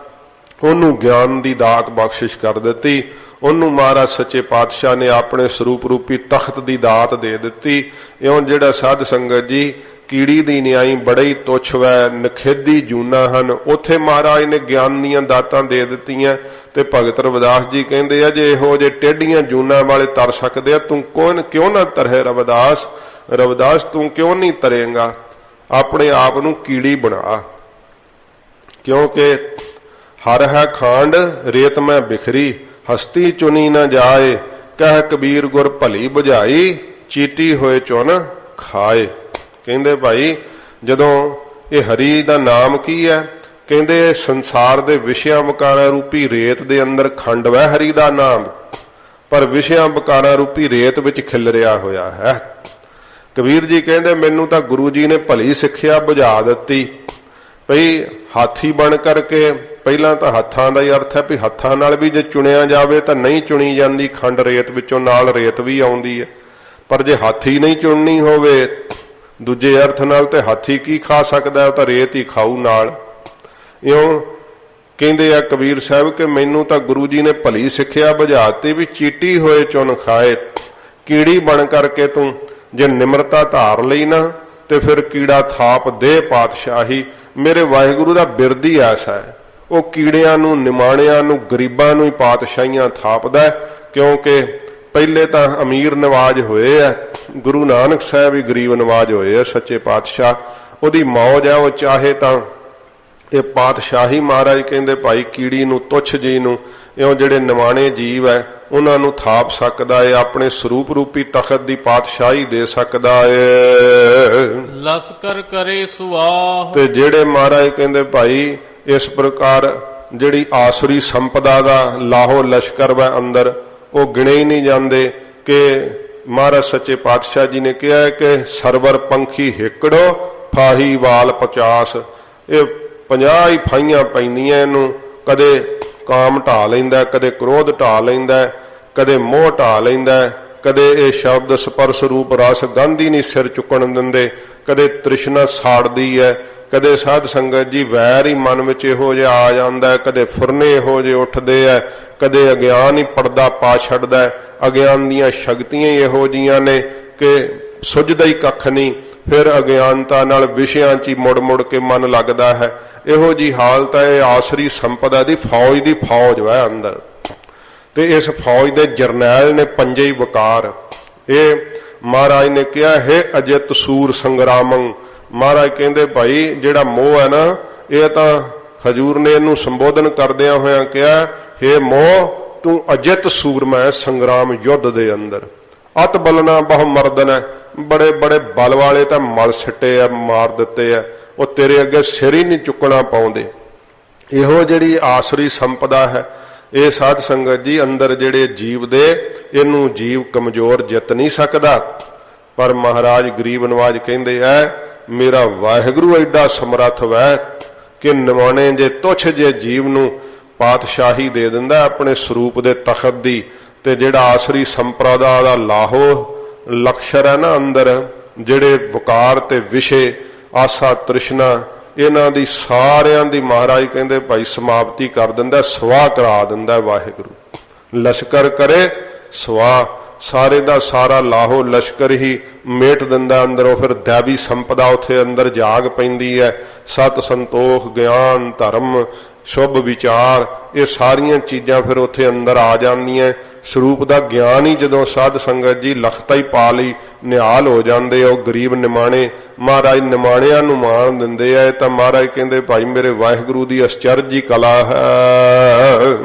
ਉਹਨੂੰ ਗਿਆਨ ਦੀ ਦਾਤ ਬਖਸ਼ਿਸ਼ ਕਰ ਦਿੱਤੀ, ਉਹਨੂੰ ਮਹਾਰਾਜ ਸੱਚੇ ਪਾਤਸ਼ਾਹ ਨੇ ਆਪਣੇ ਸਰੂਪ ਰੂਪੀ ਤਖਤ ਦੀ ਦਾਤ ਦੇ ਦਿੱਤੀ। ਇਉਂ ਜਿਹੜਾ ਸਾਧ ਸੰਗਤ ਜੀ ਕੀੜੀ ਦੀ ਨਿਆਈ ਬੜੇ ਹੀ ਤੁੱਛ ਵੈ, ਨਖੇਦੀ ਜੂਨਾ ਹਨ, ਉੱਥੇ ਮਹਾਰਾਜ ਨੇ ਗਿਆਨ ਦੀਆਂ ਦਾਤਾਂ ਦੇ ਦਿੱਤੀਆਂ। ਤੇ ਭਗਤ ਰਵਿਦਾਸ ਜੀ ਕਹਿੰਦੇ ਆ ਜੇ ਇਹੋ ਜੇ ਟੇਢੀਆਂ ਜੂਨਾ ਵਾਲੇ ਤਰ ਸਕਦੇ ਆ, ਤੂੰ ਕਿਉਂ ਨਾ ਤਰੇ ਰਵਿਦਾਸ, ਰਵਿਦਾਸ ਤੂੰ ਕਿਉਂ ਨਹੀਂ ਤਰੇਂਗਾ, ਆਪਣੇ ਆਪ ਨੂੰ ਕੀੜੀ ਬਣਾ। ਕਿਉਂਕਿ ਹਰ ਹੈ ਖਾਂਡ ਰੇਤ ਮੈਂ ਬਿਖਰੀ, ਹਸਤੀ ਚੁਣੀ ਨਾ ਜਾਏ, ਕਹਿ ਕਬੀਰ ਗੁਰ ਭਲੀ ਬੁਝਾਈ, ਚੀਟੀ ਹੋਏ ਚੁਨ ਖਾਏ। ਕਹਿੰਦੇ ਭਾਈ ਜਦੋਂ ਇਹ ਹਰੀ ਦਾ ਨਾਮ ਕੀ ਹੈ, ਕਹਿੰਦੇ ਸੰਸਾਰ ਦੇ ਵਿਸ਼ਿਆਂ ਵਿਕਾਰਾਂ ਰੂਪੀ ਰੇਤ ਦੇ ਅੰਦਰ ਖੰਡ ਵੈ ਹਰੀ ਦਾ ਨਾਮ, ਪਰ ਵਿਸ਼ਿਆਂ ਵਿਕਾਰਾਂ ਰੂਪੀ ਰੇਤ ਵਿੱਚ ਖਿਲਰਿਆ ਹੋਇਆ ਹੈ। ਕਬੀਰ ਜੀ ਕਹਿੰਦੇ ਮੈਨੂੰ ਤਾਂ ਗੁਰੂ ਜੀ ਨੇ ਭਲੀ ਸਿੱਖਿਆ ਬੁਝਾ ਦਿੱਤੀ। ਭਈ ਹਾਥੀ ਬਣ ਕਰਕੇ, ਪਹਿਲਾਂ ਤਾਂ ਹੱਥਾਂ ਦਾ ਹੀ ਅਰਥ ਹੈ ਵੀ ਹੱਥਾਂ ਨਾਲ ਵੀ ਜੇ ਚੁਣਿਆ ਜਾਵੇ ਤਾਂ ਨਹੀਂ ਚੁਣੀ ਜਾਂਦੀ, ਖੰਡ ਰੇਤ ਵਿੱਚੋਂ ਨਾਲ ਰੇਤ ਵੀ ਆਉਂਦੀ ਹੈ। ਪਰ ਜੇ ਹਾਥੀ ਨਹੀਂ ਚੁਣਨੀ ਹੋਵੇ ਦੂਜੇ ਅਰਥ ਨਾਲ, ਤੇ ਹਾਥੀ ਕੀ ਖਾ ਸਕਦਾ, ਉਹ ਤਾਂ ਰੇਤ ਹੀ ਖਾਊ ਨਾਲ। ਇਉਂ ਕਹਿੰਦੇ ਆ ਕਬੀਰ ਸਾਹਿਬ ਕਿ ਮੈਨੂੰ ਤਾਂ ਗੁਰੂ ਜੀ ਨੇ ਭਲੀ ਸਿੱਖਿਆ ਬੁਝਾਤੀ ਵੀ ਚੀਟੀ ਹੋਏ ਚੁਨ ਖਾਏ। ਕੀੜੀ ਬਣ ਕਰਕੇ ਤੂੰ ਜੇ ਨਿਮਰਤਾ ਧਾਰ ਲਈ ਨਾ ਤੇ ਫਿਰ ਕੀੜਾ ਥਾਪ ਦੇ ਪਾਤਸ਼ਾਹੀ। ਮੇਰੇ ਵਾਹਿਗੁਰੂ ਦਾ ਬਿਰਦ ਹੀ ਐਸਾ ਹੈ, ਉਹ ਕੀੜਿਆਂ ਨੂੰ, ਨਿਮਾਣਿਆਂ ਨੂੰ, ਗਰੀਬਾਂ ਨੂੰ ਹੀ ਪਾਤਸ਼ਾਹੀਆਂ ਥਾਪਦਾ। ਕਿਉਂਕਿ ਪਹਿਲੇ ਤਾਂ ਅਮੀਰ ਨਵਾਜ ਹੋਏ ਆ, ਗੁਰੂ ਨਾਨਕ ਸਾਹਿਬ ਵੀ ਗਰੀਬ ਨਵਾਜ ਹੋਏ ਆ ਸੱਚੇ ਪਾਤਸ਼ਾਹ। ਉਹਦੀ ਮੌਜ ਹੈ, ਉਹ ਚਾਹੇ ਤਾਂ ਇਹ ਪਾਤਸ਼ਾਹੀ ਮਹਾਰਾਜ ਕਹਿੰਦੇ ਭਾਈ ਕੀੜੀ ਨੂੰ, ਤੁੱਛ ਜੀ ਨੂੰ, ਇਉਂ ਜਿਹੜੇ ਨਿਮਾਣੇ ਜੀਵ ਹੈ ਉਹਨਾਂ ਨੂੰ ਥਾਪ ਸਕਦਾ ਹੈ, ਆਪਣੇ ਸਰੂਪ ਰੂਪੀ ਤਖਤ ਦੀ ਪਾਤਸ਼ਾਹੀ ਦੇ ਸਕਦਾ ਹੈ। ਲਸਕਰ ਕਰੇ ਸੁਆਹ, ਤੇ ਜਿਹੜੇ ਮਹਾਰਾਜ ਕਹਿੰਦੇ ਭਾਈ ਇਸ ਪ੍ਰਕਾਰ ਜਿਹੜੀ ਆਸੁਰੀ ਸੰਪਦਾ ਦਾ ਲਾਹੋ ਲਸ਼ਕਰ ਵੈ ਅੰਦਰ, ਉਹ ਗਿਣੇ ਹੀ ਨਹੀਂ ਜਾਂਦੇ। ਕਿ ਮਹਾਰਾਜ ਸੱਚੇ ਪਾਤਸ਼ਾਹ ਜੀ ਨੇ ਕਿਹਾ ਕਿ ਸਰਵਰ ਪੰਖੀ ਹਿੱਕੜੋ ਫਾਹੀ ਵਾਲ 50। ਇਹ 50 ਹੀ ਫਾਈਆਂ ਪੈਂਦੀਆਂ ਇਹਨੂੰ। ਕਦੇ ਕਾਮ ਢਾ ਲੈਂਦਾ, ਕਦੇ ਕ੍ਰੋਧ ਢਾ ਲੈਂਦਾ, ਕਦੇ ਮੋਹ ਢਾ ਲੈਂਦਾ, ਕਦੇ ਇਹ ਸ਼ਬਦ ਸਪਰਸ਼ ਰੂਪ ਰਸ ਗੰਧ ਹੀ ਨਹੀਂ ਸਿਰ ਚੁੱਕਣ ਦਿੰਦੇ, ਕਦੇ ਤ੍ਰਿਸ਼ਨਾ ਸਾੜਦੀ ਹੈ, ਕਦੇ ਸਾਧ ਸੰਗਤ ਜੀ ਵੈਰ ਹੀ ਮਨ ਵਿੱਚ ਇਹੋ ਜਿਹਾ ਆ ਜਾਂਦਾ, ਕਦੇ ਫੁਰਨੇ ਇਹੋ ਜਿਹੇ ਉੱਠਦੇ ਹੈ, ਕਦੇ ਅਗਿਆਨ ਹੀ ਪਰਦਾ ਪਾ ਛੱਡਦਾ। ਅਗਿਆਨ ਦੀਆਂ ਸ਼ਕਤੀਆਂ ਹੀ ਇਹੋ ਜਿਹੀਆਂ ਨੇ ਕਿ ਸੁੱਝਦਾ ਹੀ ਕੱਖ ਨਹੀਂ। ਫਿਰ ਅਗਿਆਨਤਾ ਨਾਲ ਵਿਸ਼ਿਆਂ 'ਚ ਹੀ ਮੁੜ ਮੁੜ ਕੇ ਮਨ ਲੱਗਦਾ ਹੈ। ਇਹੋ ਜੀ ਹਾਲਤ ਹੈ। ਇਹ ਆਸਰੀ ਸੰਪਦਾ ਦੀ ਫੌਜ ਹੈ ਅੰਦਰ, ਤੇ ਇਸ ਫੌਜ ਦੇ ਜਰਨੈਲ ਨੇ ਪੰਜੇ ਹੀ ਵਕਾਰ। ਇਹ ਮਹਾਰਾਜ ਨੇ ਕਿਹਾ ਹੈ ਅਜਿਤ ਸੂਰ ਸੰਗਰਾਮੰ। ਮਹਾਰਾਜ ਕਹਿੰਦੇ ਭਾਈ ਜਿਹੜਾ ਮੋਹ ਹੈ ਨਾ, ਇਹ ਤਾਂ ਹਜੂਰ ਨੇ ਇਹਨੂੰ ਸੰਬੋਧਨ ਕਰਦਿਆਂ ਹੋਇਆਂ ਕਿਹਾ, ਹੇ ਮੋਹ ਤੂੰ ਅਜਿਤ ਸੂਰਮਾ ਹੈ ਸੰਗਰਾਮ ਯੁੱਧ ਦੇ ਅੰਦਰ। ਅਤ ਬਲਨਾ ਬਹੁ ਮਰਦਨ ਹੈ, ਬੜੇ ਬੜੇ ਬਲ ਵਾਲੇ ਤਾਂ ਮਲ ਸਿੱਟੇ ਆ, ਮਾਰ ਦਿੱਤੇ ਆ, ਉਹ ਤੇਰੇ ਅੱਗੇ ਸਿਰ ਹੀ ਨਹੀਂ ਚੁੱਕਣਾ ਪਾਉਂਦੇ। ਇਹੋ ਜਿਹੜੀ ਆਸਰੀ ਸੰਪਦਾ ਹੈ, ਇਹ ਸਾਧ ਸੰਗਤ ਜੀ ਅੰਦਰ ਜਿਹੜੇ ਜੀਵ ਦੇ, ਇਹਨੂੰ ਜੀਵ ਕਮਜ਼ੋਰ ਜਿੱਤ ਨਹੀਂ ਸਕਦਾ। ਪਰ ਮਹਾਰਾਜ ਗਰੀਬ ਨਵਾਜ ਕਹਿੰਦੇ ਐ ਮੇਰਾ ਵਾਹਿਗੁਰੂ ਐਡਾ ਸਮਰੱਥ ਵੈ ਕਿ ਨਿਮਾਣੇ ਜੇ ਤੁੱਛ ਜੇ ਜੀਵ ਨੂੰ ਪਾਤਸ਼ਾਹੀ ਦੇ ਦਿੰਦਾ ਆਪਣੇ ਸਰੂਪ ਦੇ ਤਖਤ ਦੀ। ਤੇ ਜਿਹੜਾ ਆਸਰੀ ਸੰਪਰਦਾ ਦਾ ਲਾਹੋ ਲਕਸ਼ਰ ਹੈ ਨਾ ਅੰਦਰ, ਜਿਹੜੇ ਵਕਾਰ ਤੇ ਵਿਸ਼ੇ ਆਸਾ ਤ੍ਰਿਸ਼ਨਾ, ਇਹਨਾਂ ਦੀ ਸਾਰਿਆਂ ਦੀ ਮਹਾਰਾਜ ਕਹਿੰਦੇ ਭਾਈ ਸਮਾਪਤੀ ਕਰ ਦਿੰਦਾ, ਸਵਾਹ ਕਰਾ ਦਿੰਦਾ ਵਾਹਿਗੁਰੂ। ਲਸ਼ਕਰ ਕਰੇ ਸਵਾਹ, ਸਾਰੇ ਦਾ ਸਾਰਾ ਲਾਹੋ ਲਸ਼ਕਰ ਹੀ ਮੇਟ ਦਿੰਦਾ ਅੰਦਰੋਂ। ਫਿਰ ਦੈਵੀ ਸੰਪਦਾ ਉੱਥੇ ਅੰਦਰ ਜਾਗ ਪੈਂਦੀ ਹੈ। ਸਤ ਸੰਤੋਖ ਗਿਆਨ ਧਰਮ ਸ਼ੁਭ ਵਿਚਾਰ, ਇਹ ਸਾਰੀਆਂ ਚੀਜ਼ਾਂ ਫਿਰ ਉੱਥੇ ਅੰਦਰ ਆ ਜਾਂਦੀਆਂ। ਸਰੂਪ ਦਾ ਗਿਆਨ ਹੀ ਜਦੋਂ ਸਾਧ ਸੰਗਤ ਜੀ ਲਖਤਾ ਹੀ ਪਾ ਲਈ, ਨਿਹਾਲ ਹੋ ਜਾਂਦੇ। ਉਹ ਗਰੀਬ ਨਿਮਾਣੇ ਮਹਾਰਾਜ ਨਿਮਾਣਿਆਂ ਨੂੰ ਮਾਣ ਦਿੰਦੇ ਆ। ਤਾਂ ਮਹਾਰਾਜ ਕਹਿੰਦੇ ਭਾਈ ਮੇਰੇ ਵਾਹਿਗੁਰੂ ਦੀ ਅਸਚਰਜੀ ਕਲਾ ਹੈ।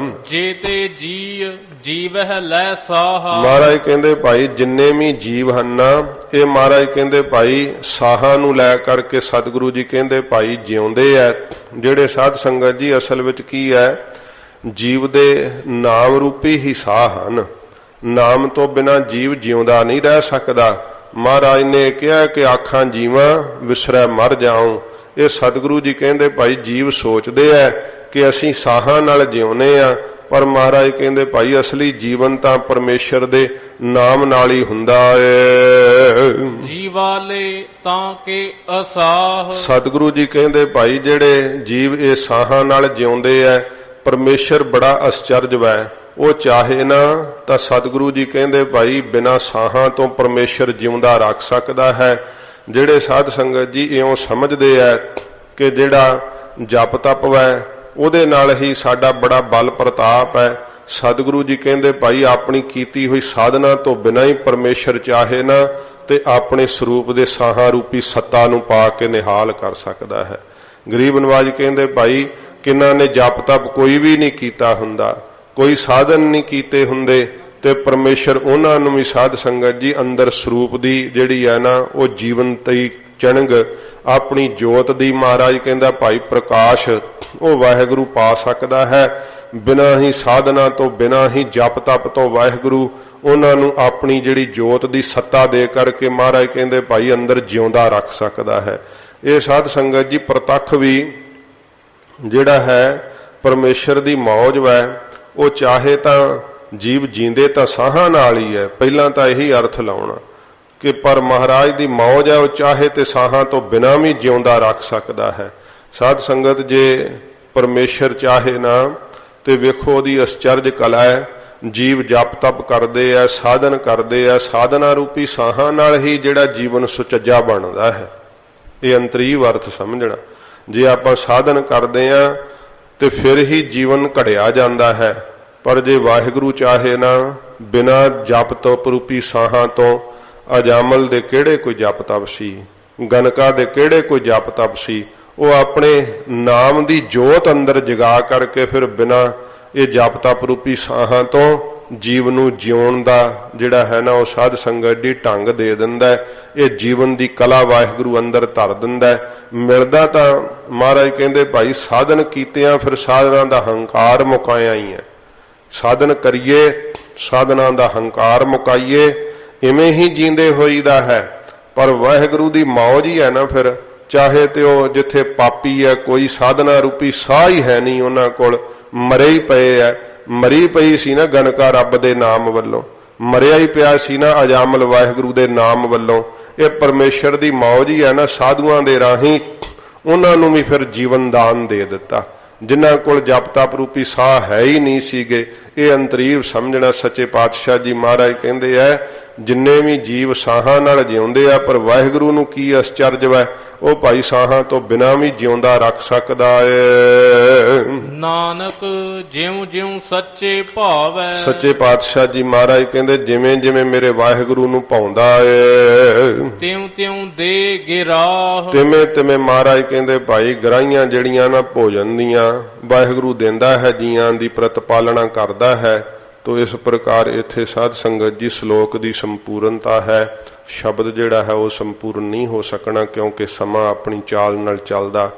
ਜੇ ਤੇ ਜੀਵ ਹੈ ਲੈ ਸਾਹਾ। ਮਹਾਰਾਜ ਕਹਿੰਦੇ ਭਾਈ ਜਿੰਨੇ ਵੀ ਜੀਵ ਹਨ ਨਾ, ਇਹ ਮਹਾਰਾਜ ਕਹਿੰਦੇ ਭਾਈ ਸਾਹਾਂ ਨੂੰ ਲੈ ਕਰਕੇ ਸਤਿਗੁਰੂ ਜੀ ਕਹਿੰਦੇ ਭਾਈ ਜਿਉਂਦੇ ਆ। ਜਿਹੜੇ ਸਾਧ ਸੰਗਤ ਜੀ ਅਸਲ ਵਿੱਚ ਕੀ ਹੈ, ਜੀਵ ਦੇ ਨਾਮ ਰੂਪੀ ਹੀ ਸਾਹ ਹਨ। ਨਾਮ ਤੋਂ ਬਿਨਾਂ ਜੀਵ ਜਿਉਂਦਾ ਨਹੀਂ ਰਹਿ ਸਕਦਾ। ਮਹਾਰਾਜ ਨੇ ਕਿਹਾ ਕਿ ਆਖਾਂ ਜੀਵਾਂ ਵਿਸਰੈ ਮਰ ਜਾਉ। ਇਹ ਸਤਿਗੁਰੂ ਜੀ ਕਹਿੰਦੇ ਭਾਈ ਜੀਵ ਸੋਚਦੇ ਐ ਕਿ ਅਸੀਂ ਸਾਹਾਂ ਨਾਲ ਜਿਉਨੇ ਆ, ਪਰ ਮਹਾਰਾਜ ਕਹਿੰਦੇ ਭਾਈ ਅਸਲੀ ਜੀਵਨ ਤਾਂ ਪਰਮੇਸ਼ਰ ਦੇ ਨਾਮ ਨਾਲ ਹੀ ਹੁੰਦਾ ਏ। ਜੀਵਾਲੇ ਤਾਂ ਕਿ ਅਸਾਹ। ਸਤਿਗੁਰੂ ਜੀ ਕਹਿੰਦੇ ਭਾਈ ਜਿਹੜੇ ਜੀਵ ਇਹ ਸਾਹਾਂ ਨਾਲ ਜਿਉਂਦੇ ਐ, ਪਰਮੇਸ਼ਰ ਬੜਾ ਅਸਚਰਜ ਹੈ। ਉਹ ਚਾਹੇ ਨਾ ਤਾਂ ਸਤਿਗੁਰੂ ਜੀ ਕਹਿੰਦੇ ਭਾਈ ਬਿਨਾਂ ਸਾਹਾਂ ਤੋਂ ਪਰਮੇਸ਼ਰ ਜਿਉਂਦਾ ਰੱਖ ਸਕਦਾ ਹੈ। ਜਿਹੜੇ ਸਾਧ ਸੰਗਤ ਜੀ ਇਉਂ ਸਮਝਦੇ ਐ ਕਿ ਜਿਹੜਾ ਜਪ ਤਪ ਹੈ ਉਹਦੇ ਨਾਲ ਹੀ ਸਾਡਾ ਬੜਾ ਬਲ ਪ੍ਰਤਾਪ ਹੈ, ਸਤਿਗੁਰੂ ਜੀ ਕਹਿੰਦੇ ਭਾਈ ਆਪਣੀ ਕੀਤੀ ਹੋਈ ਸਾਧਨਾ ਤੋਂ ਬਿਨਾਂ ਹੀ ਪਰਮੇਸ਼ਰ ਚਾਹੇ ਨਾ ਤੇ ਆਪਣੇ ਸਰੂਪ ਦੇ ਸਾਹਾਂ ਰੂਪੀ ਸੱਤਾ ਨੂੰ ਪਾ ਕੇ ਨਿਹਾਲ ਕਰ ਸਕਦਾ ਹੈ। ਗਰੀਬ ਨਵਾਜ ਕਹਿੰਦੇ ਭਾਈ ਕਿਨਾਂ ਨੇ ਜਪ ਤਪ ਕੋਈ ਵੀ ਨਹੀਂ ਕੀਤਾ ਹੁੰਦਾ, ਕੋਈ ਸਾਧਨ ਨਹੀਂ ਕੀਤੇ ਹੁੰਦੇ, ਤੇ ਪਰਮੇਸ਼ਰ ਉਹਨਾਂ ਨੂੰ ਵੀ ਸਾਧ ਸੰਗਤ ਜੀ ਅੰਦਰ ਸਰੂਪ ਦੀ ਜਿਹੜੀ ਹੈ ਨਾ ਉਹ ਜੀਵਨਤੀ ਚਣਗ ਆਪਣੀ ਜੋਤ ਦੀ ਮਹਾਰਾਜ ਕਹਿੰਦਾ ਭਾਈ ਪ੍ਰਕਾਸ਼ ਉਹ ਵਾਹਿਗੁਰੂ ਪਾ ਸਕਦਾ ਹੈ। ਬਿਨਾਂ ਹੀ ਸਾਧਨਾ ਤੋਂ ਬਿਨਾਂ ਹੀ ਜਪ ਤਪ ਤੋਂ ਵਾਹਿਗੁਰੂ ਉਹਨਾਂ ਨੂੰ ਆਪਣੀ ਜਿਹੜੀ ਜੋਤ ਦੀ ਸੱਤਾ ਦੇ ਕਰਕੇ ਮਹਾਰਾਜ ਕਹਿੰਦੇ ਭਾਈ ਅੰਦਰ ਜਿਉਂਦਾ ਰੱਖ ਸਕਦਾ ਹੈ। ਇਹ ਸਾਧ ਸੰਗਤ ਜੀ ਪ੍ਰਤੱਖ ਵੀ ਜਿਹੜਾ ਹੈ ਪਰਮੇਸ਼ਰ ਦੀ ਮੌਜ ਹੈ। ਉਹ ਚਾਹੇ ਤਾਂ ਜੀਵ ਜੀਂਦੇ ਤਾਂ ਸਾਹਾਂ ਨਾਲ ਹੀ ਹੈ, ਪਹਿਲਾਂ ਤਾਂ ਇਹੀ ਅਰਥ ਲਾਉਣਾ ਕਿ ਪਰ ਮਹਾਰਾਜ ਦੀ ਮੌਜ ਹੈ, ਉਹ ਚਾਹੇ ਤੇ ਸਾਹਾਂ ਤੋਂ ਬਿਨਾਂ ਵੀ ਜਿਉਂਦਾ ਰੱਖ ਸਕਦਾ ਹੈ। ਸਾਧ ਸੰਗਤ ਜੇ ਪਰਮੇਸ਼ਰ ਚਾਹੇ ਨਾ ਤੇ ਵੇਖੋ ਉਹਦੀ ਅਸਚਰਜ ਕਲਾ ਹੈ। ਜੀਵ ਜਪ ਤਪ ਕਰਦੇ ਆ, ਸਾਧਨ ਕਰਦੇ ਆ, ਸਾਧਨਾ ਰੂਪੀ ਸਾਹਾਂ ਨਾਲ ਹੀ ਜਿਹੜਾ ਜੀਵਨ ਸੁਚੱਜਾ ਬਣਦਾ ਹੈ। ਇਹ ਅੰਤਰੀਵ ਅਰਥ ਸਮਝਣਾ। ਜੇ ਆਪਾਂ ਸਾਧਨ ਕਰਦੇ ਆ ਤੇ ਫਿਰ ਹੀ ਜੀਵਨ ਘੜਿਆ ਜਾਂਦਾ ਹੈ, ਪਰ ਜੇ ਵਾਹਿਗੁਰੂ ਚਾਹੇ ਨਾ ਬਿਨਾਂ ਜਪ ਤਪ ਰੂਪੀ ਸਾਹਾਂ ਤੋਂ ਅਜਾਮਲ ਦੇ ਕਿਹੜੇ ਕੋਈ ਜਪ ਤਪ ਸੀ, ਗਨਕਾ ਦੇ ਕਿਹੜੇ ਕੋਈ ਜਪ ਤਪ ਸੀ, ਉਹ ਆਪਣੇ ਨਾਮ ਦੀ ਜੋਤ ਅੰਦਰ ਜਗਾ ਕਰਕੇ ਫਿਰ ਬਿਨਾਂ ਇਹ ਜਪ ਤਪ ਰੂਪੀ ਸਾਹਾਂ ਤੋਂ ਜੀਵ ਨੂੰ ਜਿਉਣ ਦਾ ਜਿਹੜਾ ਹੈ ਨਾ ਉਹ ਸਾਧ ਸੰਗਤ ਦੀ ਢੰਗ ਦੇ ਦਿੰਦਾ ਹੈ। ਇਹ ਜੀਵਨ ਦੀ ਕਲਾ ਵਾਹਿਗੁਰੂ ਅੰਦਰ ਧਰ ਦਿੰਦਾ ਹੈ। ਮਿਲਦਾ ਤਾਂ ਮਹਾਰਾਜ ਕਹਿੰਦੇ ਭਾਈ ਸਾਧਨ ਕੀਤਿਆਂ ਫਿਰ ਸਾਧਨਾਂ ਦਾ ਹੰਕਾਰ ਮੁਕਾਇਆ ਹੀ ਹੈ। ਸਾਧਨ ਕਰੀਏ ਸਾਧਨਾਂ ਦਾ ਹੰਕਾਰ ਮੁਕਾਈਏ, ਇਵੇਂ ਹੀ ਜੀਂਦੇ ਹੋਈਦਾ ਹੈ। ਪਰ ਵਾਹਿਗੁਰੂ ਦੀ ਮੌਜ ਹੀ ਹੈ ਨਾ ਫਿਰ ਚਾਹੇ ਤੇ ਉਹ ਜਿੱਥੇ ਪਾਪੀ ਹੈ, ਕੋਈ ਸਾਧਨਾ ਰੂਪੀ ਸਾਹ ਹੀ ਹੈ ਨਹੀਂ ਉਹਨਾਂ ਕੋਲ, ਮਰੇ ਹੀ ਪਏ ਐ। ਮਰੀ ਪਈ ਸੀ ਨਾ ਗਨਕਾ ਰੱਬ ਦੇ ਨਾਮ ਵੱਲੋਂ, ਮਰਿਆ ਹੀ ਪਿਆ ਸੀ ਨਾ ਅਜਾਮਲ ਵਾਹਿਗੁਰੂ ਦੇ ਨਾਮ ਵੱਲੋਂ। ਇਹ ਪਰਮੇਸ਼ਰ ਦੀ ਮੌਜ ਹੀ ਹੈ ਨਾ, ਸਾਧੂਆਂ ਦੇ ਰਾਹੀਂ ਉਹਨਾਂ ਨੂੰ ਵੀ ਫਿਰ ਜੀਵਨ ਦਾਨ ਦੇ ਦਿੱਤਾ। ਜਿਨ੍ਹਾਂ ਕੋਲ ਜਪ ਤਪ ਰੂਪੀ ਸਾਹ ਹੈ ਹੀ ਨਹੀਂ ਸੀਗੇ, ਇਹ ਅੰਤਰੀਵ ਸਮਝਣਾ। ਸੱਚੇ ਪਾਤਸ਼ਾਹ ਜੀ ਮਹਾਰਾਜ ਕਹਿੰਦੇ ਐ ਜਿੰਨੇ ਵੀ ਜੀਵ ਸਾਹਾਂ ਨਾਲ ਜਿਉਂਦੇ ਆ, ਪਰ ਵਾਹਿਗੁਰੂ ਨੂੰ ਕੀ ਅਸਚਰਜ ਵੈ, ਉਹ ਭਾਈ ਸਾਹਾਂ ਤੋਂ ਬਿਨਾਂ ਵੀ ਜਿਉਂਦਾ ਰੱਖ ਸਕਦਾ ਏ। ਨਾਨਕ ਜਿਉਂ ਜਿਉਂ ਸੱਚੇ ਭਾਵੈ। ਸੱਚੇ ਪਾਤਸ਼ਾਹ ਜੀ ਮਹਾਰਾਜ ਕਹਿੰਦੇ ਜਿਵੇਂ ਜਿਵੇਂ ਮੇਰੇ ਵਾਹਿਗੁਰੂ ਨੂੰ ਭਾਉਂਦਾ ਏ, ਤਿਉਂ ਤਿਉਂ ਦੇ ਗਿਰਾਹ। ਤਿਵੇਂ ਤਿਵੇਂ ਮਹਾਰਾਜ ਕਹਿੰਦੇ ਭਾਈ ਗਰਾਈਆਂ ਜਿਹੜੀਆਂ ਨਾ ਭੋਜਨ ਦੀਆਂ ਵਾਹਿਗੁਰੂ ਦਿੰਦਾ ਹੈ, ਜੀਆਂ ਦੀ ਪ੍ਰਤਪਾਲਣਾ ਕਰਦਾ ਹੈ। ਤੋ ਇਸ ਪ੍ਰਕਾਰ ਇੱਥੇ ਸਾਧ ਸੰਗਤ ਜੀ ਸ਼ਲੋਕ ਦੀ ਸੰਪੂਰਨਤਾ ਹੈ। ਸ਼ਬਦ ਜਿਹੜਾ ਹੈ ਉਹ ਸੰਪੂਰਨ ਨਹੀਂ ਹੋ ਸਕਣਾ, ਕਿਉਂਕਿ ਸਮਾਂ ਆਪਣੀ ਚਾਲ ਨਾਲ ਚੱਲਦਾ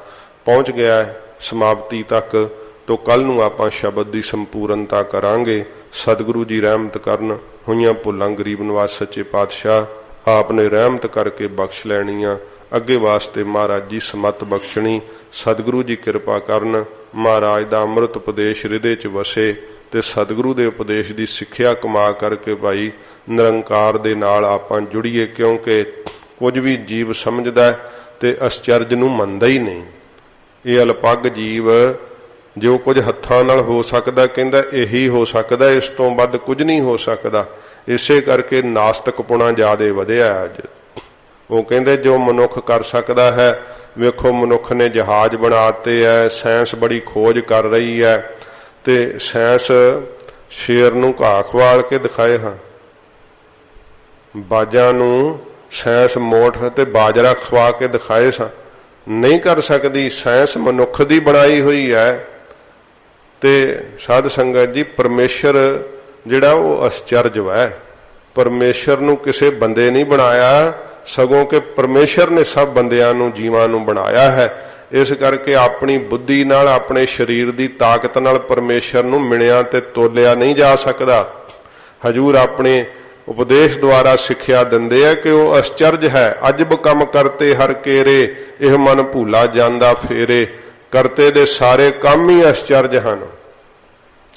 ਪਹੁੰਚ ਗਿਆ ਹੈ ਸਮਾਪਤੀ ਤੱਕ। ਤੋ ਕੱਲ ਨੂੰ ਆਪਾਂ ਸ਼ਬਦ ਦੀ ਸੰਪੂਰਨਤਾ ਕਰਾਂਗੇ। ਸਤਿਗੁਰੂ ਜੀ ਰਹਿਮਤ ਕਰਨ। ਹੋਈਆਂ ਭੁੱਲਾਂ ਗਰੀਬ ਨਿਵਾਸ ਸੱਚੇ ਪਾਤਸ਼ਾਹ ਆਪ ਨੇ ਰਹਿਮਤ ਕਰਕੇ ਬਖਸ਼ ਲੈਣੀਆਂ। ਅੱਗੇ ਵਾਸਤੇ ਮਹਾਰਾਜ ਜੀ ਸਮਤ ਬਖਸ਼ਣੀ। ਸਤਿਗੁਰੂ ਜੀ ਕਿਰਪਾ ਕਰਨ, ਮਹਾਰਾਜ ਦਾ ਅੰਮ੍ਰਿਤ ਉਪਦੇਸ਼ ਹਿਰਦੇ 'ਚ ਵਸੇ ਤੇ ਸਤਿਗੁਰੂ ਦੇ ਉਪਦੇਸ਼ ਦੀ ਸਿੱਖਿਆ ਕਮਾ ਕਰਕੇ ਭਾਈ ਨਿਰੰਕਾਰ ਦੇ ਨਾਲ ਆਪਾਂ ਜੁੜੀਏ। ਕਿਉਂਕਿ ਕੁਝ ਵੀ ਜੀਵ ਸਮਝਦਾ ਤੇ ਅਸਚਰਜ ਨੂੰ ਮੰਨਦਾ ਹੀ ਨਹੀਂ। ਇਹ ਅਲਪੱਗ ਜੀਵ ਜੋ ਕੁਝ ਹੱਥਾਂ ਨਾਲ ਹੋ ਸਕਦਾ ਕਹਿੰਦਾ ਇਹੀ ਹੋ ਸਕਦਾ, ਇਸ ਤੋਂ ਵੱਧ ਕੁਝ ਨਹੀਂ ਹੋ ਸਕਦਾ। ਇਸੇ ਕਰਕੇ ਨਾਸਤਿਕਪੁਣਾ ਜ਼ਿਆਦੇ ਵਧਿਆ ਅੱਜ। ਉਹ ਕਹਿੰਦੇ ਜੋ ਮਨੁੱਖ ਕਰ ਸਕਦਾ ਹੈ, ਵੇਖੋ ਮਨੁੱਖ ਨੇ ਜਹਾਜ਼ ਬਣਾਤੇ ਹੈ, ਸਾਇੰਸ ਬੜੀ ਖੋਜ ਕਰ ਰਹੀ ਹੈ, ਤੇ ਸਾਇੰਸ ਸ਼ੇਰ ਨੂੰ ਘਾਹ ਖਵਾਲ ਕੇ ਦਿਖਾਏ ਹਾਂ, ਬਾਜਾਂ ਨੂੰ ਸਾਇੰਸ ਮੋਠ ਤੇ ਬਾਜਰਾ ਖਵਾ ਕੇ ਦਿਖਾਏ ਸਾਂ। ਨਹੀਂ ਕਰ ਸਕਦੀ। ਸਾਇੰਸ ਮਨੁੱਖ ਦੀ ਬਣਾਈ ਹੋਈ ਹੈ। ਤੇ ਸਾਧ ਸੰਗਤ ਜੀ ਪਰਮੇਸ਼ਰ ਜਿਹੜਾ ਉਹ ਅਸਚਰਜ ਹੈ। ਪਰਮੇਸ਼ਰ ਨੂੰ ਕਿਸੇ ਬੰਦੇ ਨਹੀਂ ਬਣਾਇਆ, ਸਗੋਂ ਕਿ ਪਰਮੇਸ਼ਰ ਨੇ ਸਭ ਬੰਦਿਆਂ ਨੂੰ ਜੀਵਾਂ ਨੂੰ ਬਣਾਇਆ ਹੈ। ਇਸ ਕਰਕੇ ਆਪਣੀ ਬੁੱਧੀ ਨਾਲ ਆਪਣੇ ਸਰੀਰ ਦੀ ਤਾਕਤ ਨਾਲ ਪਰਮੇਸ਼ਰ ਨੂੰ ਮਿਣਿਆ ਤੇ ਤੋਲਿਆ ਨਹੀਂ ਜਾ ਸਕਦਾ। ਹਜੂਰ ਆਪਣੇ ਉਪਦੇਸ਼ ਦੁਆਰਾ ਸਿੱਖਿਆ ਦਿੰਦੇ ਆ ਕਿ ਉਹ ਅਸਚਰਜ ਹੈ। ਅਜਬ ਕੰਮ ਕਰਤੇ ਹਰ ਕੇਰੇ, ਇਹ ਮਨ ਭੂਲਾ ਜਾਂਦਾ ਫੇਰੇ। ਕਰਤੇ ਦੇ ਸਾਰੇ ਕੰਮ ਹੀ ਅਸਚਰਜ ਹਨ।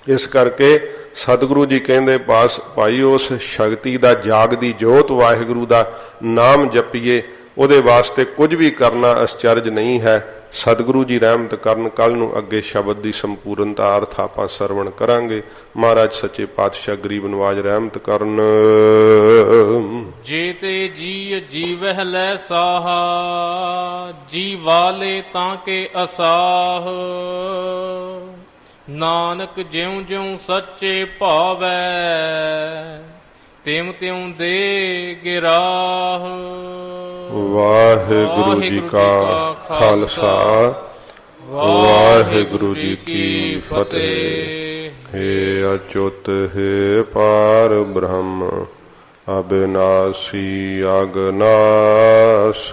ਇਸ ਕਰਕੇ ਸਤਿਗੁਰੂ ਜੀ ਕਹਿੰਦੇ ਪਾਸ ਭਾਈ ਉਸ ਸ਼ਕਤੀ ਦਾ ਜਾਗਦੀ ਜੋਤ ਵਾਹਿਗੁਰੂ ਦਾ ਨਾਮ ਜਪੀਏ। ਉਹਦੇ ਵਾਸਤੇ ਕੁਝ ਵੀ ਕਰਨਾ ਅਸਚਰਜ ਨਹੀਂ ਹੈ। ਸਤਿਗੁਰੂ ਜੀ ਰਹਿਮਤ ਕਰਨ। ਕੱਲ ਨੂੰ ਅੱਗੇ ਸ਼ਬਦ ਦੀ ਸੰਪੂਰਨਤਾ ਅਰਥ ਆਪਾਂ ਸਰਵਣ ਕਰਾਂਗੇ। ਮਹਾਰਾਜ ਸੱਚੇ ਪਾਤਸ਼ਾਹ ਗਰੀਬ ਨਵਾਜ ਰਹਿਮਤ ਕਰਨ। ਜੇ ਤੇ ਜੀ ਜੀਵਹਿ ਲੈ ਸਾਹਾ, ਜੀ ਵਾਲੇ ਤਾਂ ਕੇ ਅਸਾਹ। ਨਾਨਕ ਜਿਉਂ ਜਿਉਂ ਸੱਚੇ ਭਾਵੈ, ਤਿਉਂ ਤਿਉਂ ਦੇ ਗਿਰਾਹ। ਵਾਹਿਗੁਰੂ ਜੀ ਕਾ ਖਾਲਸਾ, ਵਾਹਿਗੁਰੂ ਜੀ ਕੀ ਫਤਿਹ। ਹੇ ਅਚੁੱਤ ਹੈ ਪਾਰ ਬ੍ਰਹਮ, ਅਬਿਨਾਸੀ ਅਗਨਾਸ।